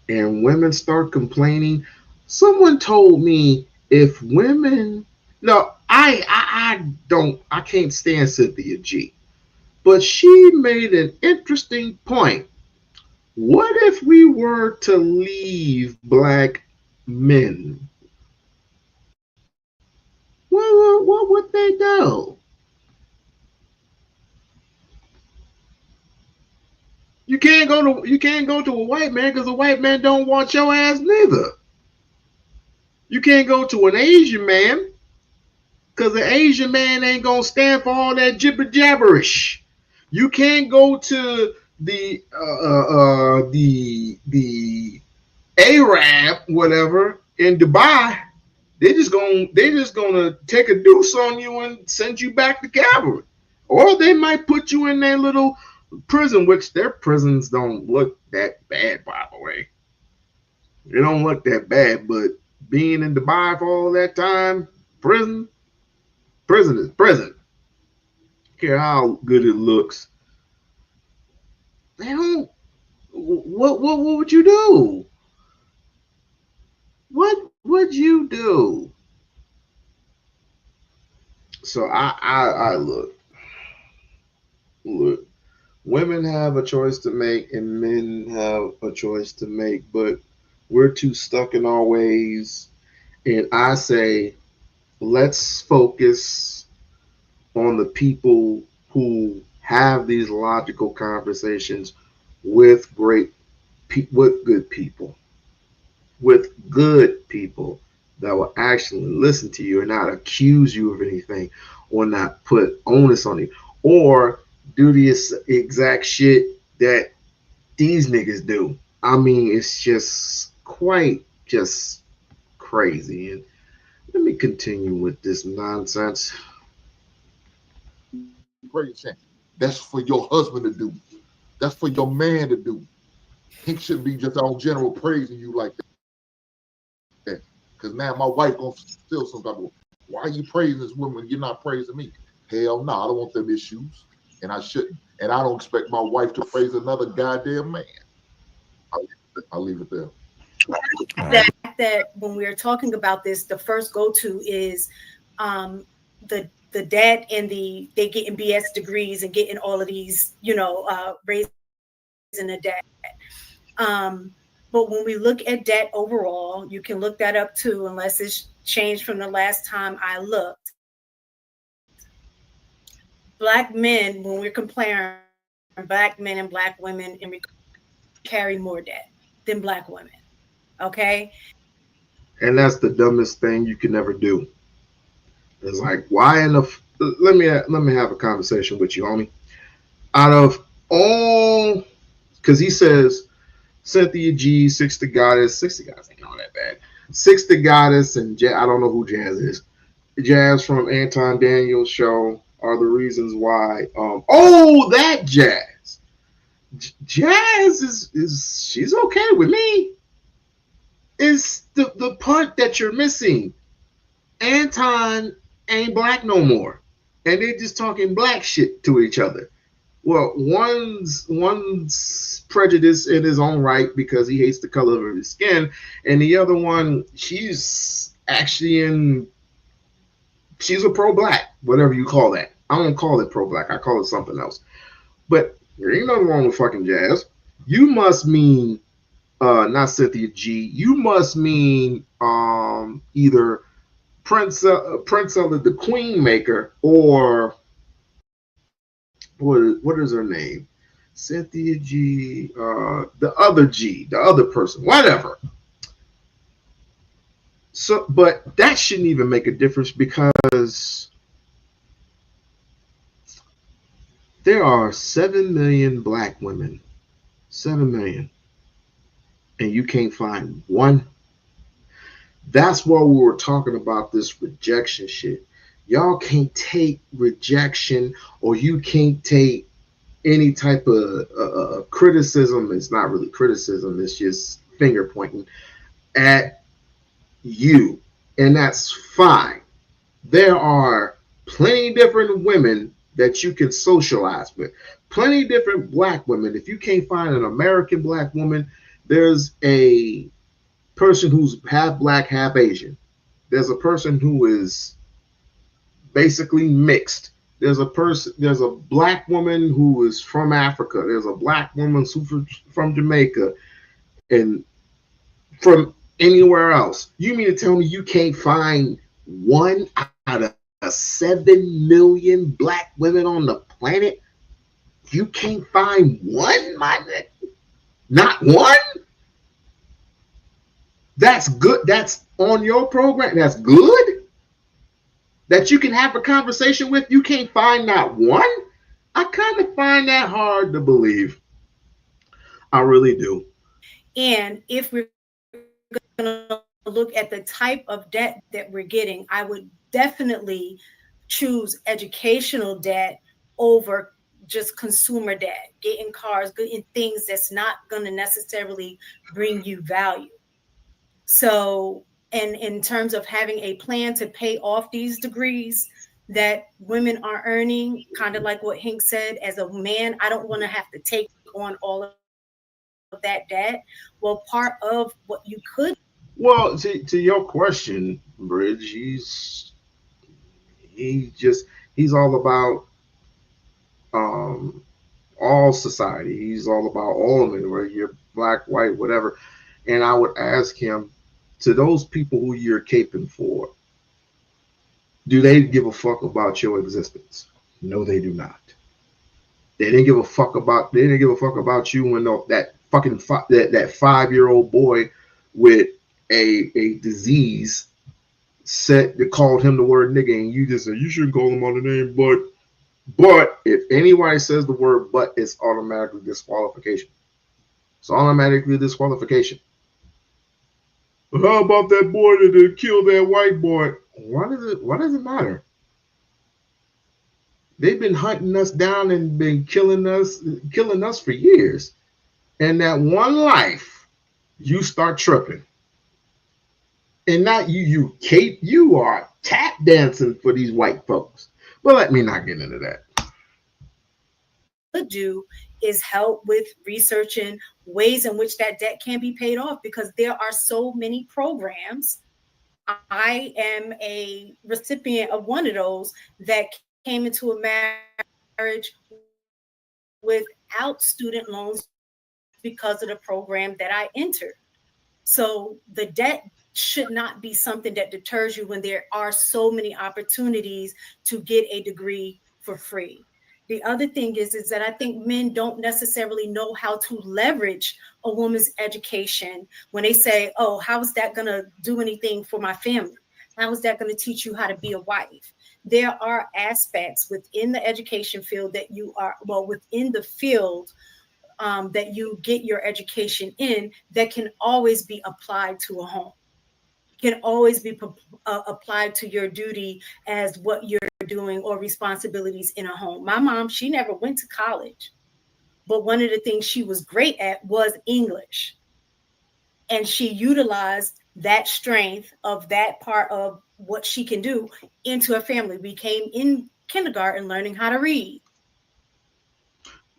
and women start complaining. Someone told me if women, no, I can't stand Cynthia G, but she made an interesting point. What if we were to leave black men? What would they do? You can't go to a white man because a white man don't want your ass neither. You can't go to an Asian man because an Asian man ain't gonna stand for all that jibber jabberish. You can't go to the Arab whatever in Dubai. They just gonna take a deuce on you and send you back to cavalry, or they might put you in their little prison, which their prisons don't look that bad, by the way. They don't look that bad, but being in Dubai for all that time, prison is prison. Care how good it looks. They don't. What would you do? What would you do? So I look. Women have a choice to make, and men have a choice to make, but we're too stuck in our ways. And I say, let's focus on the people who have these logical conversations with with good people that will actually listen to you and not accuse you of anything or not put onus on you or do this exact shit that these niggas do. I mean, it's just just crazy. And let me continue with this nonsense. That's for your husband to do. That's for your man to do. He shouldn't be just on general praising you like that. Because now my wife gonna feel some type of, why are you praising this woman when you're not praising me? Hell no, I don't want them issues, and I shouldn't. And I don't expect my wife to praise another goddamn man. I'll leave it there. That when we're talking about this, the first go-to is the dad and they getting BS degrees and getting all of these, raising a dad. But when we look at debt overall, you can look that up too, unless it's changed from the last time I looked. Black men, when we're comparing black men and black women, and we carry more debt than black women. Okay. And that's the dumbest thing you can ever do. It's like, why in the let me have a conversation with you, homie. Out of all, because he says Cynthia G, Six the Goddess ain't all that bad. Six the Goddess and I don't know who Jazz is. Jazz from Anton Daniels' show are the reasons why. That Jazz. Jazz is she's okay with me. It's the part that you're missing. Anton ain't black no more, and they're just talking black shit to each other. Well, one's prejudice in his own right because he hates the color of his skin, and the other one, she's actually she's a pro-black, whatever you call that. I don't call it pro-black. I call it something else. But there ain't nothing wrong with fucking Jazz. You must mean not Cynthia G. You must mean either Prince the Queen Maker, or what is her name? Cynthia G. The other person, whatever. So, but that shouldn't even make a difference because there are 7 million black women, 7 million, and you can't find one. That's why we were talking about this rejection shit. Y'all can't take rejection, or you can't take any type of criticism. It's not really criticism. It's just finger pointing at you, and that's fine. There are plenty different women that you can socialize with, plenty different black women. If you can't find an American black woman, there's a person who's half black, half Asian. There's a person who is basically mixed. There's a black woman who is from Africa. There's a black woman who's from Jamaica, and from anywhere else. You mean to tell me you can't find one out of 7 million black women on the planet? You can't find one, my nigga? Not one? That's good. That's on your program. That's good. That you can have a conversation with. You can't find not one? I kind of find that hard to believe. I really do. And if we're going to look at the type of debt that we're getting, I would definitely choose educational debt over just consumer debt, getting cars, getting things that's not going to necessarily bring you value. So, and in terms of having a plan to pay off these degrees that women are earning, kind of like what Hank said, as a man, I don't want to have to take on all of that debt. Well, part of what you could. Well, to your question, Bridge, he's all about all society. He's all about all men, whether you're black, white, whatever. And I would ask him, to those people who you're caping for, do they give a fuck about your existence? No, they do not. They didn't give a fuck about you when that fucking that 5-year-old boy with a disease called him the word nigga, and you just said you shouldn't call him on the name, but if anybody says the word but, it's automatically disqualification. It's automatically disqualification. How about that boy that killed that white boy? Why does it matter? They've been hunting us down and been killing us for years. And that one life, you start tripping. And now you are tap dancing for these white folks. But let me not get into that. Could do is help with researching ways in which that debt can be paid off, because there are so many programs. I am a recipient of one of those that came into a marriage without student loans because of the program that I entered. So the debt should not be something that deters you when there are so many opportunities to get a degree for free. The other thing is that I think men don't necessarily know how to leverage a woman's education when they say, oh, how is that going to do anything for my family? How is that going to teach you how to be a wife? There are aspects within the education field that you are, well, within the field that you get your education in that can always be applied to a home, can always be applied to your duty as what you're doing or responsibilities in a home. My mom, she never went to college, but one of the things she was great at was English. And she utilized that strength of that part of what she can do into her family. We came in kindergarten learning how to read.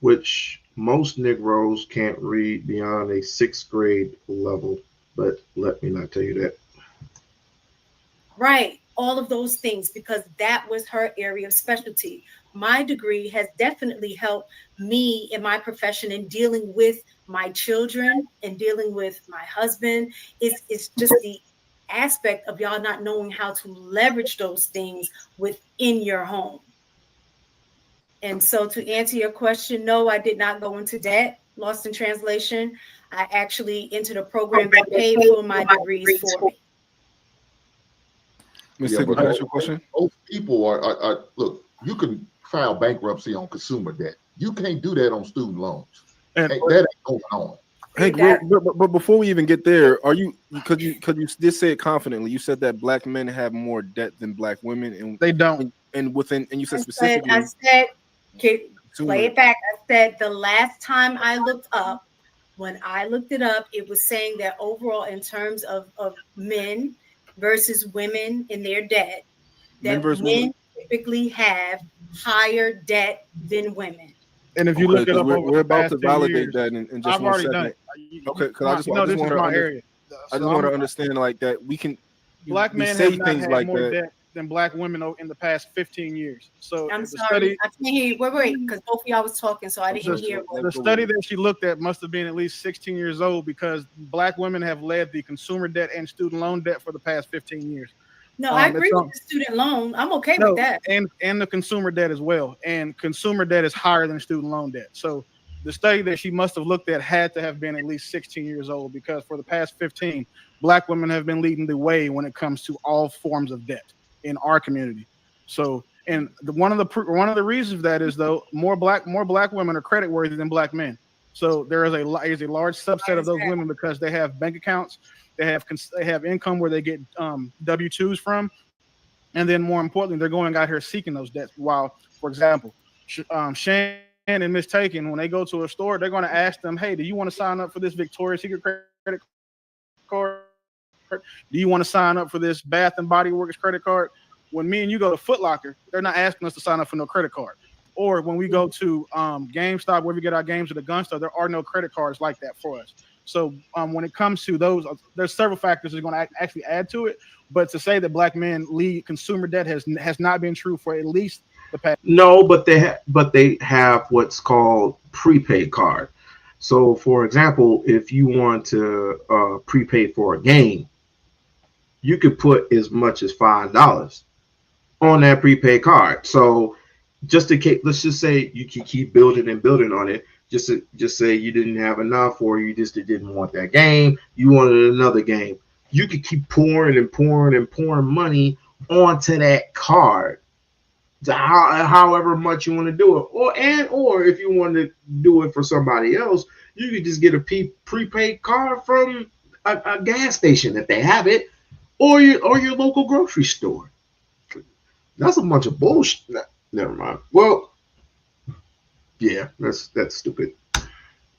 Which most Negroes can't read beyond a 6th grade level. But let me not tell you that. Right. All of those things, because that was her area of specialty. My degree has definitely helped me in my profession in dealing with my children and dealing with my husband. It's just the aspect of y'all not knowing how to leverage those things within your home. And so to answer your question, no, I did not go into debt, lost in translation. I actually entered a program that paid for my degrees for me. Ms. Yeah, Tickle, but can I ask you a question? Most people are look. You can file bankruptcy on consumer debt. You can't do that on student loans. And That ain't going on. Hank, but before we even get there, are you because you did say it confidently? You said that black men have more debt than black women, and they don't. And within, and you said specifically, I said, play it back. I said the last time I looked up, when I looked it up, it was saying that overall, in terms of men versus women in their debt, that men typically have higher debt than women. And if you look it up, we're about to validate that in just I've 1 already second. done it. Okay, because I just this want is to my area. I just want to understand like that we can. Black we men say have not things had like more that. debt than black women in the past 15 years. So I'm the sorry, study, I can't hear you. Wait, because both of y'all was talking, so I didn't hear. the study that she looked at must have been at least 16 years old because black women have led the consumer debt and student loan debt for the past 15 years. No, I agree with the student loan. I'm okay with that. And the consumer debt as well. And consumer debt is higher than student loan debt. So the study that she must have looked at had to have been at least 16 years old because for the past 15, black women have been leading the way when it comes to all forms of debt in our community. So, and one of the reasons that is though more black women are credit worthy than black men. So there is a large subset of those women because they have bank accounts, they have income where they get W-2s from, and then more importantly, they're going out here seeking those debts. While, for example, Shan and Miss Taken, when they go to a store, they're going to ask them, "Hey, do you want to sign up for this Victoria's Secret credit card? Do you want to sign up for this Bath and Body Works credit card?" When me and you go to Foot Locker, they're not asking us to sign up for no credit card. Or when we go to GameStop, where we get our games at the gun store, there are no credit cards like that for us. So when it comes to those, there's several factors that are going to actually add to it. But to say that black men lead consumer debt has not been true for at least the past. No, but they have what's called prepaid card. So, for example, if you want to prepay for a game, you could put as much as $5 on that prepaid card. So, just in case, let's just say you can keep building and building on it. Just say you didn't have enough, or you just didn't want that game. You wanted another game. You could keep pouring and pouring and pouring money onto that card, to however much you want to do it, or if you want to do it for somebody else, you could just get a prepaid card from a gas station if they have it, or your local grocery store. That's a bunch of bullshit. Never mind. Well, yeah, that's stupid.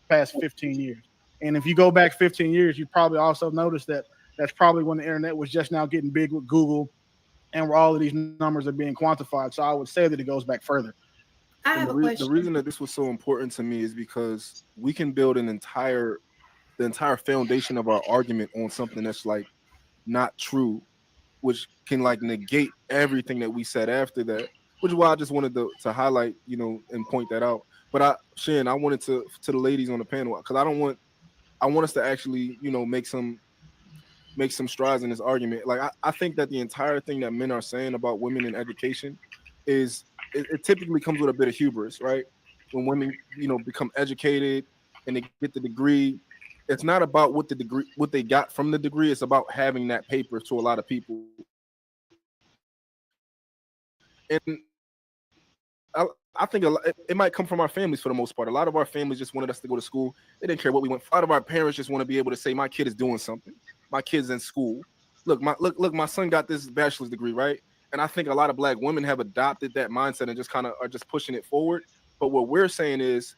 Past 15 years. And if you go back 15 years, you probably also notice that that's probably when the internet was just now getting big with Google and where all of these numbers are being quantified. So I would say that it goes back further. I have a question. The reason that this was so important to me is because we can build the entire foundation of our argument on something that's like not true, which can like negate everything that we said after that, which is why I just wanted to highlight, and point that out. But Shan, I wanted to the ladies on the panel, because I want us to actually, make some strides in this argument. Like I think that the entire thing that men are saying about women in education is it typically comes with a bit of hubris, right? When women, become educated and they get the degree, it's not about what they got from the degree. It's about having that paper to a lot of people. And I think it might come from our families for the most part. A lot of our families just wanted us to go to school. They didn't care what we went. A lot of our parents just want to be able to say, "My kid is doing something. My kid's in school. Look, my son got this bachelor's degree, right?" And I think a lot of Black women have adopted that mindset and just kind of are just pushing it forward. But what we're saying is,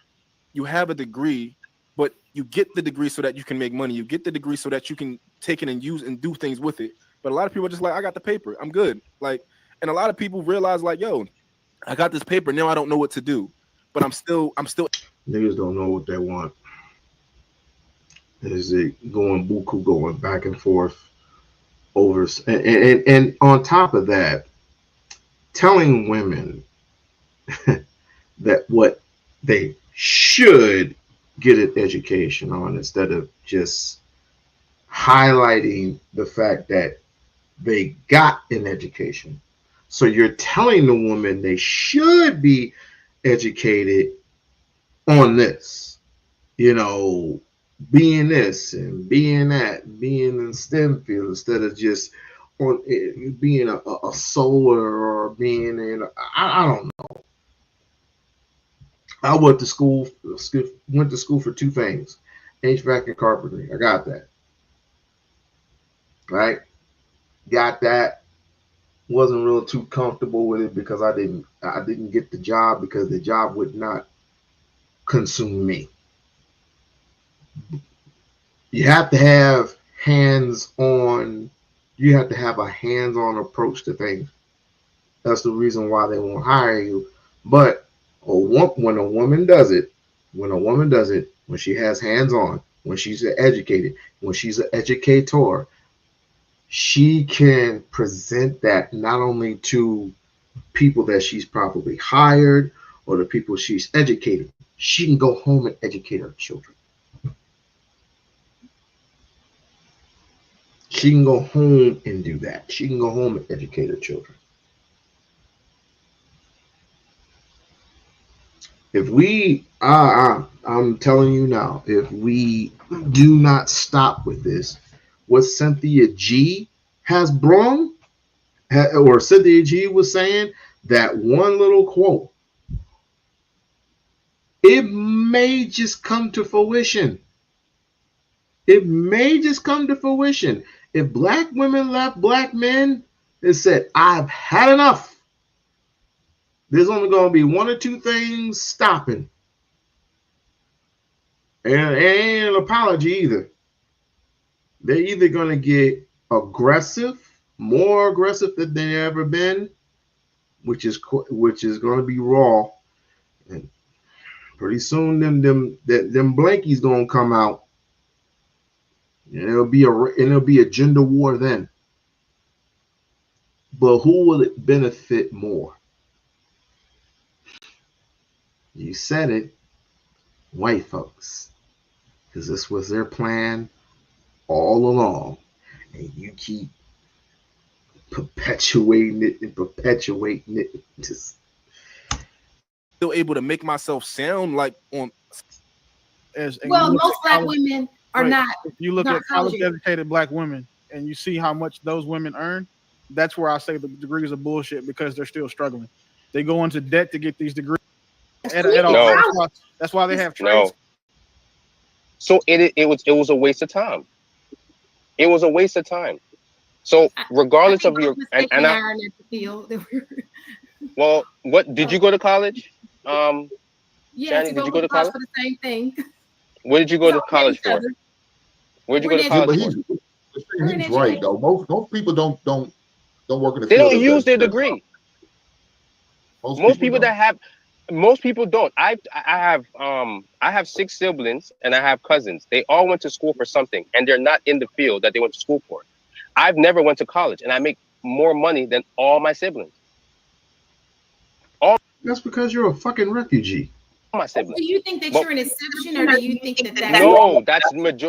you have a degree, but you get the degree so that you can make money. You get the degree so that you can take it and use and do things with it. But a lot of people are just like, "I got the paper. I'm good." Like, and a lot of people realize like, "Yo, I got this paper. Now I don't know what to do, but I'm still. Niggas don't know what they want. Is it going buku, going back and forth over, and on top of that, telling women that what they should get an education on instead of just highlighting the fact that they got an education. So you're telling the woman they should be educated on this, being this and being that, being in STEM field instead of just on being a solar or being in, I don't know. I went to school for two things: HVAC and carpentry. I got that. Right? Got that. Wasn't real too comfortable with it because I didn't get the job because the job would not consume me. You have to have hands-on. You have to have a hands-on approach to things. That's the reason why they won't hire you. But when a woman does it, when she has hands-on, when she's educated, when she's an educator, she can present that not only to people that she's probably hired or the people she's educated. She can go home and educate her children. She can go home and do that. She can go home and educate her children. If we, I'm telling you now, if we do not stop with this, what Cynthia G has brung, or Cynthia G was saying, that one little quote, it may just come to fruition. It may just come to fruition. If Black women left Black men and said, "I've had enough," there's only going to be one or two things stopping. And it ain't an apology either. They're either going to get aggressive, more aggressive than they've ever been, which is going to be raw. And pretty soon, them blankies going to come out. And it'll be a gender war then. But who will it benefit more? You said it, white folks, because this was their plan all along, and you keep perpetuating it. Just still able to make myself sound like on. Well, most Black women are not. If you look at college-educated Black women and you see how much those women earn, that's where I say the degrees are bullshit because they're still struggling. They go into debt to get these degrees. That's why they have trades. No. So it was a waste of time. It was a waste of time. So regardless of your well, what did you go to college? Yes, Shannon, did you go to college for the same thing? What did you go to college for? Where did you go to college for? He's right though. Most people don't work in the They field. don't use their degree. Most people don't. I have 6 siblings and I have cousins. They all went to school for something and they're not in the field that they went to school for. I've never went to college and I make more money than all my siblings. That's because you're a fucking refugee. Do you think that you're an exception, or do you think that that's no?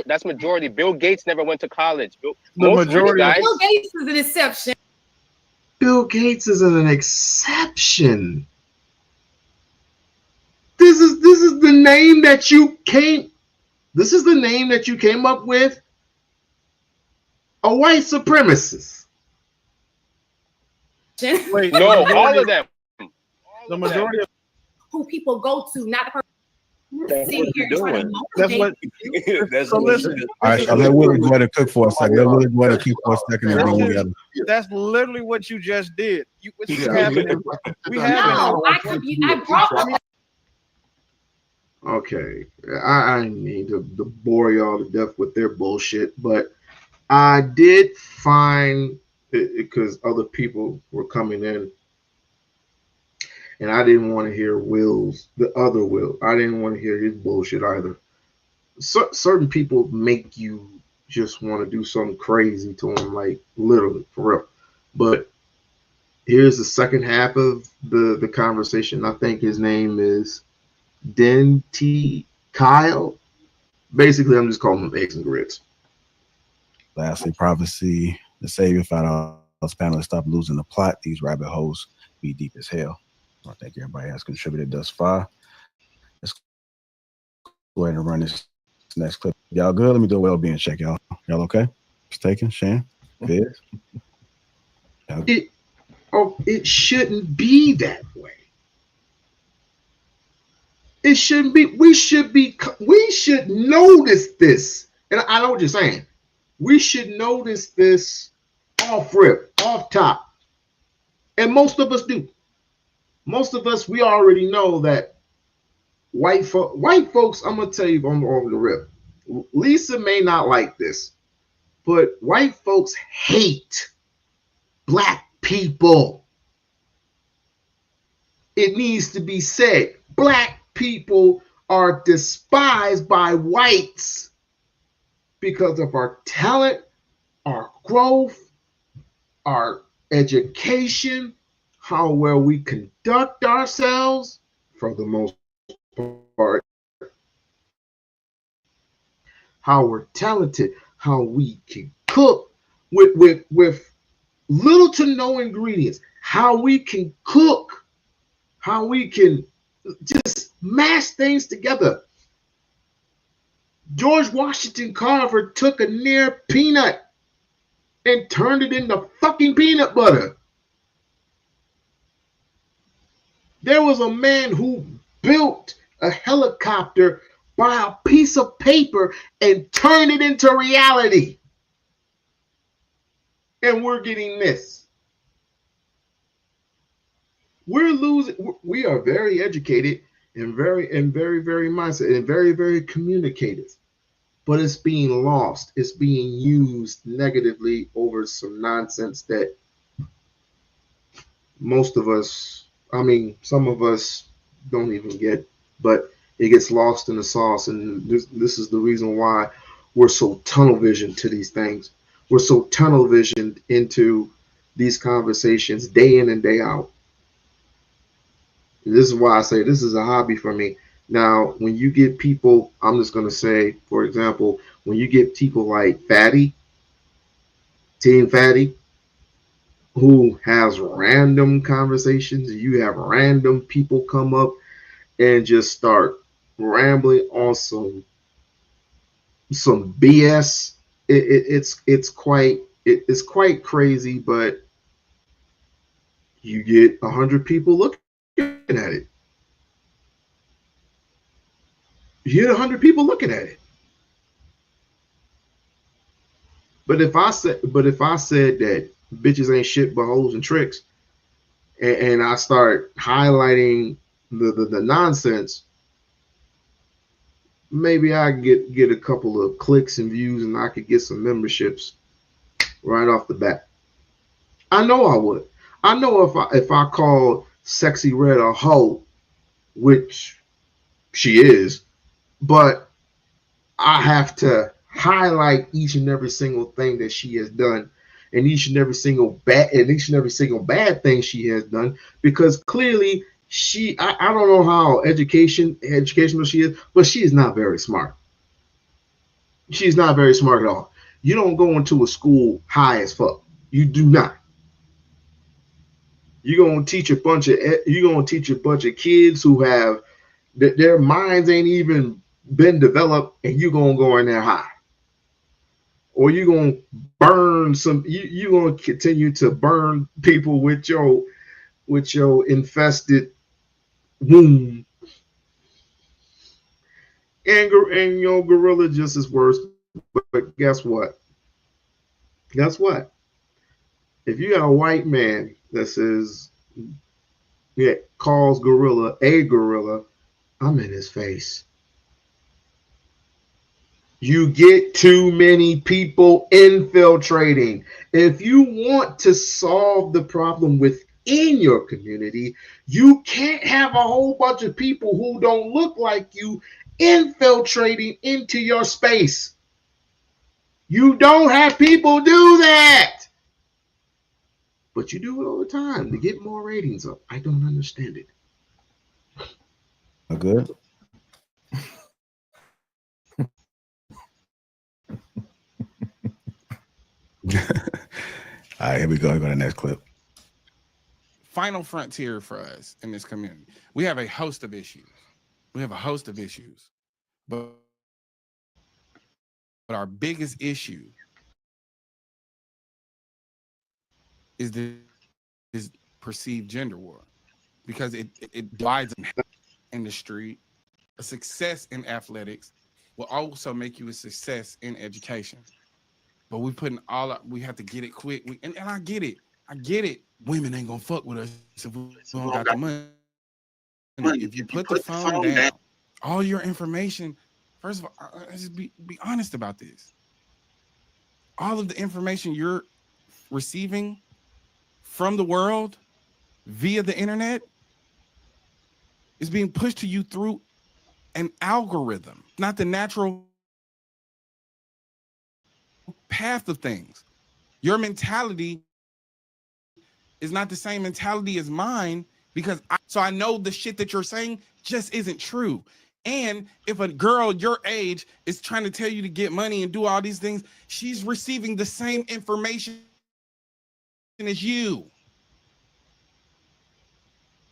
That's majority. Bill Gates never went to college. Most majority guys. Bill Gates is an exception. Bill Gates isn't an exception. This is the name that you came. This is the name that you came up with. A white supremacist. Wait, No, all of them. The majority of who people go to, not the person. That's what you're doing. That's what. That's So what listen. All right, so let Willie go ahead and cook for a second. Let Willie go ahead and cook for a second and then we got That's literally what you just did. What's happening? We have No, I brought. Okay, I need to bore y'all to death with their bullshit, but I did find it because other people were coming in, and I didn't want to hear the other Will. I didn't want to hear his bullshit either. Certain people make you just want to do something crazy to them, like literally, for real. But here's the second half of the conversation. I think his name is Den T. Kyle. Basically, I'm just calling them eggs and grits. Lastly, prophecy. The Savior found out us panelists stop losing the plot. These rabbit holes be deep as hell. I think everybody has contributed thus far. Let's go ahead and run this next clip. Y'all good? Let me do a well-being check, y'all. Y'all okay? Just taking, Shan? Good? It shouldn't be that way. It shouldn't be. We should notice this. And I know what you're saying. We should notice this off rip, off top. And most of us do. Most of us, we already know that white folks, I'm going to tell you on the rip. Lisa may not like this, but white folks hate black people. It needs to be said. Black people are despised by whites because of our talent, our growth, our education, how well we conduct ourselves, for the most part, how we're talented, how we can cook with little to no ingredients, how we can cook, how we can just mash things together. George Washington Carver took a near peanut and turned it into fucking peanut butter. There was a man who built a helicopter by a piece of paper and turned it into reality. And we're getting this. We're losing. We are very educated and very mindset and very communicative. But it's being lost. It's being used negatively over some nonsense that most of us, some of us don't even get, but it gets lost in the sauce. And this is the reason why we're so tunnel visioned to these things. We're so tunnel visioned into these conversations day in and day out. This is why I say this is a hobby for me. Now, when you get people, I'm just going to say, for example, when you get people like Fatty, Team Fatty, who has random conversations, you have random people come up and just start rambling on some BS. It's quite crazy, but you get 100 people looking at it. You get 100 people looking at it. But if I said that bitches ain't shit but hoes and tricks, and I start highlighting the nonsense, maybe I get a couple of clicks and views, and I could get some memberships right off the bat. I know I would. I know if I called Sexy Red a hoe, which she is, but I have to highlight each and every single thing that she has done, and each and every single bad thing she has done, because clearly I don't know how educational she is, but she is not very smart. She's not very smart at all. You don't go into a school high as fuck. You do not. You're gonna teach a bunch of kids who have their minds ain't even been developed, and you're gonna go in there high. or you gonna burn some. You gonna continue to burn people with your infested womb, and your gorilla just as worse. But guess what? Guess what? If you got a white man that says, yeah, calls gorilla a gorilla, I'm in his face. You get too many people infiltrating. If you want to solve the problem within your community, you can't have a whole bunch of people who don't look like you infiltrating into your space. You don't have people do that. But you do it all the time to get more ratings up. I don't understand it. Good. All right, here we go. Go to the next clip. Final frontier for us in this community. We have a host of issues. But our biggest issue is perceived gender war, because it divides in the street. A success in athletics will also make you a success in education. But we putting we have to get it quick. And I get it. Women ain't gonna fuck with us if we don't got the money. If you put the phone down, all your information, first of all, just be honest about this. All of the information you're receiving from the world via the internet is being pushed to you through an algorithm, not the natural path of things. Your mentality is not the same mentality as mine, because I know the shit that you're saying just isn't true. And if a girl your age is trying to tell you to get money and do all these things, she's receiving the same information as you.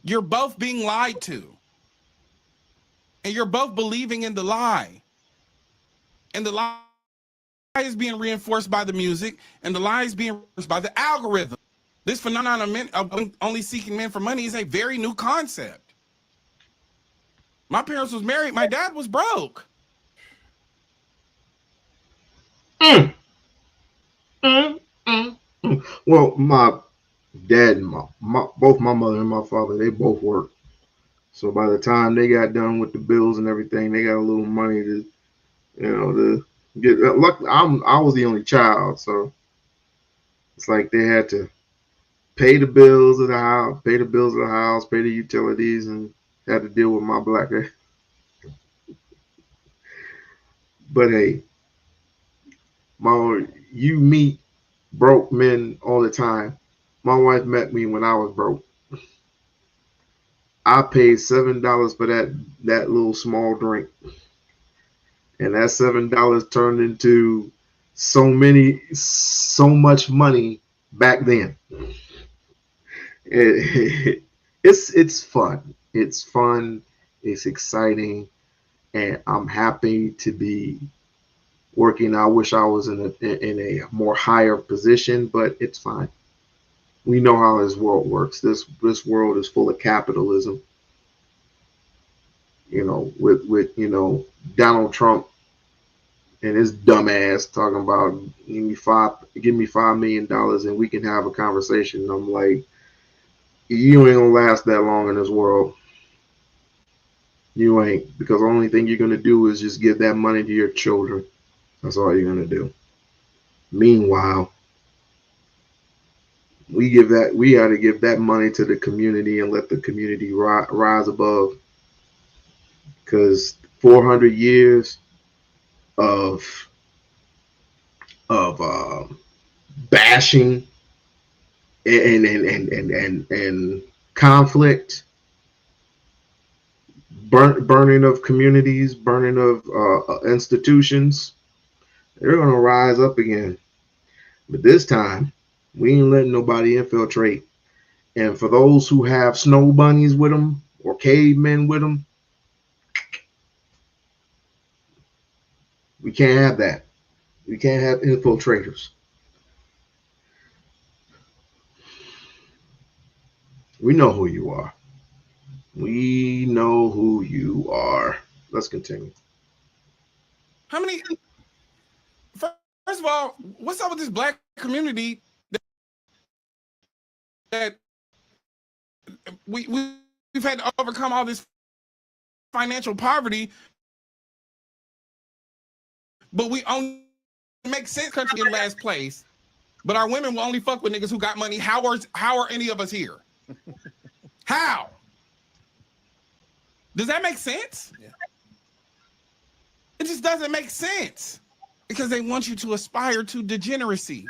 You're both being lied to. And you're both believing in the lie. And the lie is being reinforced by the music, and the lie is being reinforced by the algorithm. This phenomenon of only seeking men for money is a very new concept. My parents was married. My dad was broke. Well, my dad and both my mother and my father, they both worked. So by the time they got done with the bills and everything, they got a little money to get. Luckily, I was the only child, so it's like they had to pay the bills of the house, pay the utilities, and had to deal with my black ass. But hey, you meet broke men all the time. My wife met me when I was broke. I paid $7 for that little small drink, and that $7 turned into so much money back then. It's fun. It's fun. It's exciting, and I'm happy to be working. I wish I was in a more higher position, but it's fine. We know how this world works. This world is full of capitalism. With Donald Trump and his dumb ass talking about give me $5 million and we can have a conversation. And I'm like, you ain't gonna last that long in this world. You ain't, because the only thing you're gonna do is just give that money to your children. That's all you're gonna do. Meanwhile, we got to give that money to the community and let the community rise above. Because 400 years of bashing and conflict, burning of communities, burning of institutions, they're gonna rise up again. But this time, we ain't letting nobody infiltrate. And for those who have snow bunnies with them or cavemen with them, we can't have that. We can't have infiltrators. We know who you are. We know who you are. Let's continue. How many? First of all, what's up with this black community that we've had to overcome all this financial poverty, but we only make sense country in last place. But our women will only fuck with niggas who got money. How are any of us here? How? Does that make sense? Yeah. It just doesn't make sense because they want you to aspire to degeneracy.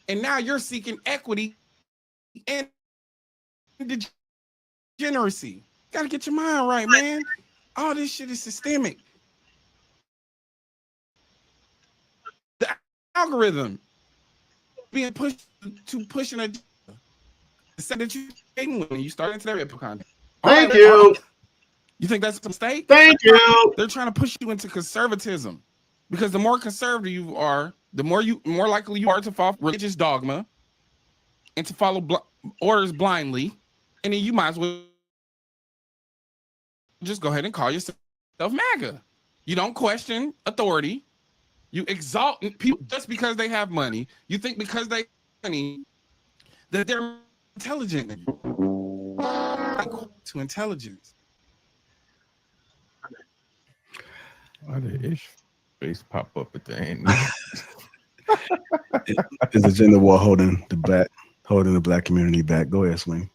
And now you're seeking equity and degeneracy. Gotta get your mind right, man. All this shit is systemic. The algorithm being pushed to pushing a set that you when you start into their content. Thank you. You think that's a mistake? Thank you. They're trying to push you into conservatism because the more conservative you are, the more likely you are to fall religious dogma and to follow orders blindly, and then you might as well just go ahead and call yourself MAGA. You don't question authority. You exalt people just because they have money. You think because they have money that they're intelligent. To intelligence. Why did Ish face pop up at the end? It's a gender war holding the black community back. Go ahead, Swing.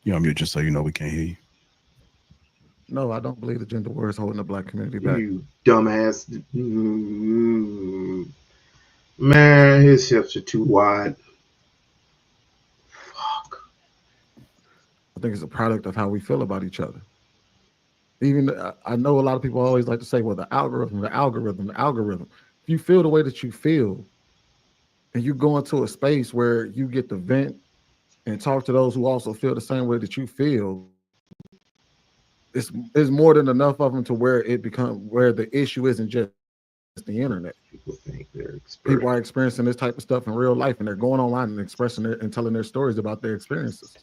You're on mute just so you know we can't hear you. No, I don't believe the gender war is holding the black community back. You dumbass. Man, his hips are too wide. I think it's a product of how we feel about each other. Even I know a lot of people always like to say, well, the algorithm. If you feel the way that you feel, and you go into a space where you get to vent and talk to those who also feel the same way that you feel, it's more than enough of them to where the issue isn't just the internet. People are experiencing this type of stuff in real life, and they're going online and expressing and telling their stories about their experiences.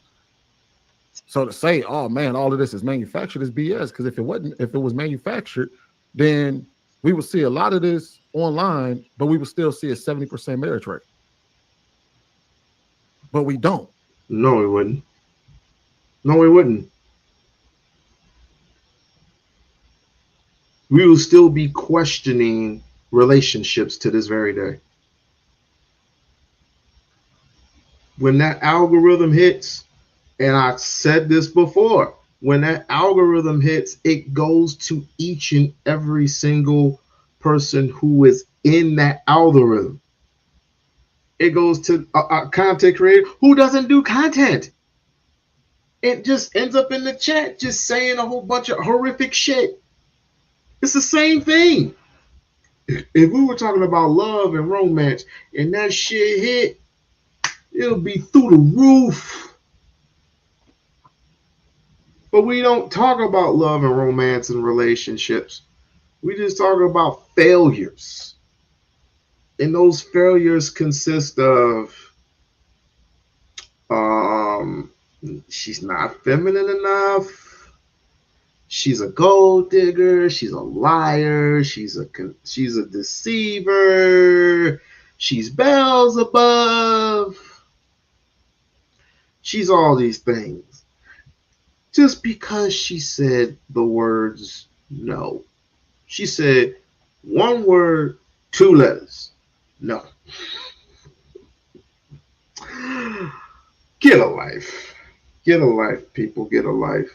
So to say, oh man, all of this is manufactured is BS, because if it was manufactured, then we would see a lot of this online, but we would still see a 70% marriage rate. But we don't. No, we wouldn't. No, we wouldn't. We will still be questioning relationships to this very day. When that algorithm hits, and I've said this before, when that algorithm hits, it goes to each and every single person who is in that algorithm. It goes to a content creator who doesn't do content. It just ends up in the chat just saying a whole bunch of horrific shit. It's the same thing. If we were talking about love and romance and that shit hit, it'll be through the roof. But we don't talk about love and romance and relationships. We just talk about failures. And those failures consist of she's not feminine enough. She's a gold digger. She's a liar. She's a deceiver. She's Beelzebub. She's all these things. Just because she said the words no. She said one word, 2 letters. No. Get a life. Get a life, people. Get a life.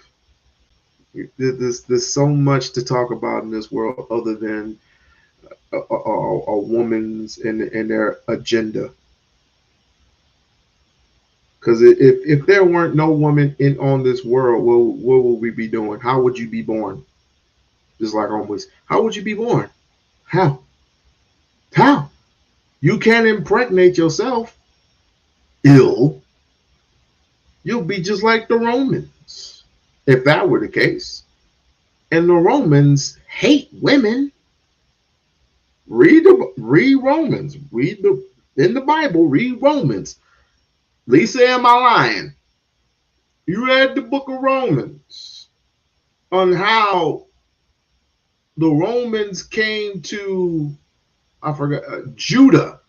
There's so much to talk about in this world other than a woman's and their agenda. Because if there weren't no woman on this world, what would we be doing? How would you be born? Just like always. How would you be born? How? How? You can't impregnate yourself. You'll be just like the Romans, if that were the case. And the Romans hate women. Read Romans. In the Bible, read Romans. Lisa, am I lying? You read the book of Romans on how the Romans came to, I forgot, Judah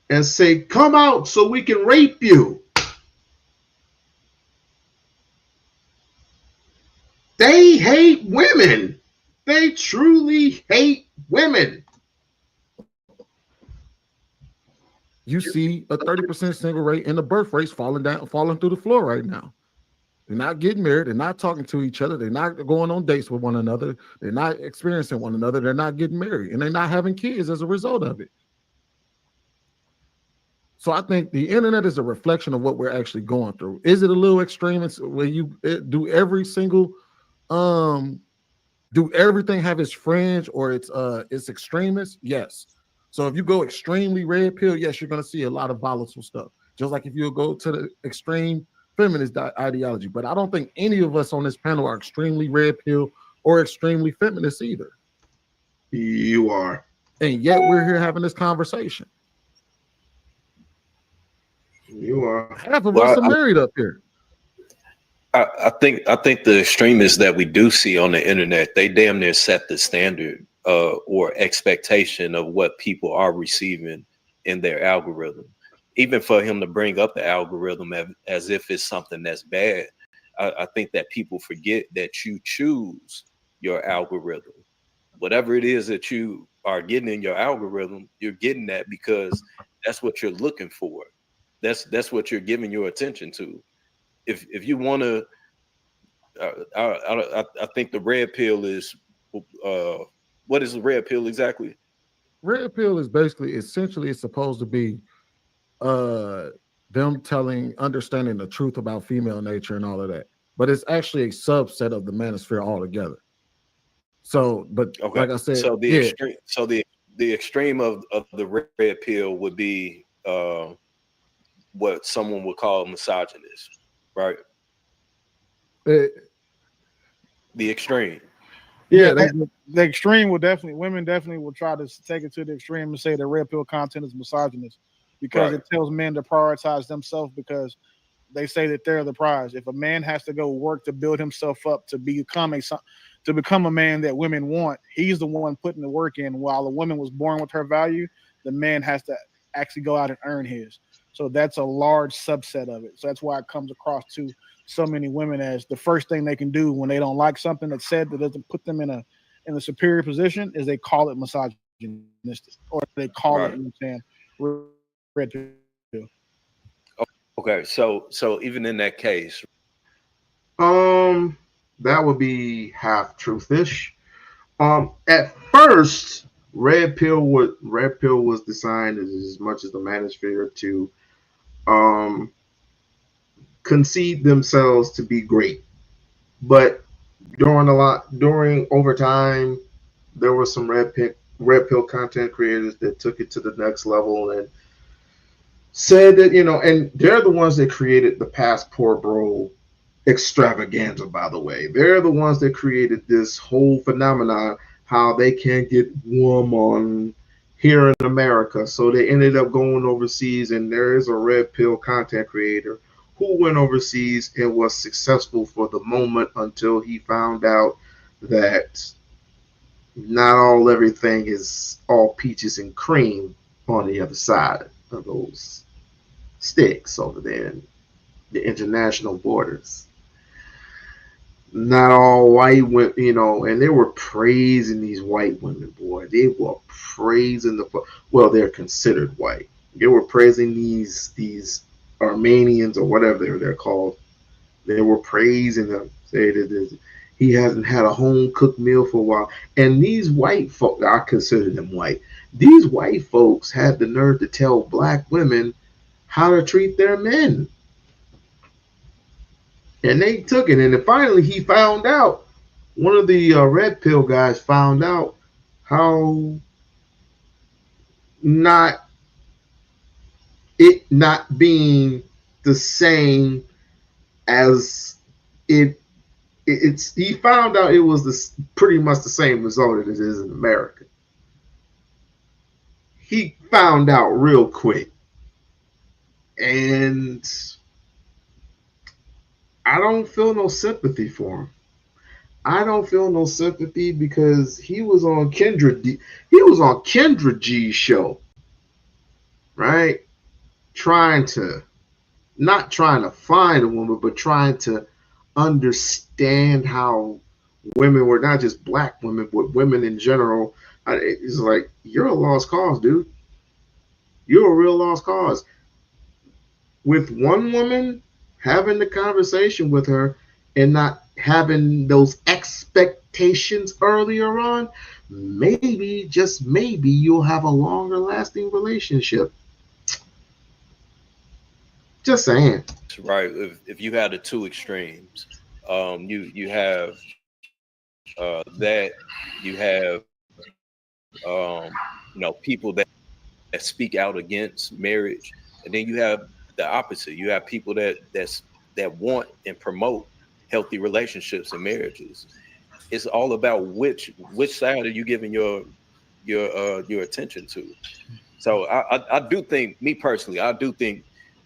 and say, come out so we can rape you. They hate women. They truly hate women. You see a 30% single rate in the birth rates falling through the floor right now. They're not getting married. They're not talking to each other. They're not going on dates with one another. They're not experiencing one another. They're not getting married, and they're not having kids as a result of it. So I think the internet is a reflection of what we're actually going through. Is it a little extreme where you do every single do everything have its fringe or its extremists? Yes. So if you go extremely red pill, yes, you're going to see a lot of volatile stuff. Just like if you go to the extreme feminist ideology. But I don't think any of us on this panel are extremely red pill or extremely feminist either. You are. And yet we're here having this conversation. You are. Half of us are married up here. I think the extremists that we do see on the internet, they damn near set the standard or expectation of what people are receiving in their algorithm. Even for him to bring up the algorithm as if it's something that's bad, I think that people forget that you choose your algorithm. Whatever it is that you are getting in your algorithm, you're getting that because that's what you're looking for. That's what you're giving your attention to. If you want to, I think the red pill is, what is the red pill exactly? Red pill is essentially it's supposed to be them understanding the truth about female nature and all of that, but it's actually a subset of the manosphere altogether. So, but okay. Like I said, so the extreme of the red pill would be what someone would call misogynist, right? The extreme. Yeah, the extreme will women definitely will try to take it to the extreme and say that red pill content is misogynist because it tells men to prioritize themselves because they say that they're the prize. If a man has to go work to build himself up to become a man that women want, he's the one putting the work in. While the woman was born with her value, the man has to actually go out and earn his. So that's a large subset of it. So that's why it comes across to so many women as the first thing they can do when they don't like something that's said that doesn't put them in a superior position is they call it misogynistic or they call it, you know what I'm saying, red pill. Okay, so even in that case, that would be half truthish. At first, red pill was designed as much as the manosphere to concede themselves to be great, but over time, there were some red pill content creators that took it to the next level and said that, and they're the ones that created the passport bro extravaganza, by the way. They're the ones that created this whole phenomenon, how they can't get woman here in America. So they ended up going overseas, and there is a red pill content creator who went overseas and was successful for the moment until he found out that not everything is all peaches and cream on the other side of those sticks over there in the international borders. Not all white women, and they were praising these white women, boy. They were praising they're considered white. They were praising these Armenians or whatever they're called. They were praising them, say that he hasn't had a home cooked meal for a while. And these white folk, I consider them white. These white folks had the nerve to tell black women how to treat their men. And they took it. And then finally he found out, one of the red pill guys found out how not being the same as it he found out it was pretty much the same result as it is in America. He found out real quick, and I don't feel no sympathy for him. I don't feel no sympathy because he was on Kendra G's show, right? Not trying to find a woman, but trying to understand how women were, not just black women, but women in general. It's like, you're a lost cause, dude. You're a real lost cause. With one woman, having the conversation with her and not having those expectations earlier on, maybe, just maybe, you'll have a longer lasting relationship. Just saying. Right. If you have the two extremes, you have that, you have people that speak out against marriage, and then you have the opposite. You have people that want and promote healthy relationships and marriages. It's all about which side are you giving your attention to. So I do think, me personally, I do think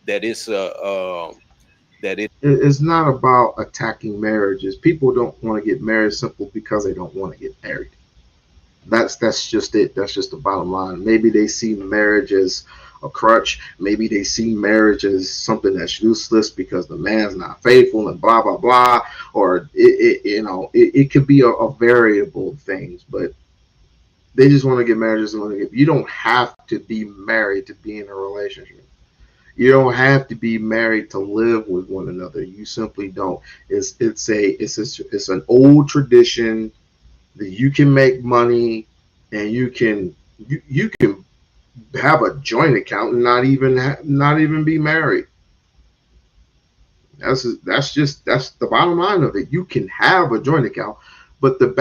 that it's it's not about attacking marriages. People don't want to get married simply because they don't want to get married. That's just it. That's just the bottom line. Maybe they see marriage as a crutch. Maybe they see marriage as something that's useless because the man's not faithful and blah blah blah. Or it could be a variable of things, but they just want to get married. You don't have to be married to be in a relationship. You don't have to be married to live with one another. You simply don't. It's an old tradition that you can make money, and you can have a joint account and not even be married. That's the bottom line of it. You can have a joint account, but the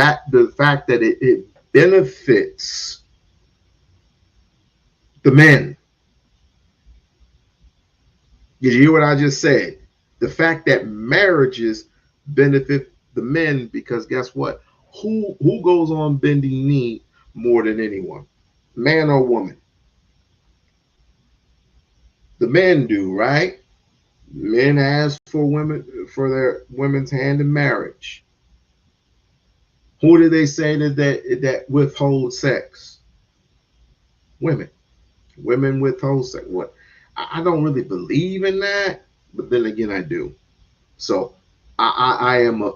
fact that it benefits the men. You hear what I just said? The fact that marriages benefit the men, because guess what? Who goes on bending knee more than anyone? Man or woman? The men do, right? Men ask for their women's hand in marriage. Who do they say that withhold sex? Women. Women withhold sex. What? I don't really believe in that, but then again, I do. So I am a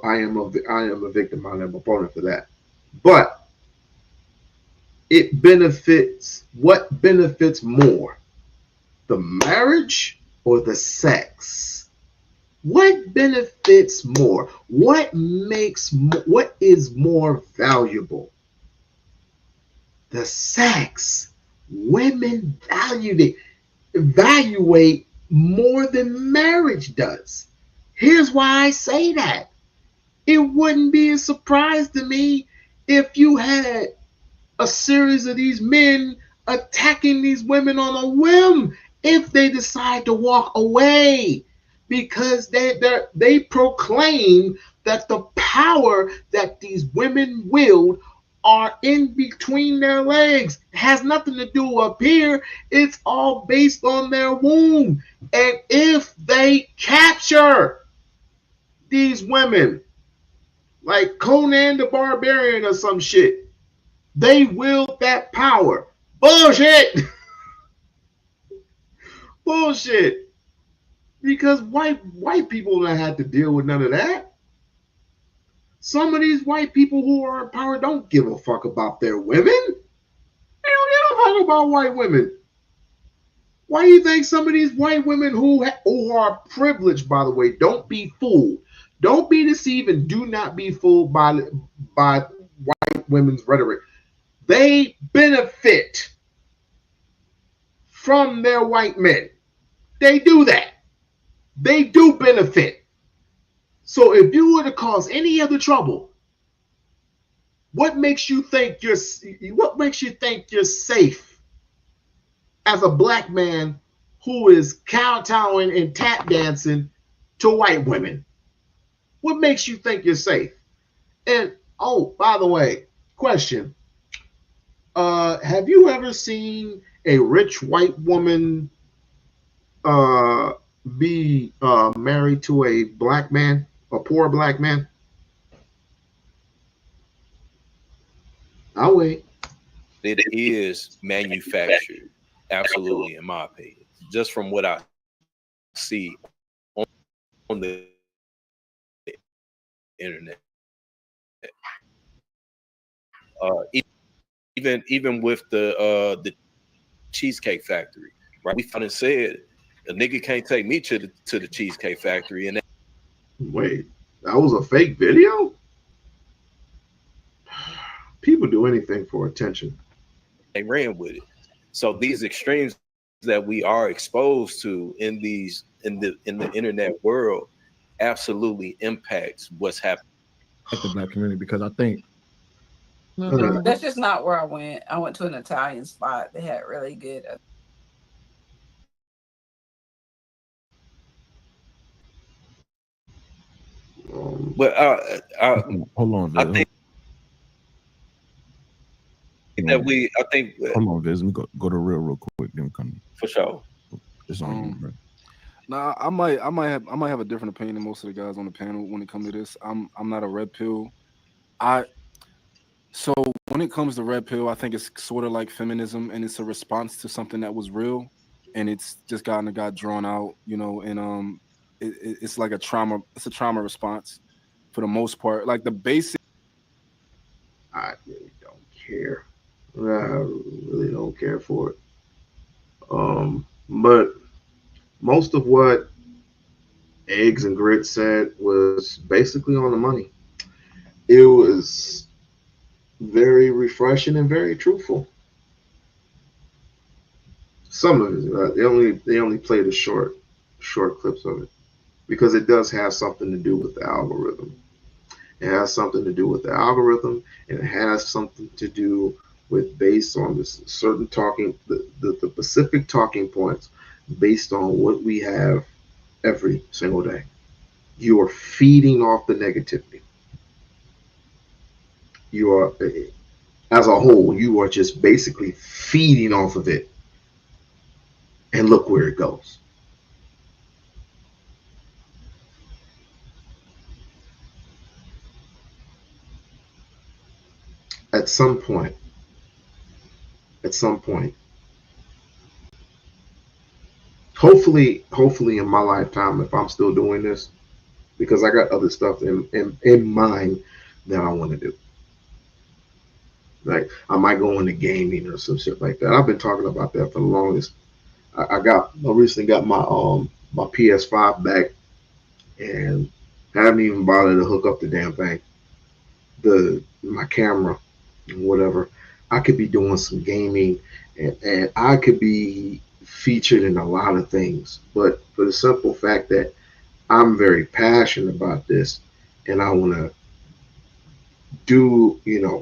victim. I am an opponent for that. But it benefits. What benefits more, the marriage or the sex? What benefits more? What is more valuable? The sex. Women evaluate more than marriage does. Here's why I say that. It wouldn't be a surprise to me if you had a series of these men attacking these women on a whim if they decide to walk away, because they proclaim that the power that these women wield are in between their legs. It has nothing to do up here. It's all based on their womb. And if they capture these women like Conan the Barbarian or some shit, they wield that power. Bullshit. Bullshit. Because white people don't have to deal with none of that. Some of these white people who are in power don't give a fuck about their women. They don't give a fuck about white women. Why do you think some of these white women who are privileged, by the way, don't be fooled. Don't be deceived, and do not be fooled by white women's rhetoric. They benefit from their white men. They do that. They do benefit. So if you were to cause any other trouble, what makes you think you're safe as a black man who is kowtowing and tap dancing to white women? What makes you think you're safe? And oh, by the way, question. Have you ever seen a rich white woman uh be married to a black man, a poor black man? I'll wait. It is manufactured, absolutely, in my opinion. Just from what I see on the internet. Even with the Cheesecake Factory, right? We found and said a nigga can't take me to the Cheesecake Factory, and Wait, that was a fake video? People do anything for attention. they ran with it. So these extremes that we are exposed to in the internet world absolutely impacts what's happening. The black community, because I think That's just not where I went. I went to an Italian spot. They had really good. But hold on, I think that I think Hold on, Viz. Let me go to real quick. Then come for sure. It's on you, bro. Nah, I might have a different opinion than most of the guys on the panel when it comes to this. I'm not a red pill. So when it comes to red pill, I think it's sort of like feminism, and it's a response to something that was real, and it's just got drawn out, and it's like a trauma. It's a trauma response for the most part. Like the basic. I really don't care. I really don't care for it. But most of what Eggs and Grits said was basically on the money. It was very refreshing and very truthful. Some of it, they only played the short clips of it because it does have something to do with the algorithm. It has something to do with the algorithm, and it has something to do with based on this certain talking, the specific talking points based on what we have every single day. You are feeding off the negativity. You are, as a whole, you are just basically feeding off of it. And look where it goes. At some point, hopefully in my lifetime, if I'm still doing this, because I got other stuff in mind that I want to do. Like I might go into gaming or some shit like that. I've been talking about that for the longest. I recently got my PS5 back, and haven't even bothered to hook up the damn thing. My camera, whatever. I could be doing some gaming, and I could be featured in a lot of things. But for the simple fact that I'm very passionate about this, and I want to do, be in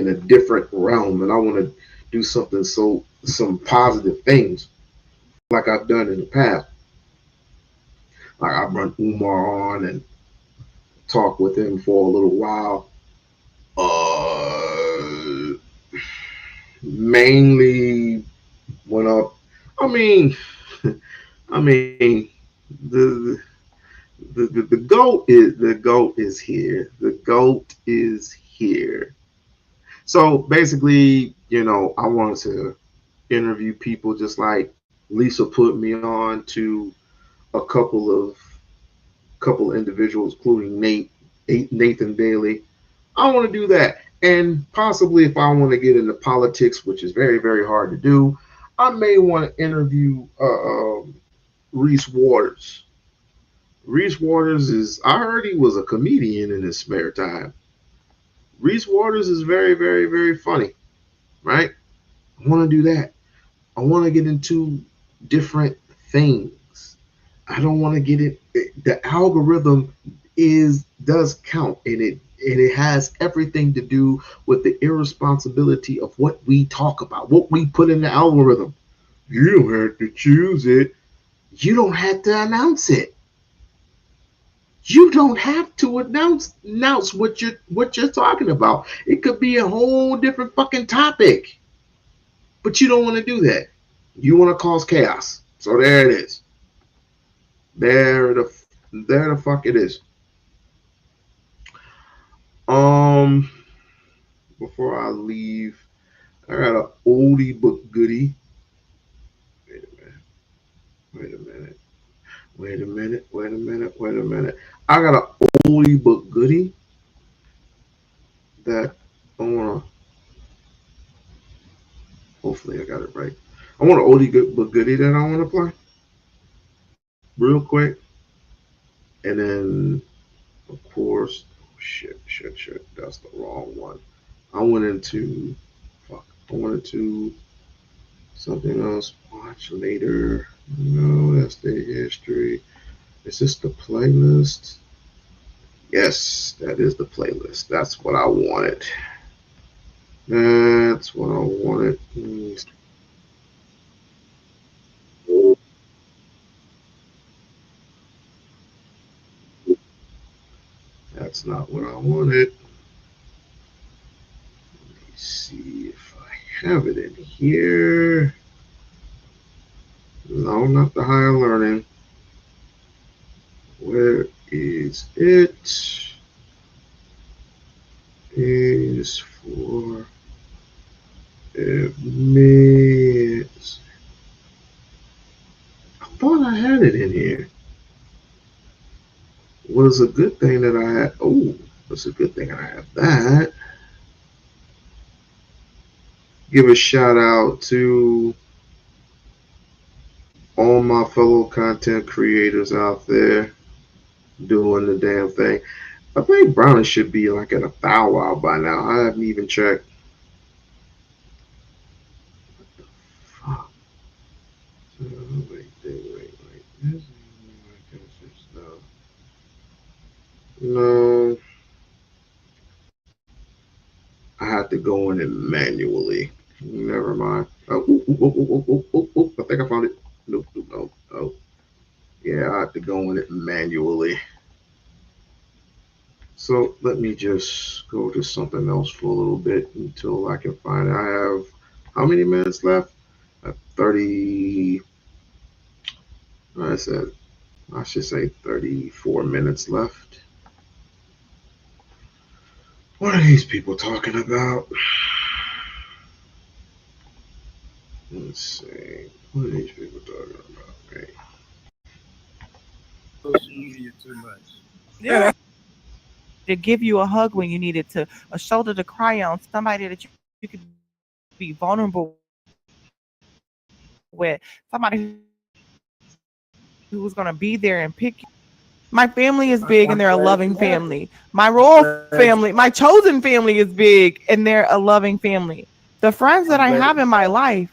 a different realm, and I want to do some positive things like I've done in the past. Like I run Umar on and talk with him for a little while. Mainly went up. I mean, the goat is here. The goat is here. So basically, I wanted to interview people just like Lisa put me on to a couple of individuals, including Nathan Bailey. I want to do that. And possibly if I want to get into politics, which is very, very hard to do, I may want to interview Reese Waters. Reese Waters I heard he was a comedian in his spare time. Reese Waters is very, very, very funny, right? I want to do that. I want to get into different things. I don't want to get it. The algorithm does count, and it has everything to do with the irresponsibility of what we talk about, what we put in the algorithm. You don't have to choose it. You don't have to announce it. You don't have to announce what you're talking about. It could be a whole different fucking topic. But you don't want to do that. You want to cause chaos. So there it is. There the fuck it is. Before I leave, I got an oldie but goodie. Wait a minute. I got an oldie but goodie that I wanna. Hopefully I got it right. I want an oldie but goodie that I want to play real quick, and then of course, shit. That's the wrong one. I went into something else. Watch later. No, that's the history. Is this the playlist? Yes, that is the playlist. That's what I wanted. That's what I wanted. That's not what I wanted. Let me see if I have it in here. No, not the higher learning. Where is it? Is for admits. I thought I had it in here. Was a good thing that I had. Oh, it's a good thing I have that. Give a shout out to all my fellow content creators out there doing the damn thing. I think Brownie should be like at 1,000 hour by now. I haven't even checked. Fuck. Wait. No. I had to go in it manually. Never mind. Oh, I think I found it. Nope. Oh. Yeah, I had to go in it manually. So let me just go to something else for a little bit until I can find it. I have how many minutes left? 30. I should say 34 minutes left. What are these people talking about? Let's see. What are these people talking about? Okay. Social media too much. Yeah. To give you a hug when you need it, to a shoulder to cry on, somebody that you could be vulnerable with, somebody who's going to be there and pick you. My family is big and they're a loving family. My royal family, my chosen family is big and they're a loving family. The friends that I have in my life,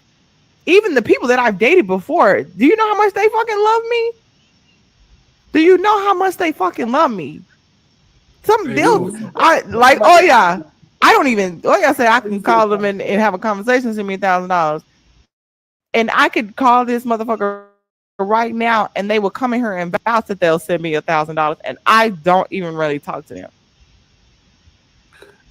even the people that I've dated before, do you know how much they fucking love me? Do you know how much they fucking love me? I don't even, like I said, I can call them and have a conversation, send me $1,000. And I could call this motherfucker right now and they will come in here and vouch that they'll send me $1,000 and I don't even really talk to them.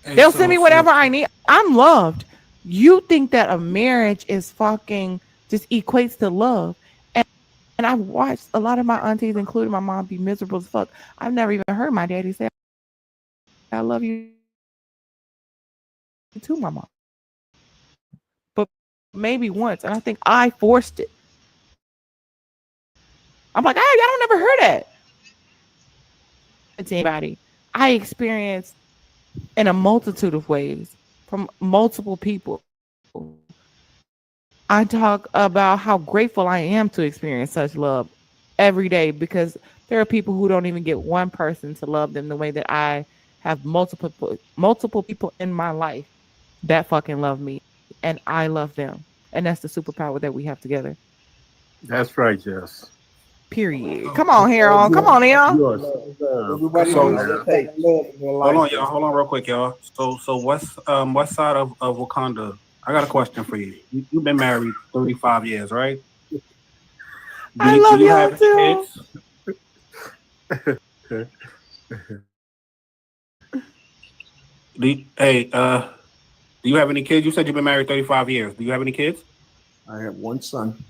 They'll send me whatever I need. I'm loved. You think that a marriage is fucking just equates to love. And I've watched a lot of my aunties, including my mom, be miserable as fuck. I've never even heard my daddy say, I love you to my mom. But maybe once. And I think I forced it. I'm like, I don't never heard that. It's anybody. I experienced in a multitude of ways from multiple people. I talk about how grateful I am to experience such love every day because there are people who don't even get one person to love them the way that I have multiple people in my life that fucking love me and I love them. And that's the superpower that we have together. That's right, Jess. Period. Come on, Harold. Come on, y'all. Hold on, y'all. Hold on real quick, y'all. So what side of Wakanda I got a question for you. You've been married 35 years, right? I love do you y'all have too. kids? Do you have any kids? You said you've been married 35 years. Do you have any kids? I have one son.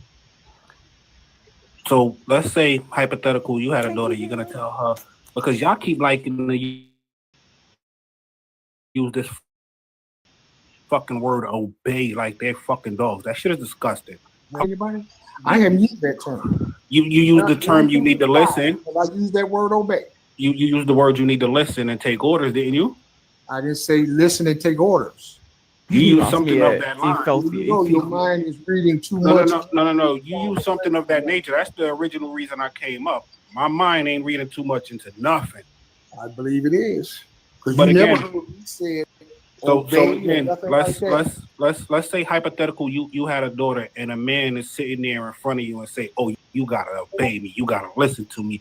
So let's say hypothetical, you had a daughter. You're gonna tell her because y'all keep liking to use this fucking word obey like they're fucking dogs. That shit is disgusting. Anybody? I haven't used that term. You use the term you need to listen. I use that word obey. You use the word you need to listen and take orders, didn't you? I didn't say listen and take orders. You use something of that line. Your mind is reading too much. No. You use something of that nature. That's the original reason I came up. My mind ain't reading too much into nothing. I believe it is. But you again, never heard me say so obey again, or nothing like that. let's say hypothetical. You had a daughter and a man is sitting there in front of you and say, "Oh, you gotta obey me. You gotta listen to me.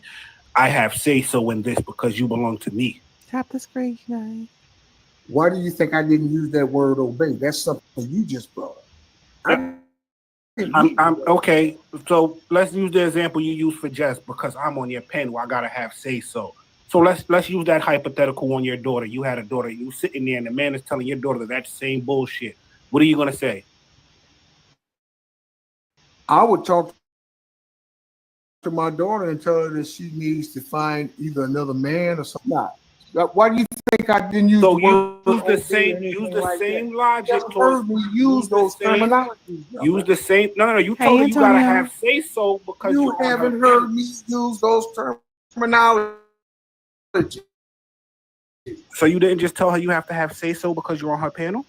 I have say so in this because you belong to me." Tap the screen, guys. Why do you think I didn't use that word obey? That's something you just brought up. I'm okay. So let's use the example you use for Jess because I'm on your panel. I gotta have say so. So let's use that hypothetical on your daughter. You had a daughter. You sitting there, and the man is telling your daughter that same bullshit. What are you gonna say? I would talk to my daughter and tell her that she needs to find either another man or something. Why do you think I didn't use the word? Use the same logic. Use those terminologies. Use the same. No. You told her you gotta have say so because you haven't heard me use those terminology. So you didn't just tell her you have to have say so because you're on her panel?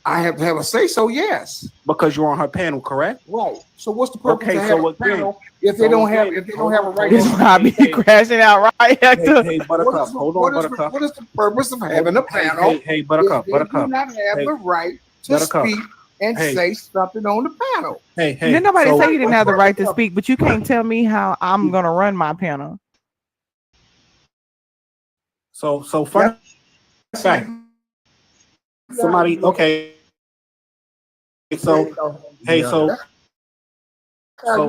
I have to have a say so, yes. Because you're on her panel, correct? Right. So what's the purpose Okay, of so having a panel if they don't have a right? This is why I be crashing out right after. Hey, Buttercup, hold on, Buttercup. What is the purpose of having a panel? Hey, Buttercup, if Buttercup. They do not have the right to speak and say something on the panel. Didn't nobody say you didn't have the right to speak, but you can't tell me how I'm gonna run my panel. So fun fact. Somebody, okay. So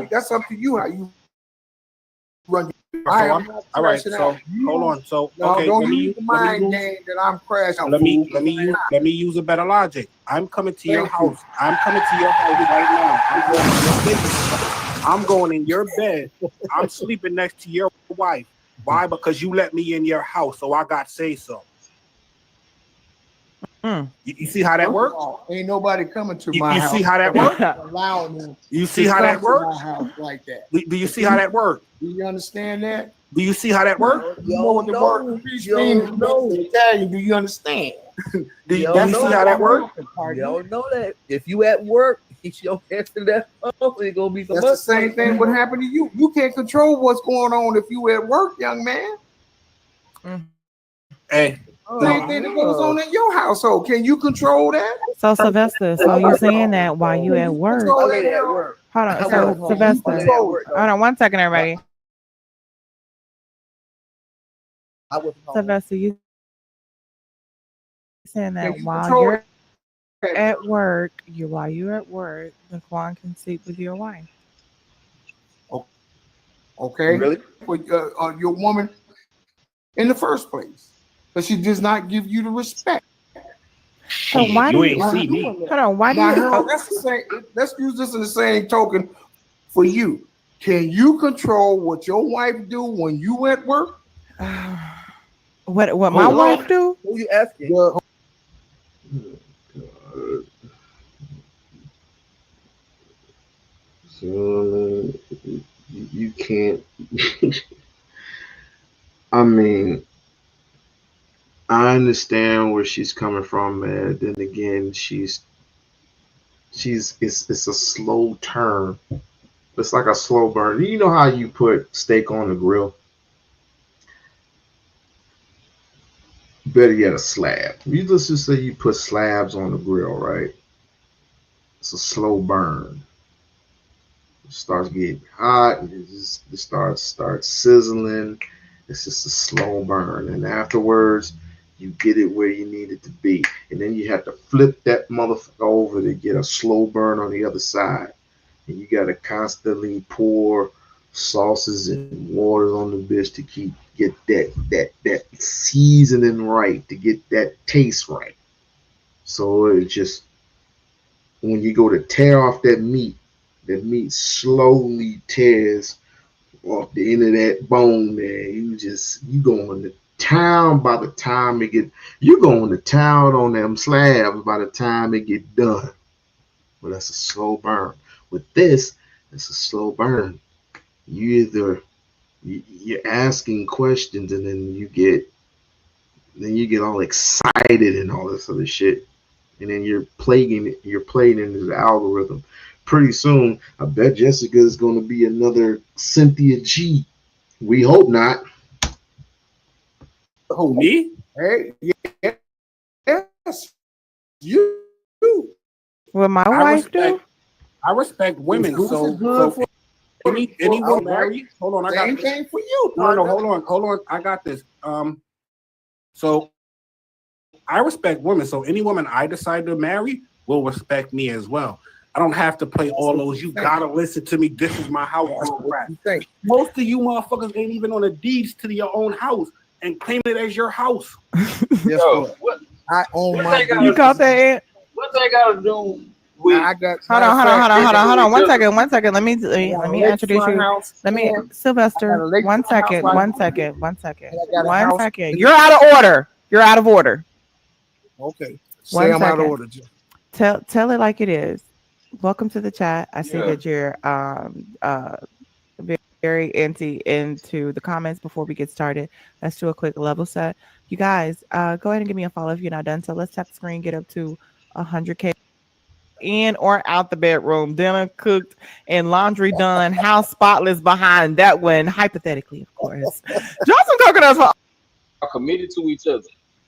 that's up to you how you run. All right. So hold on. So okay. Don't use the mind game that I'm crashing. Let me use a better logic. I'm coming to your house. I'm coming to your house right now. I'm going in your bed. I'm sleeping next to your wife. Why? Because you let me in your house, so I got say so. You see how that works? Ain't nobody coming to my house. You see how that works? Allowing them. You see how that works? Like that. Do you see how that works? Do you understand that? Do you see how that works? You know what the word means in Italian? Do you understand? Do you see how that works? You don't know that. If you at work, it's your answer that it's gonna be That's the same thing what happened to you. You can't control what's going on if you at work, young man. Hey. Same thing that goes on in your household. Can you control that? So Sylvester, so you're saying that while you at work? Hold on, so Sylvester, hold on 1 second, everybody. Sylvester, you saying that while you're at work, while you're at work, Laquan can sleep with your wife. Okay, really? For your woman in the first place, but she does not give you the respect. So why do you see me? Hold on, why do you? That's the same. Let's use this in the same token for you. Can you control what your wife do when you at work? What my wife do? Who you asking? So you can't. I mean, I understand where she's coming from, man. Then again, it's a slow turn. It's like a slow burn. You know how you put steak on the grill? Better yet, a slab. Let's just say you put slabs on the grill, right? It's a slow burn. It starts getting hot, and it starts sizzling. It's just a slow burn, and afterwards, You get it where you need it to be. And then you have to flip that motherfucker over to get a slow burn on the other side. And you got to constantly pour sauces and waters on the bitch to get that seasoning right, to get that taste right. So it just, when you go to tear off that meat slowly tears off the end of that bone there. You going to town by the time you going to town on them slabs by the time it get done. But that's a slow burn. With this, it's a slow burn. You're asking questions, and then you get all excited and all this other shit, and then you're playing into the algorithm. Pretty soon, I bet Jessica is going to be another Cynthia G. We hope not. Who, me? Hey, yes, you. What my wife do? I respect women. So any woman married? Hold on, I got this. Same for you. No, hold on. I got this. So I respect women. So any woman I decide to marry will respect me as well. I don't have to play all those. You gotta listen to me. This is my house. Most of you motherfuckers ain't even on the deeds to your own house and claim it as your house. Yes, what, I own my. You caught that? What they gotta do? I got. Hold on. 1 second. Let me introduce you. Sylvester. 1 second. 1 second. 1 second. 1 second. You're out of order. You're out of order. Okay. Say I'm out of order. Tell it like it is. Welcome to the chat. I see that you're very into the comments before we get started. Let's do a quick level set. You guys, go ahead and give me a follow if you're not done. So let's tap the screen, get up to 100K. In or out the bedroom, dinner cooked and laundry done, house spotless behind that one, hypothetically, of course. Johnson coconuts are committed to each other.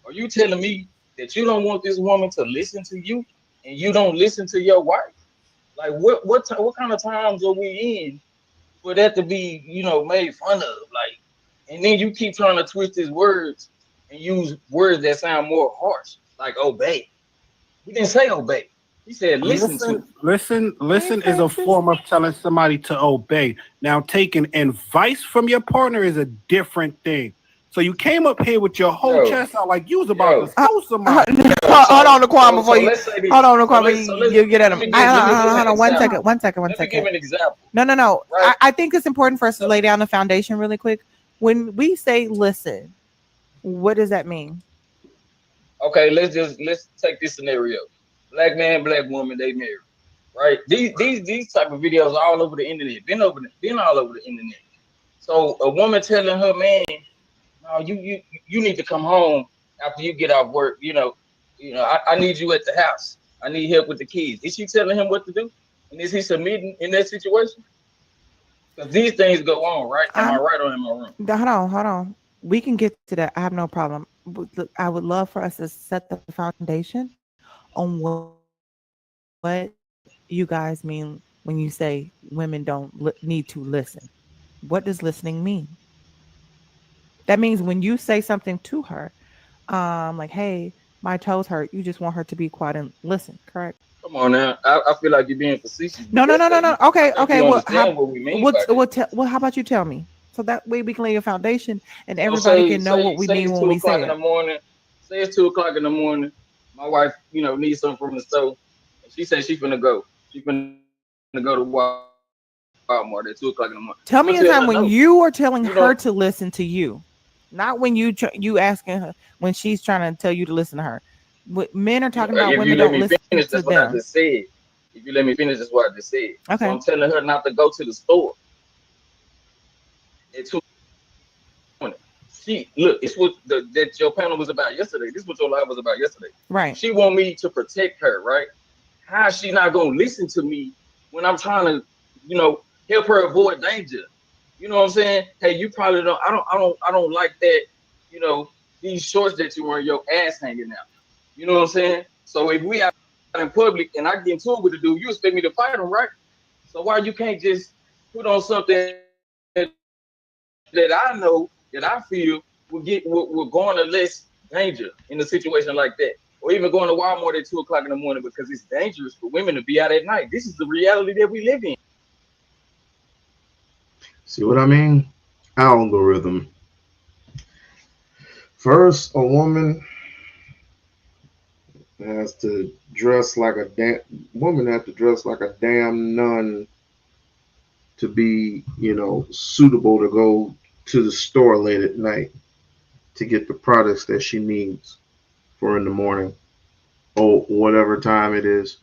Are you telling me that you don't want this woman to listen to you and you don't listen to your wife? Like what kind of times are we in for that to be, made fun of? Like, and then you keep trying to twist his words and use words that sound more harsh, like obey. He didn't say obey. He said listen. Listen is a form of telling somebody to obey. Now, taking advice from your partner is a different thing. So you came up here with your whole chest out like you was about to sue somebody. Hold on, Naquan, before you. Hold on, Naquan, you get at him. Hold on, 1 second. 1 second. 1 Let me second. give an example. No. Right. I think it's important for us to lay down the foundation really quick. When we say listen, what does that mean? Okay, let's take this scenario. Black man, black woman, they married, right? These type of videos are all over the internet. Been all over the internet. So a woman telling her man, "No, you need to come home after you get off work. I need you at the house. I need help with the kids." Is she telling him what to do? And is he submitting in that situation? Because these things go on, right? Am I right or am I wrong? Hold on. We can get to that. I have no problem. I would love for us to set the foundation on what you guys mean when you say women don't need to listen. What does listening mean? That means when you say something to her, like, hey, my toes hurt, you just want her to be quiet and listen, correct? Come on now. I feel like you're being facetious. No. Okay. Well, what we mean how about you tell me? So that way we can lay a foundation and everybody can know what we mean when we say it. Say it's 2 o'clock in the morning. My wife, needs something from the store. And she said she's finna go. She's finna go to Walmart at 2 o'clock in the morning. Tell me a time when you are telling her to listen to you, not when you asking her when she's trying to tell you to listen to her. Men are talking about women don't listen to them. What I just said. If you let me finish, that's what I just said. Okay. So I'm telling her not to go to the store at 2 it's what that your panel was about yesterday. This is what your live was about yesterday. Right. She want me to protect her, right? How is she not gonna listen to me when I'm trying to, help her avoid danger? You know what I'm saying? Hey, you probably don't. I don't like that. These shorts that you wearing, your ass hanging out. You know what I'm saying? So if we out in public and I get into it with the dude, you expect me to fight him, right? So why you can't just put on something that I know that I feel will garner less danger in a situation like that. Or even going to Walmart at 2 o'clock in the morning because it's dangerous for women to be out at night. This is the reality that we live in. See what I mean? Algorithm. First, a woman has to dress like a damn woman has to dress like a damn nun to be, suitable to go to the store late at night to get the products that she needs for in the morning or whatever time it is.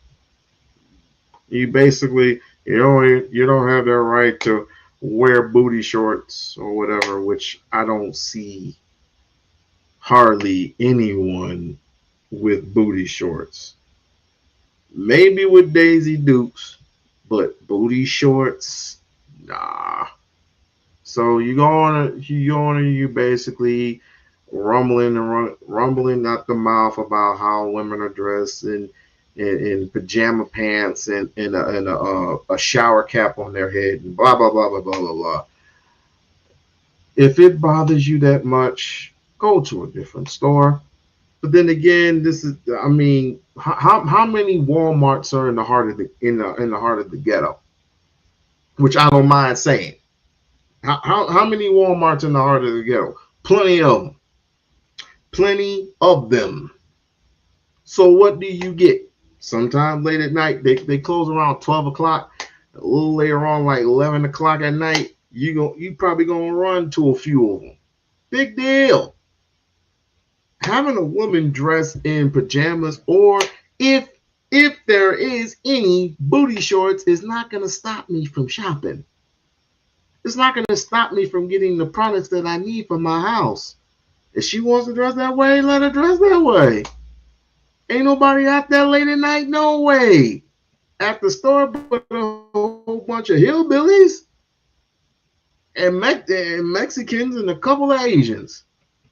You basically you don't have that right to wear booty shorts or whatever, which I don't see hardly anyone with booty shorts. Maybe with Daisy Dukes, but booty shorts, nah. So you basically rumbling out the mouth about how women are dressed in pajama pants and a shower cap on their head and blah blah blah blah blah blah blah. If it bothers you that much, go to a different store. But then again, how many Walmarts are in the heart of the heart of the ghetto? Which I don't mind saying. How many Walmarts in the heart of the ghetto? Plenty of them. Plenty of them. So what do you get? Sometimes late at night, they close around 12 o'clock. A little later on, like 11 o'clock at night, you probably gonna run to a few of them. Big deal. Having a woman dressed in pajamas, or if there is any booty shorts, is not gonna stop me from shopping. It's not gonna stop me from getting the products that I need for my house. If she wants to dress that way, let her dress that way. Ain't nobody out there late at night, no way. At the store with a whole bunch of hillbillies and Mexicans and a couple of Asians.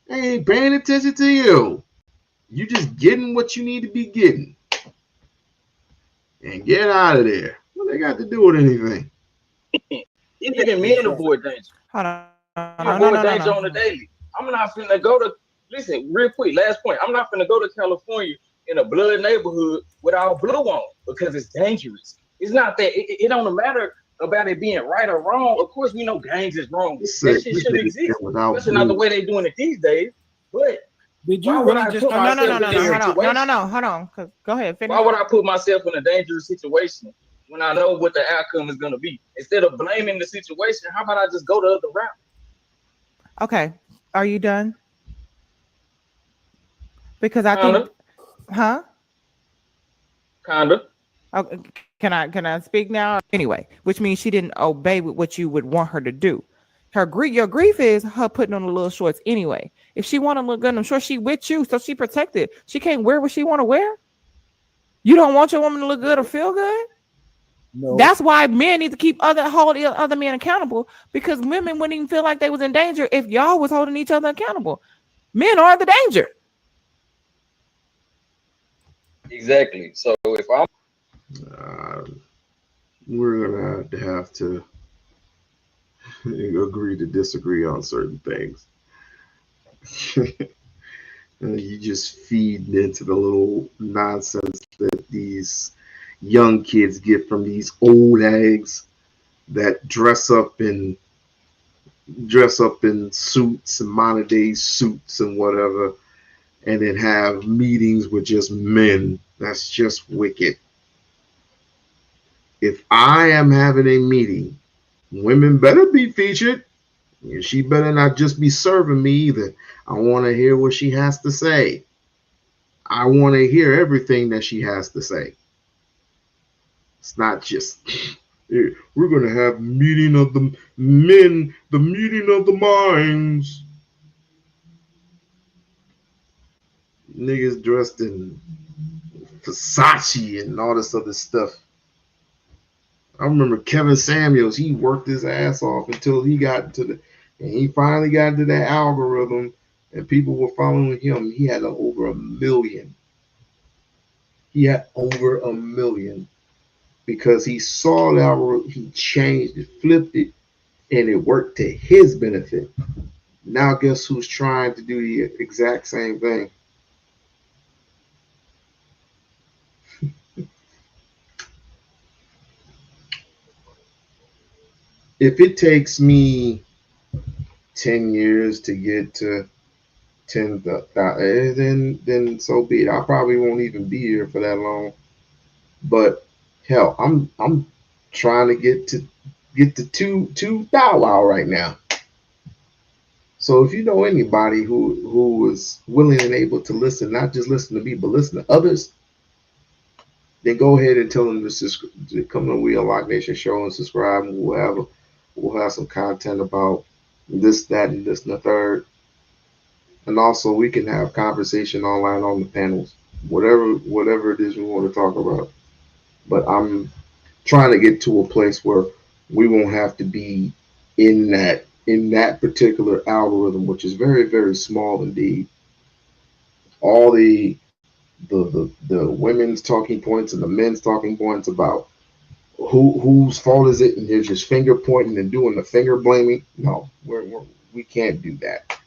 They ain't paying attention to you. You just getting what you need to be getting. And get out of there. What they got to do with anything? Even men avoid danger. Hold on. You avoid danger on the daily. I'm not finna go to, listen, real quick, last point. I'm not finna go to California in a blood neighborhood with all blue on because it's dangerous. It's not that, it don't matter about it being right or wrong. Of course, we know gangs is wrong. That shit shouldn't exist. Especially not the way they're doing it these days. But did you really just no, hold on. Go ahead, finish. Why would I put myself in a dangerous situation when I know what the outcome is gonna be? Instead of blaming the situation, how about I just go the other route? Okay. Are you done? Because I think Kinda. Okay, can I speak now? Anyway, which means she didn't obey what you would want her to do. Your grief is her putting on the little shorts anyway. If she want to look good, I'm sure she with you, so she protected. She can't wear what she want to wear. You don't want your woman to look good or feel good. No. That's why men need to hold other men accountable, because women wouldn't even feel like they was in danger if y'all was holding each other accountable. Men are the danger. Exactly. So if I'm we're gonna have to agree to disagree on certain things. You just feed into the little nonsense that these young kids get from these old eggs that dress up in suits and modern day suits and whatever, and then have meetings with just men. That's just wicked. If I am having a meeting, women better be featured. She better not just be serving me either. I want to hear what she has to say. I want to hear everything that she has to say. It's not just, we're going to have meeting of the men, the meeting of the minds. Niggas dressed in Versace and all this other stuff. I remember Kevin Samuels, he worked his ass off until he finally got into that algorithm and people were following him. He had over 1 million. He had over 1 million because he saw that he changed it, flipped it, and it worked to his benefit. Now guess who's trying to do the exact same thing? If it takes me 10 years to get to 10,000, then so be it. I probably won't even be here for that long. But hell, I'm trying to get to two Bow Wow right now. So if you know anybody who is willing and able to listen, not just listen to me, but listen to others, then go ahead and tell them to come to We-On-Loc Nation show and subscribe. And we'll have some content about this, that, and this and the third. And also we can have conversation online on the panels, whatever it is we want to talk about. But I'm trying to get to a place where we won't have to be in that particular algorithm, which is very, very small indeed. All the women's talking points and the men's talking points about whose fault is it, and they're just finger pointing and doing the finger blaming. No, we can't do that.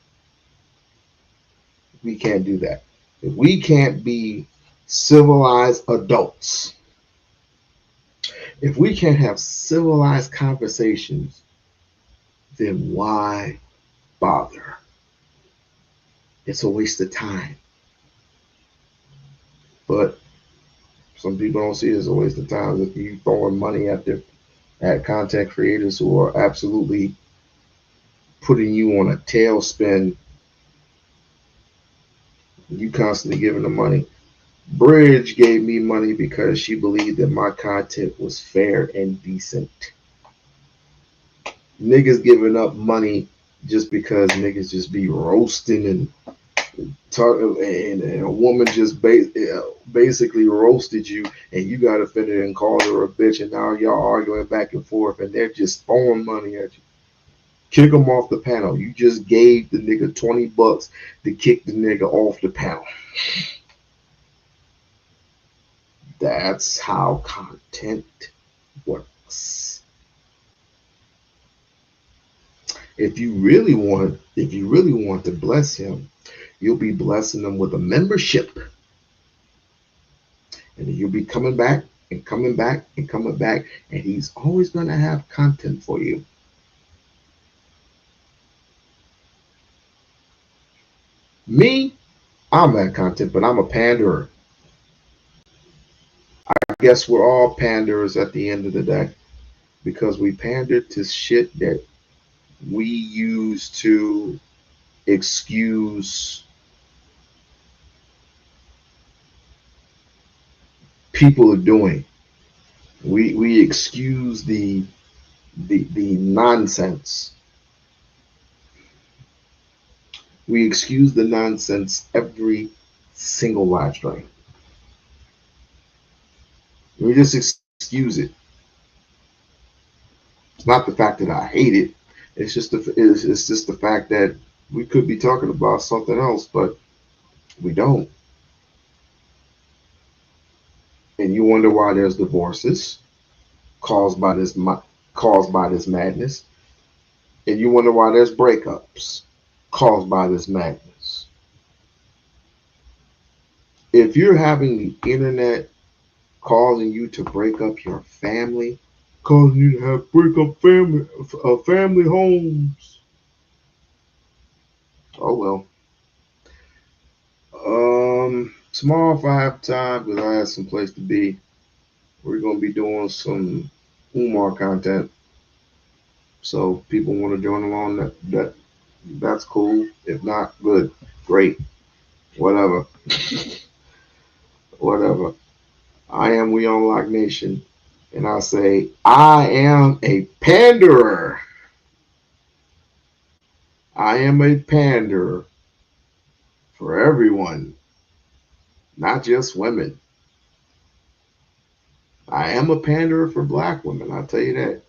We can't do that. If we can't be civilized adults, if we can't have civilized conversations, then why bother? It's a waste of time. But some people don't see it as a waste of time. If you throwing money at content creators who are absolutely putting you on a tailspin, you constantly giving them money. Bridge gave me money because she believed that my content was fair and decent. Niggas giving up money just because niggas just be roasting and talking, and a woman just basically roasted you, and you got offended and called her a bitch, and now y'all arguing back and forth, and they're just throwing money at you. Kick them off the panel. You just gave the nigga $20 to kick the nigga off the panel. That's how content works. If you really want to bless him, you'll be blessing them with a membership. And you'll be coming back and coming back and coming back, and he's always going to have content for you. Me, I'm that content, but I'm a panderer. I guess we're all panderers at the end of the day, because we pander to shit that we use to excuse people are doing. We excuse the nonsense. We excuse the nonsense every single live stream. We just excuse it. It's not the fact that I hate it. It's just the fact that we could be talking about something else, but we don't. And you wonder why there's divorces caused by this madness. And you wonder why there's breakups caused by this madness. If you're having the internet causing you to break up your family, causing you to have break up family homes, oh well. Tomorrow if I have time, because I have some place to be, we're gonna be doing some Umar content. So people want to join along, that's cool. If not, good, great, whatever. Whatever. I am We-On-Loc Nation, and I say I am a panderer. I am a panderer for everyone, not just women. I am a panderer for black women, I'll tell you that.